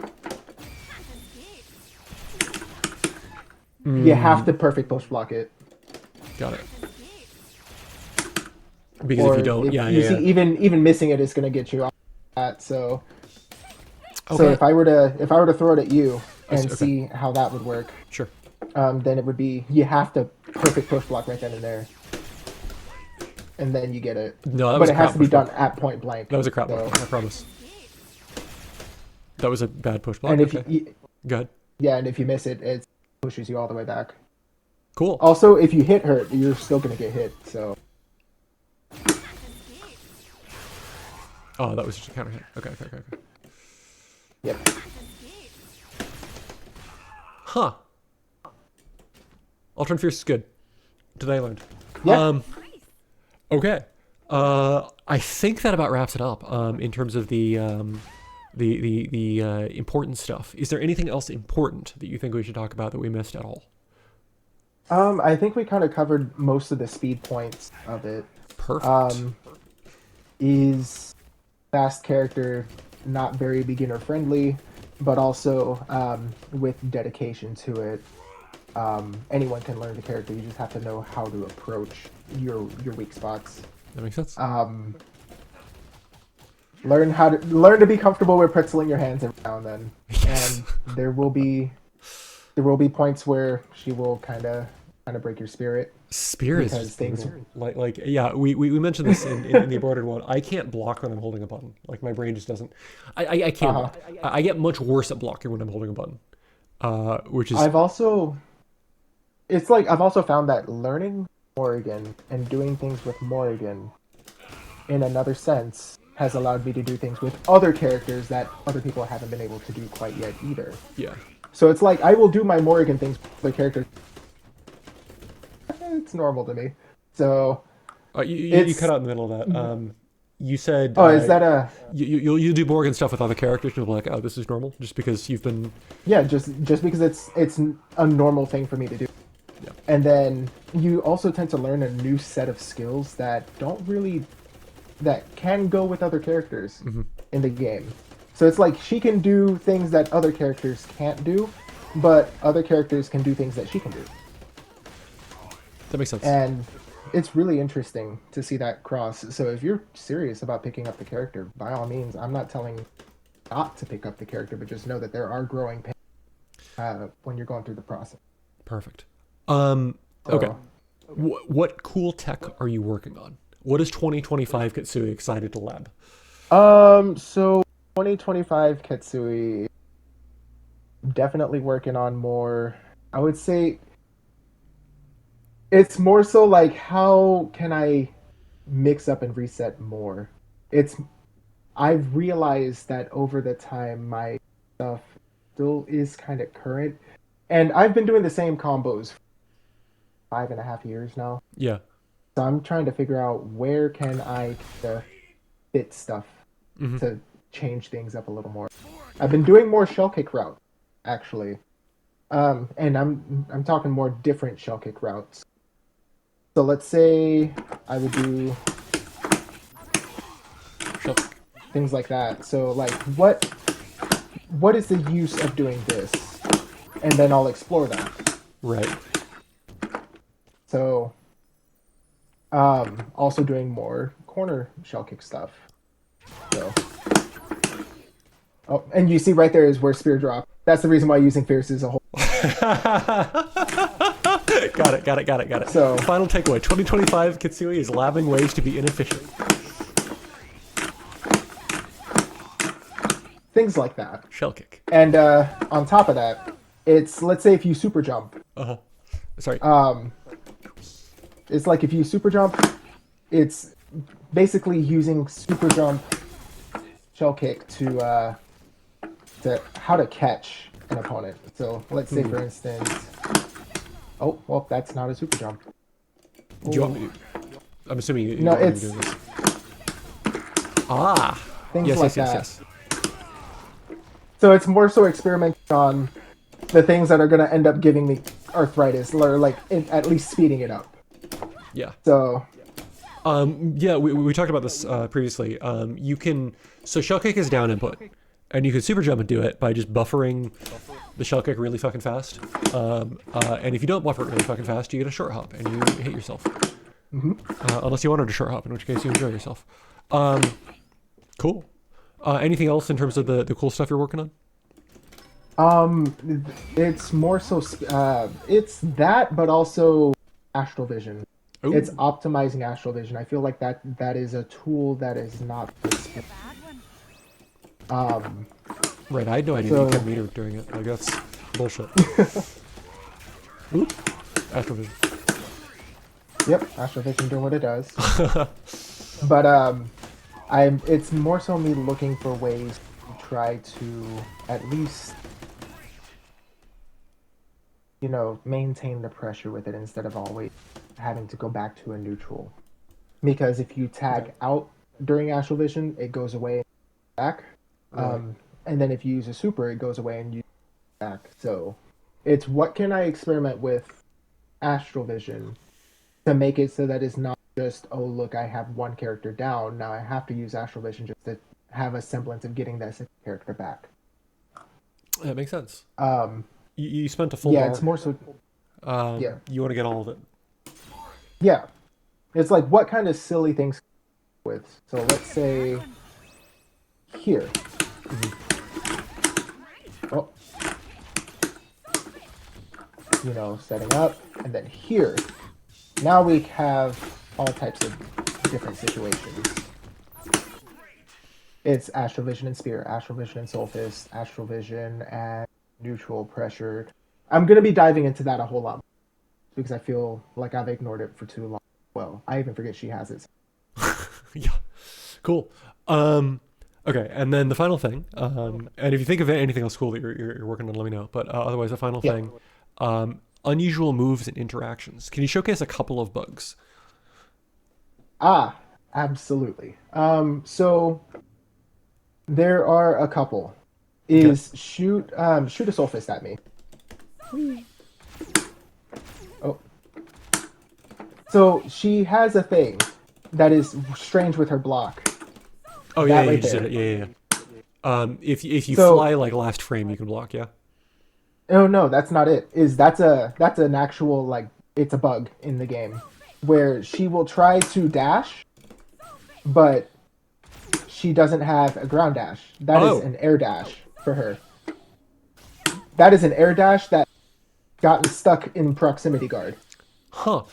You have to perfect push block it. Got it. Because if you don't, see, even missing it is going to get you off that. So, Okay. so if I were to throw it at you and Okay. see how that would work, Sure. then it would be you have to perfect push block right then and there, and then you get it. No, that but was it a has crap to be push done block. at point blank. That was a crap so, block, I promise. That was a bad push block. And if okay. Good. Yeah, and if you miss it, it pushes you all the way back. Cool. Also, if you hit her, you're still gonna get hit. So Oh, that was just a counter hit. Okay, okay, okay, okay. yep. Huh. Ultron Fierce is good. Today I learned. Yeah. Okay. I think that about wraps it up. In terms of the important stuff. Is there anything else important that you think we should talk about that we missed at all? I think we kind of covered most of the speed points of it. Perfect. Um, is fast character not very beginner friendly, but also with dedication to it, anyone can learn the character. You just have to know how to approach your weak spots. That makes sense. Learn to be comfortable with pretzeling your hands every now and then, Yes. and there will be points where she will kind of break your spirit Spear is because just things. brutal. Like yeah, we mentioned this in the embroidered one. I can't block when I'm holding a button. Like my brain just doesn't. I can Uh-huh. block. I get much worse at blocking when I'm holding a button. Which is I've also It's like I've also found that learning Morrigan and doing things with Morrigan in another sense has allowed me to do things with other characters that other people haven't been able to do quite yet either. yeah. So it's like I will do my Morrigan things with other characters. It's normal to me. So You cut it's out in the middle of that. You said oh, is that a you do Morgan stuff with other characters, and you'll be like, oh, this is normal, just because you've been. yeah, just because it's a normal thing for me to do. Yeah. And then you also tend to learn a new set of skills that can go with other characters in the game. So it's like she can do things that other characters can't do, but other characters can do things that she can do. That makes sense. And it's really interesting to see that cross. So if you're serious about picking up the character, by all means, I'm not telling you not to pick up the character, but just know that there are growing pains when you're going through the process. Perfect. Okay. So, What cool tech are you working on? What is 2025 Ketsui excited to lab? so 2025 Ketsui, definitely working on more. I would say it's more so like how can I mix up and reset more. It's I've realized that over the time my stuff still is kind of current, and I've been doing the same combos for 5.5 years now. Yeah. So I'm trying to figure out where can I fit stuff to change things up a little more. I've been doing more shell kick route, actually, and I'm talking more different shell kick routes. So let's say I would do Sure. things like that. So like what is the use of doing this? And then I'll explore that. Right. So also doing more corner shell kick stuff. So oh, and you see right there is where spear drop. That's the reason why using fierce is a whole. Got it. Got it. Got it. Got it. So Final takeaway: 2025 Kitsui is labbing ways to be inefficient. things like that. Shell kick. And on top of that, it's let's say if you super jump. Sorry. It's like if you super jump, it's basically using super jump, shell kick to how to catch an opponent. So let's say for instance, oh well, that's not a super jump. Do you want me to? I'm assuming you No, want me to it's do this. Ah. things Yes. like Yes. Yes. that. Yes. So it's more so experimenting on the things that are going to end up giving me arthritis, or like at least speeding it up. Yeah. So Yeah, we talked about this previously. You can shell kick is down input, and you can super jump and do it by just buffering the shell kick really fucking fast. And if you don't buffer it really fucking fast, you get a short hop and you hit yourself. Unless you wanted a short hop, in which case you enjoy yourself. Cool. Anything else in terms of the cool stuff you're working on? it's more so it's that, but also astral vision. Ooh. It's optimizing astral vision. I feel like that is a tool that is not um Right, I had no idea that you So kept meter during it. Like, that's bullshit. Oop. Astrovision. yep, Astrovision doing what it does. But it's more so me looking for ways to try to at least, maintain the pressure with it instead of always having to go back to a neutral. Because if you tag out during Astrovision, it goes away and back. Right. And then if you use a super, it goes away and you back. So it's what can I experiment with Astrovision to make it so that it's not just, oh, look, I have one character down. Now I have to use Astrovision just to have a semblance of getting that second character back. That makes sense. Um, You spent a full yeah, it's bar. more so. Yeah, You want to get all of it. yeah. It's like what kind of silly things with. So let's say here. Oh, setting up, and then here. Now we have all types of different situations. It's Astrovision and Spear, Astrovision and Soul Fist, Astrovision and Neutral Pressure. I'm going to be diving into that a whole lot because I feel like I've ignored it for too long. Well, I even forget she has it. Yeah. Cool. Okay, and then the final thing, and if you think of anything else cool that you're working on, let me know. But otherwise, the final Yeah. thing, unusual moves and interactions. Can you showcase a couple of bugs? Ah, absolutely. So there are a couple. Okay. Is shoot a Soul Fist at me. Oh, so she has a thing that is strange with her block. Oh That yeah, you right just did there. it. Yeah. If you So fly like last frame, you can block. Yeah. oh no, that's not it. That's an actual like it's a bug in the game where she will try to dash, but she doesn't have a ground dash. That is Oh. an air dash for her. That is an air dash that gotten stuck in proximity guard. Huh.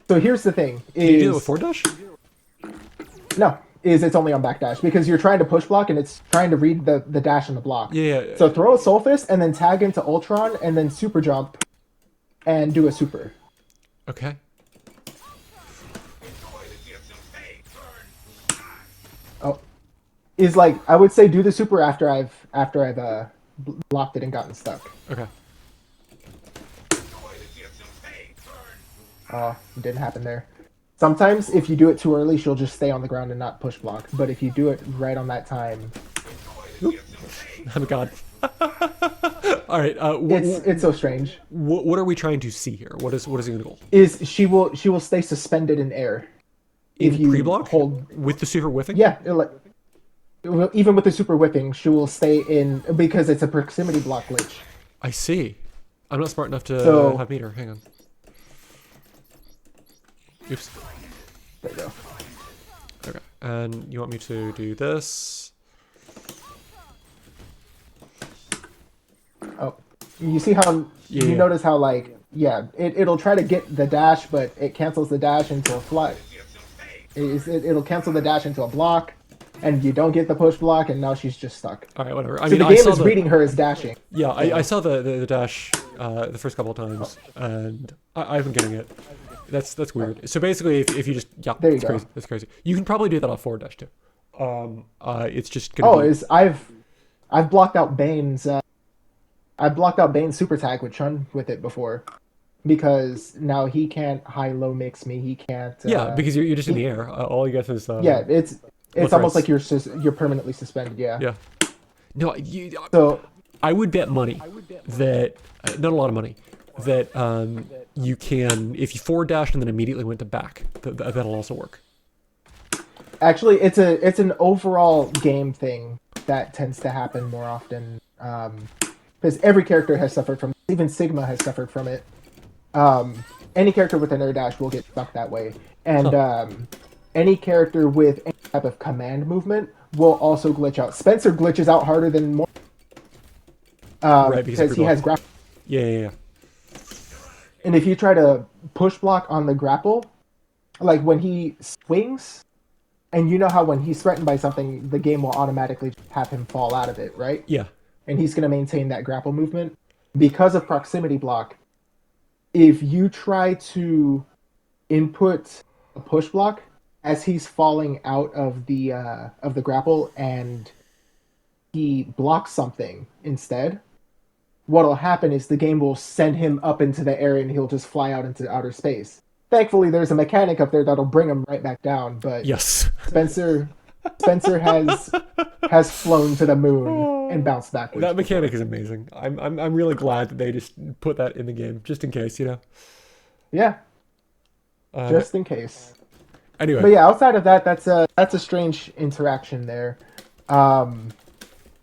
So here's the thing: Can you do that with is forward dash? no, is it's only on backdash because you're trying to push block and it's trying to read the dash and the block. Yeah. So throw a Soul Fist and then tag into Ultron and then super jump and do a super. Okay. Oh, is like I would say do the super after I've blocked it and gotten stuck. Okay. Oh, it didn't happen there. Sometimes if you do it too early, she'll just stay on the ground and not push block. But if you do it right on that time, Oh my god. All right. it's so strange. What are we trying to see here? What is the goal? Is she will stay suspended in air if In you pre-block hold. with the super whiffing? Yeah, even with the super whipping, she will stay in because it's a proximity block glitch. I see. I'm not smart enough to So have meter. Hang on. Oops. there you go. Okay. And you want me to do this? Oh, you see how Yeah. you notice how like yeah, it'll try to get the dash, but it cancels the dash into a fly. It'll cancel the dash into a block, and you don't get the push block, and now she's just stuck. All right. Whatever. I So mean, the I game saw is the reading her as dashing. yeah. I So saw the dash the first couple of times, and I've been getting it. That's weird. So basically, if you just there you that's go. crazy. That's crazy. You can probably do that off forward dash too. It's just gonna Oh, be is I've blocked out Bane's. I blocked out Bane's super tag with Chun with it before, because now he can't high low mix me. He can't. yeah, because you're just in the He, air. All you get is yeah, it's left almost rights. like you're permanently suspended. Yeah. Yeah. No, So I would bet money that not a lot of money that you can if you forward dashed and then immediately went to back. That'll also work. actually, it's an overall game thing that tends to happen more often. Because every character has suffered from. Even Sigma has suffered from it. Any character with an air dash will get stuck that way, and Huh. any character with any type of command movement will also glitch out. Spencer glitches out harder than more Right, because of because he pre-block. has grapple. Yeah. And if you try to push block on the grapple, like when he swings And you know how when he's threatened by something, the game will automatically have him fall out of it, right? Yeah. And he's going to maintain that grapple movement. Because of proximity block, if you try to input a push block as he's falling out of the grapple and he blocks something instead, what'll happen is the game will send him up into the air and he'll just fly out into outer space. Thankfully, there's a mechanic up there that'll bring him right back down. But Yes. Spencer, Spencer has flown to the moon and bounced backwards. That mechanic is amazing. I'm really glad that they just put that in the game, just in case, you know. Yeah, Uh, just in case. anyway, But yeah, outside of that, that's a strange interaction there.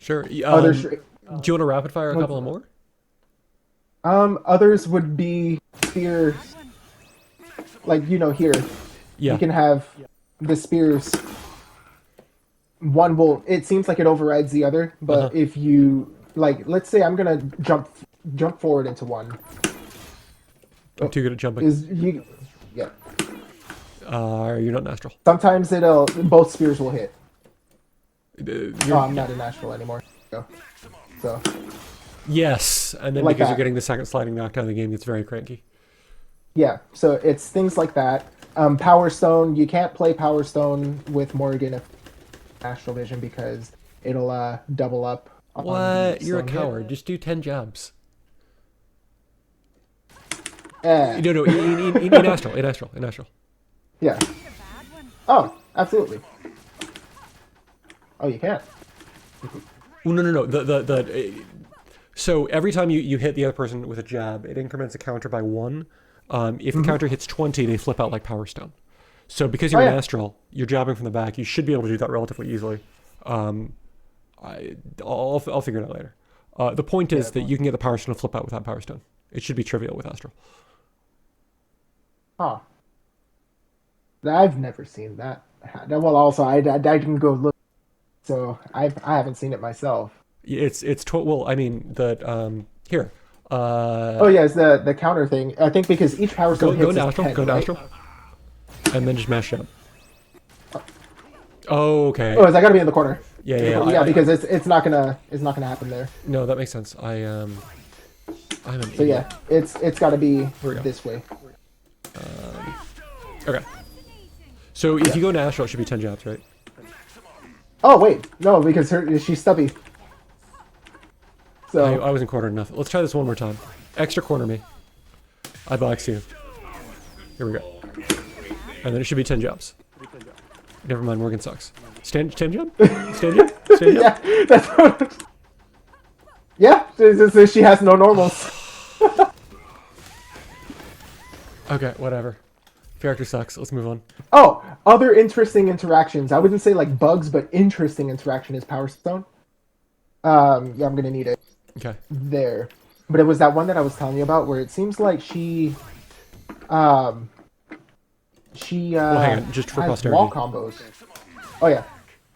sure. Other Do you want to rapid fire a couple of more? others would be spears, like here. Yeah. You can have the spears. One will. It seems like it overrides the other, but if you like, let's say I'm gonna jump forward into one. I'm too good at jumping. Yeah. You're not natural. Sometimes both spears will hit. You're- Oh, I'm not a natural anymore. So yes, and then Like because that. you're getting the second sliding knockdown, the game gets very cranky. yeah, so it's things like that. Power Stone. You can't play Power Stone with Morrigan if Astral Vision because it'll double up. On What? the You're a stone hit. coward. Just do 10 jabs. Eh, No, in astral, in astral. yeah. Oh, absolutely. Oh, you can't. Oh, no. So every time you hit the other person with a jab, it increments a counter by 1. If the counter hits 20, they flip out like Power Stone. So because you're in astral, you're jabbing from the back. You should be able to do that relatively easily. I'll figure it out later. The point is that you can get the Power Stone to flip out without Power Stone. It should be trivial with astral. Huh. I've never seen that. Well, also I didn't go look, so I haven't seen it myself. Well, I mean the here. Oh yeah, it's the counter thing. I think because each Power Stone Go hits into is astral, 10, go into right? astral, and then just mash up. Oh, okay. Oh, is that gotta be in the corner? Yeah. Because it's not gonna happen there. No, that makes sense. I'm an So idiot. yeah, it's gotta be we go. this way. Okay. So if you go natural, it should be 10 jabs, right? Oh wait, no, because she's stubby. So I wasn't cornered enough. Let's try this one more time. Extra corner me. I box you. Here we go. And then it should be 10 jabs. Never mind, Morgan sucks. Stand jump? Stand jump? Stand jump? yeah, that's what. Yeah, so she has no normals. Okay, whatever. Character sucks. Let's move on. Oh, other interesting interactions. I wouldn't say like bugs, but interesting interaction is Power Stone. Yeah, I'm gonna need it Okay. there. But it was that one that I was telling you about where it seems like she Well, hang on, just for has posterity. wall combos. Oh yeah.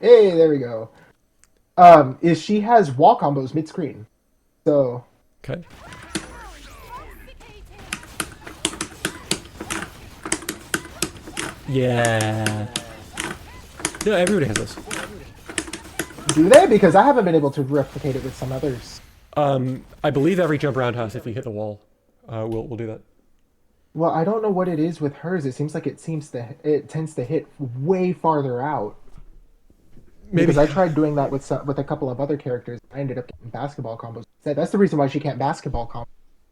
Hey, there we go. Is she has wall combos mid screen. So Okay. Yeah. No, everybody has this. do they? Because I haven't been able to replicate it with some others. I believe every jump roundhouse, if you hit the wall, we'll do that. Well, I don't know what it is with hers. It seems like it tends to hit way farther out. Maybe. Because I tried doing that with a couple of other characters. I ended up getting basketball combos. That's the reason why she can't basketball combo.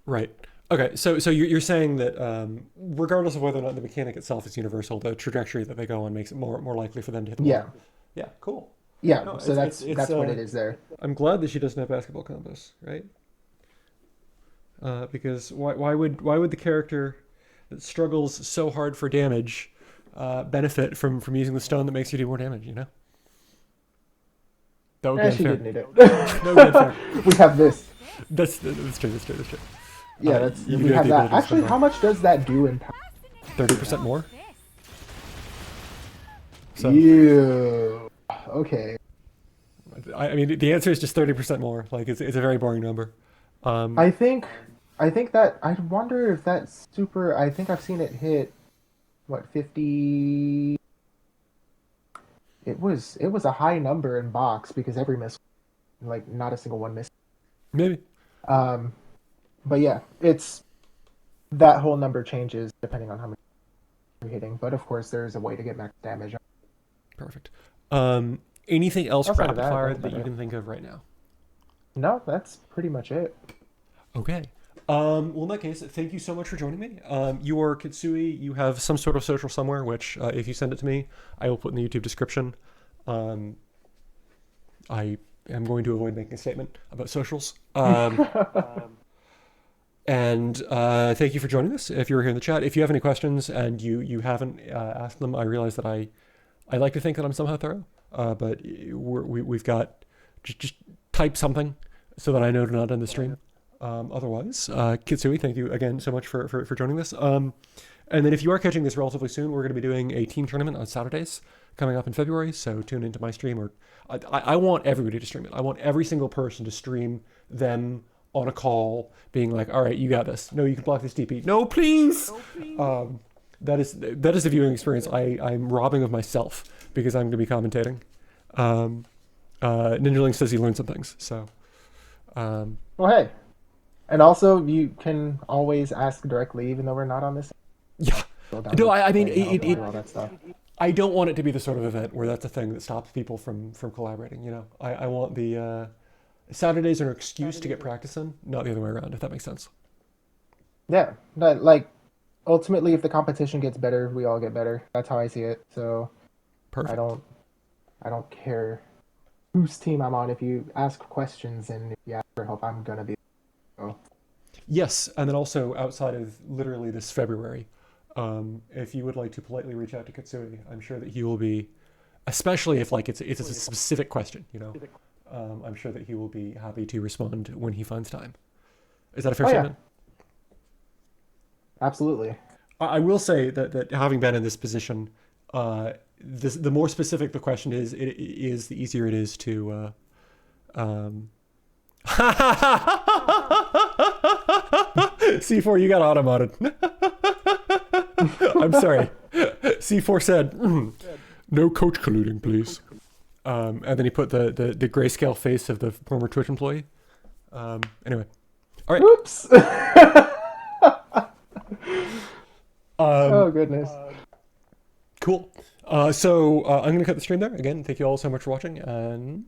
Right. Okay. So you're saying that regardless of whether or not the mechanic itself is universal, the trajectory that they go on makes it more likely for them to hit the Yeah. wall. Yeah. Cool. Yeah, No, so that's what it is there. I'm glad that she doesn't have basketball combos, right? Because why would the character that struggles so hard for damage benefit from using the stone that makes you do more damage? You know. That would be She unfair. didn't need it. That would be unfair. We have this. That's true. Yeah, you we do have the that. ability to Actually, spend how much does that do in power? 30% more. So Ew. Okay. I mean, the answer is just 30% more. Like it's a very boring number. I think that I wonder if that's super. I think I've seen it hit what 50. it was a high number in box because every miss, like not a single one missed. Maybe. Um, but yeah, it's that whole number changes depending on how many you're hitting. But of course, there's a way to get max damage. Perfect. Anything else Outside of rapid that, fire that's that about you it. can think of right now? No, that's pretty much it. Okay. Well, in that case, thank you so much for joining me. You are Kitsui. You have some sort of social somewhere, which, if you send it to me, I will put in the YouTube description. Um, I am going to avoid making a statement about socials. And thank you for joining us. If you're here in the chat, if you have any questions and you haven't asked them, I realize that I like to think that I'm somehow thorough. But we've got just type something so that I know to not end the stream. Otherwise, Kitsui, thank you again so much for joining this. And then if you are catching this relatively soon, we're going to be doing a team tournament on Saturdays coming up in February. So tune into my stream. Or I want everybody to stream it. I want every single person to stream them on a call, being like, "All right, you got this. No, you can block this DP. No, please." That is the viewing experience I'm robbing of myself because I'm going to be commentating. Ninjaling says he learned some things. So, Well, hey, and also you can always ask directly, even though we're not on this. yeah. Go down No, the I mean, thing, I'll do all that stuff. I don't want it to be the sort of event where that's a thing that stops people from collaborating. You know, I want the Saturdays are an excuse to get practice in, not the other way around. If that makes sense. Yeah, but like ultimately, if the competition gets better, we all get better. That's how I see it. So I Perfect. don't I don't care whose team I'm on. If you ask questions and if you ask for help, I'm gonna be. So, Yes, and then also outside of literally this February, if you would like to politely reach out to Katsui, I'm sure that he will be, especially if like it's a specific question, you know. I'm sure that he will be happy to respond when he finds time. Is that a fair oh yeah, statement? absolutely. I will say that having been in this position, the more specific the question is, the easier it is to. C4, you got automated. I'm sorry. C4 said, no coach colluding, please. And then he put the grayscale face of the former Twitch employee. Anyway. All right. Oops. Um, Oh goodness. cool. So I'm going to cut the stream there. Again, thank you all so much for watching, and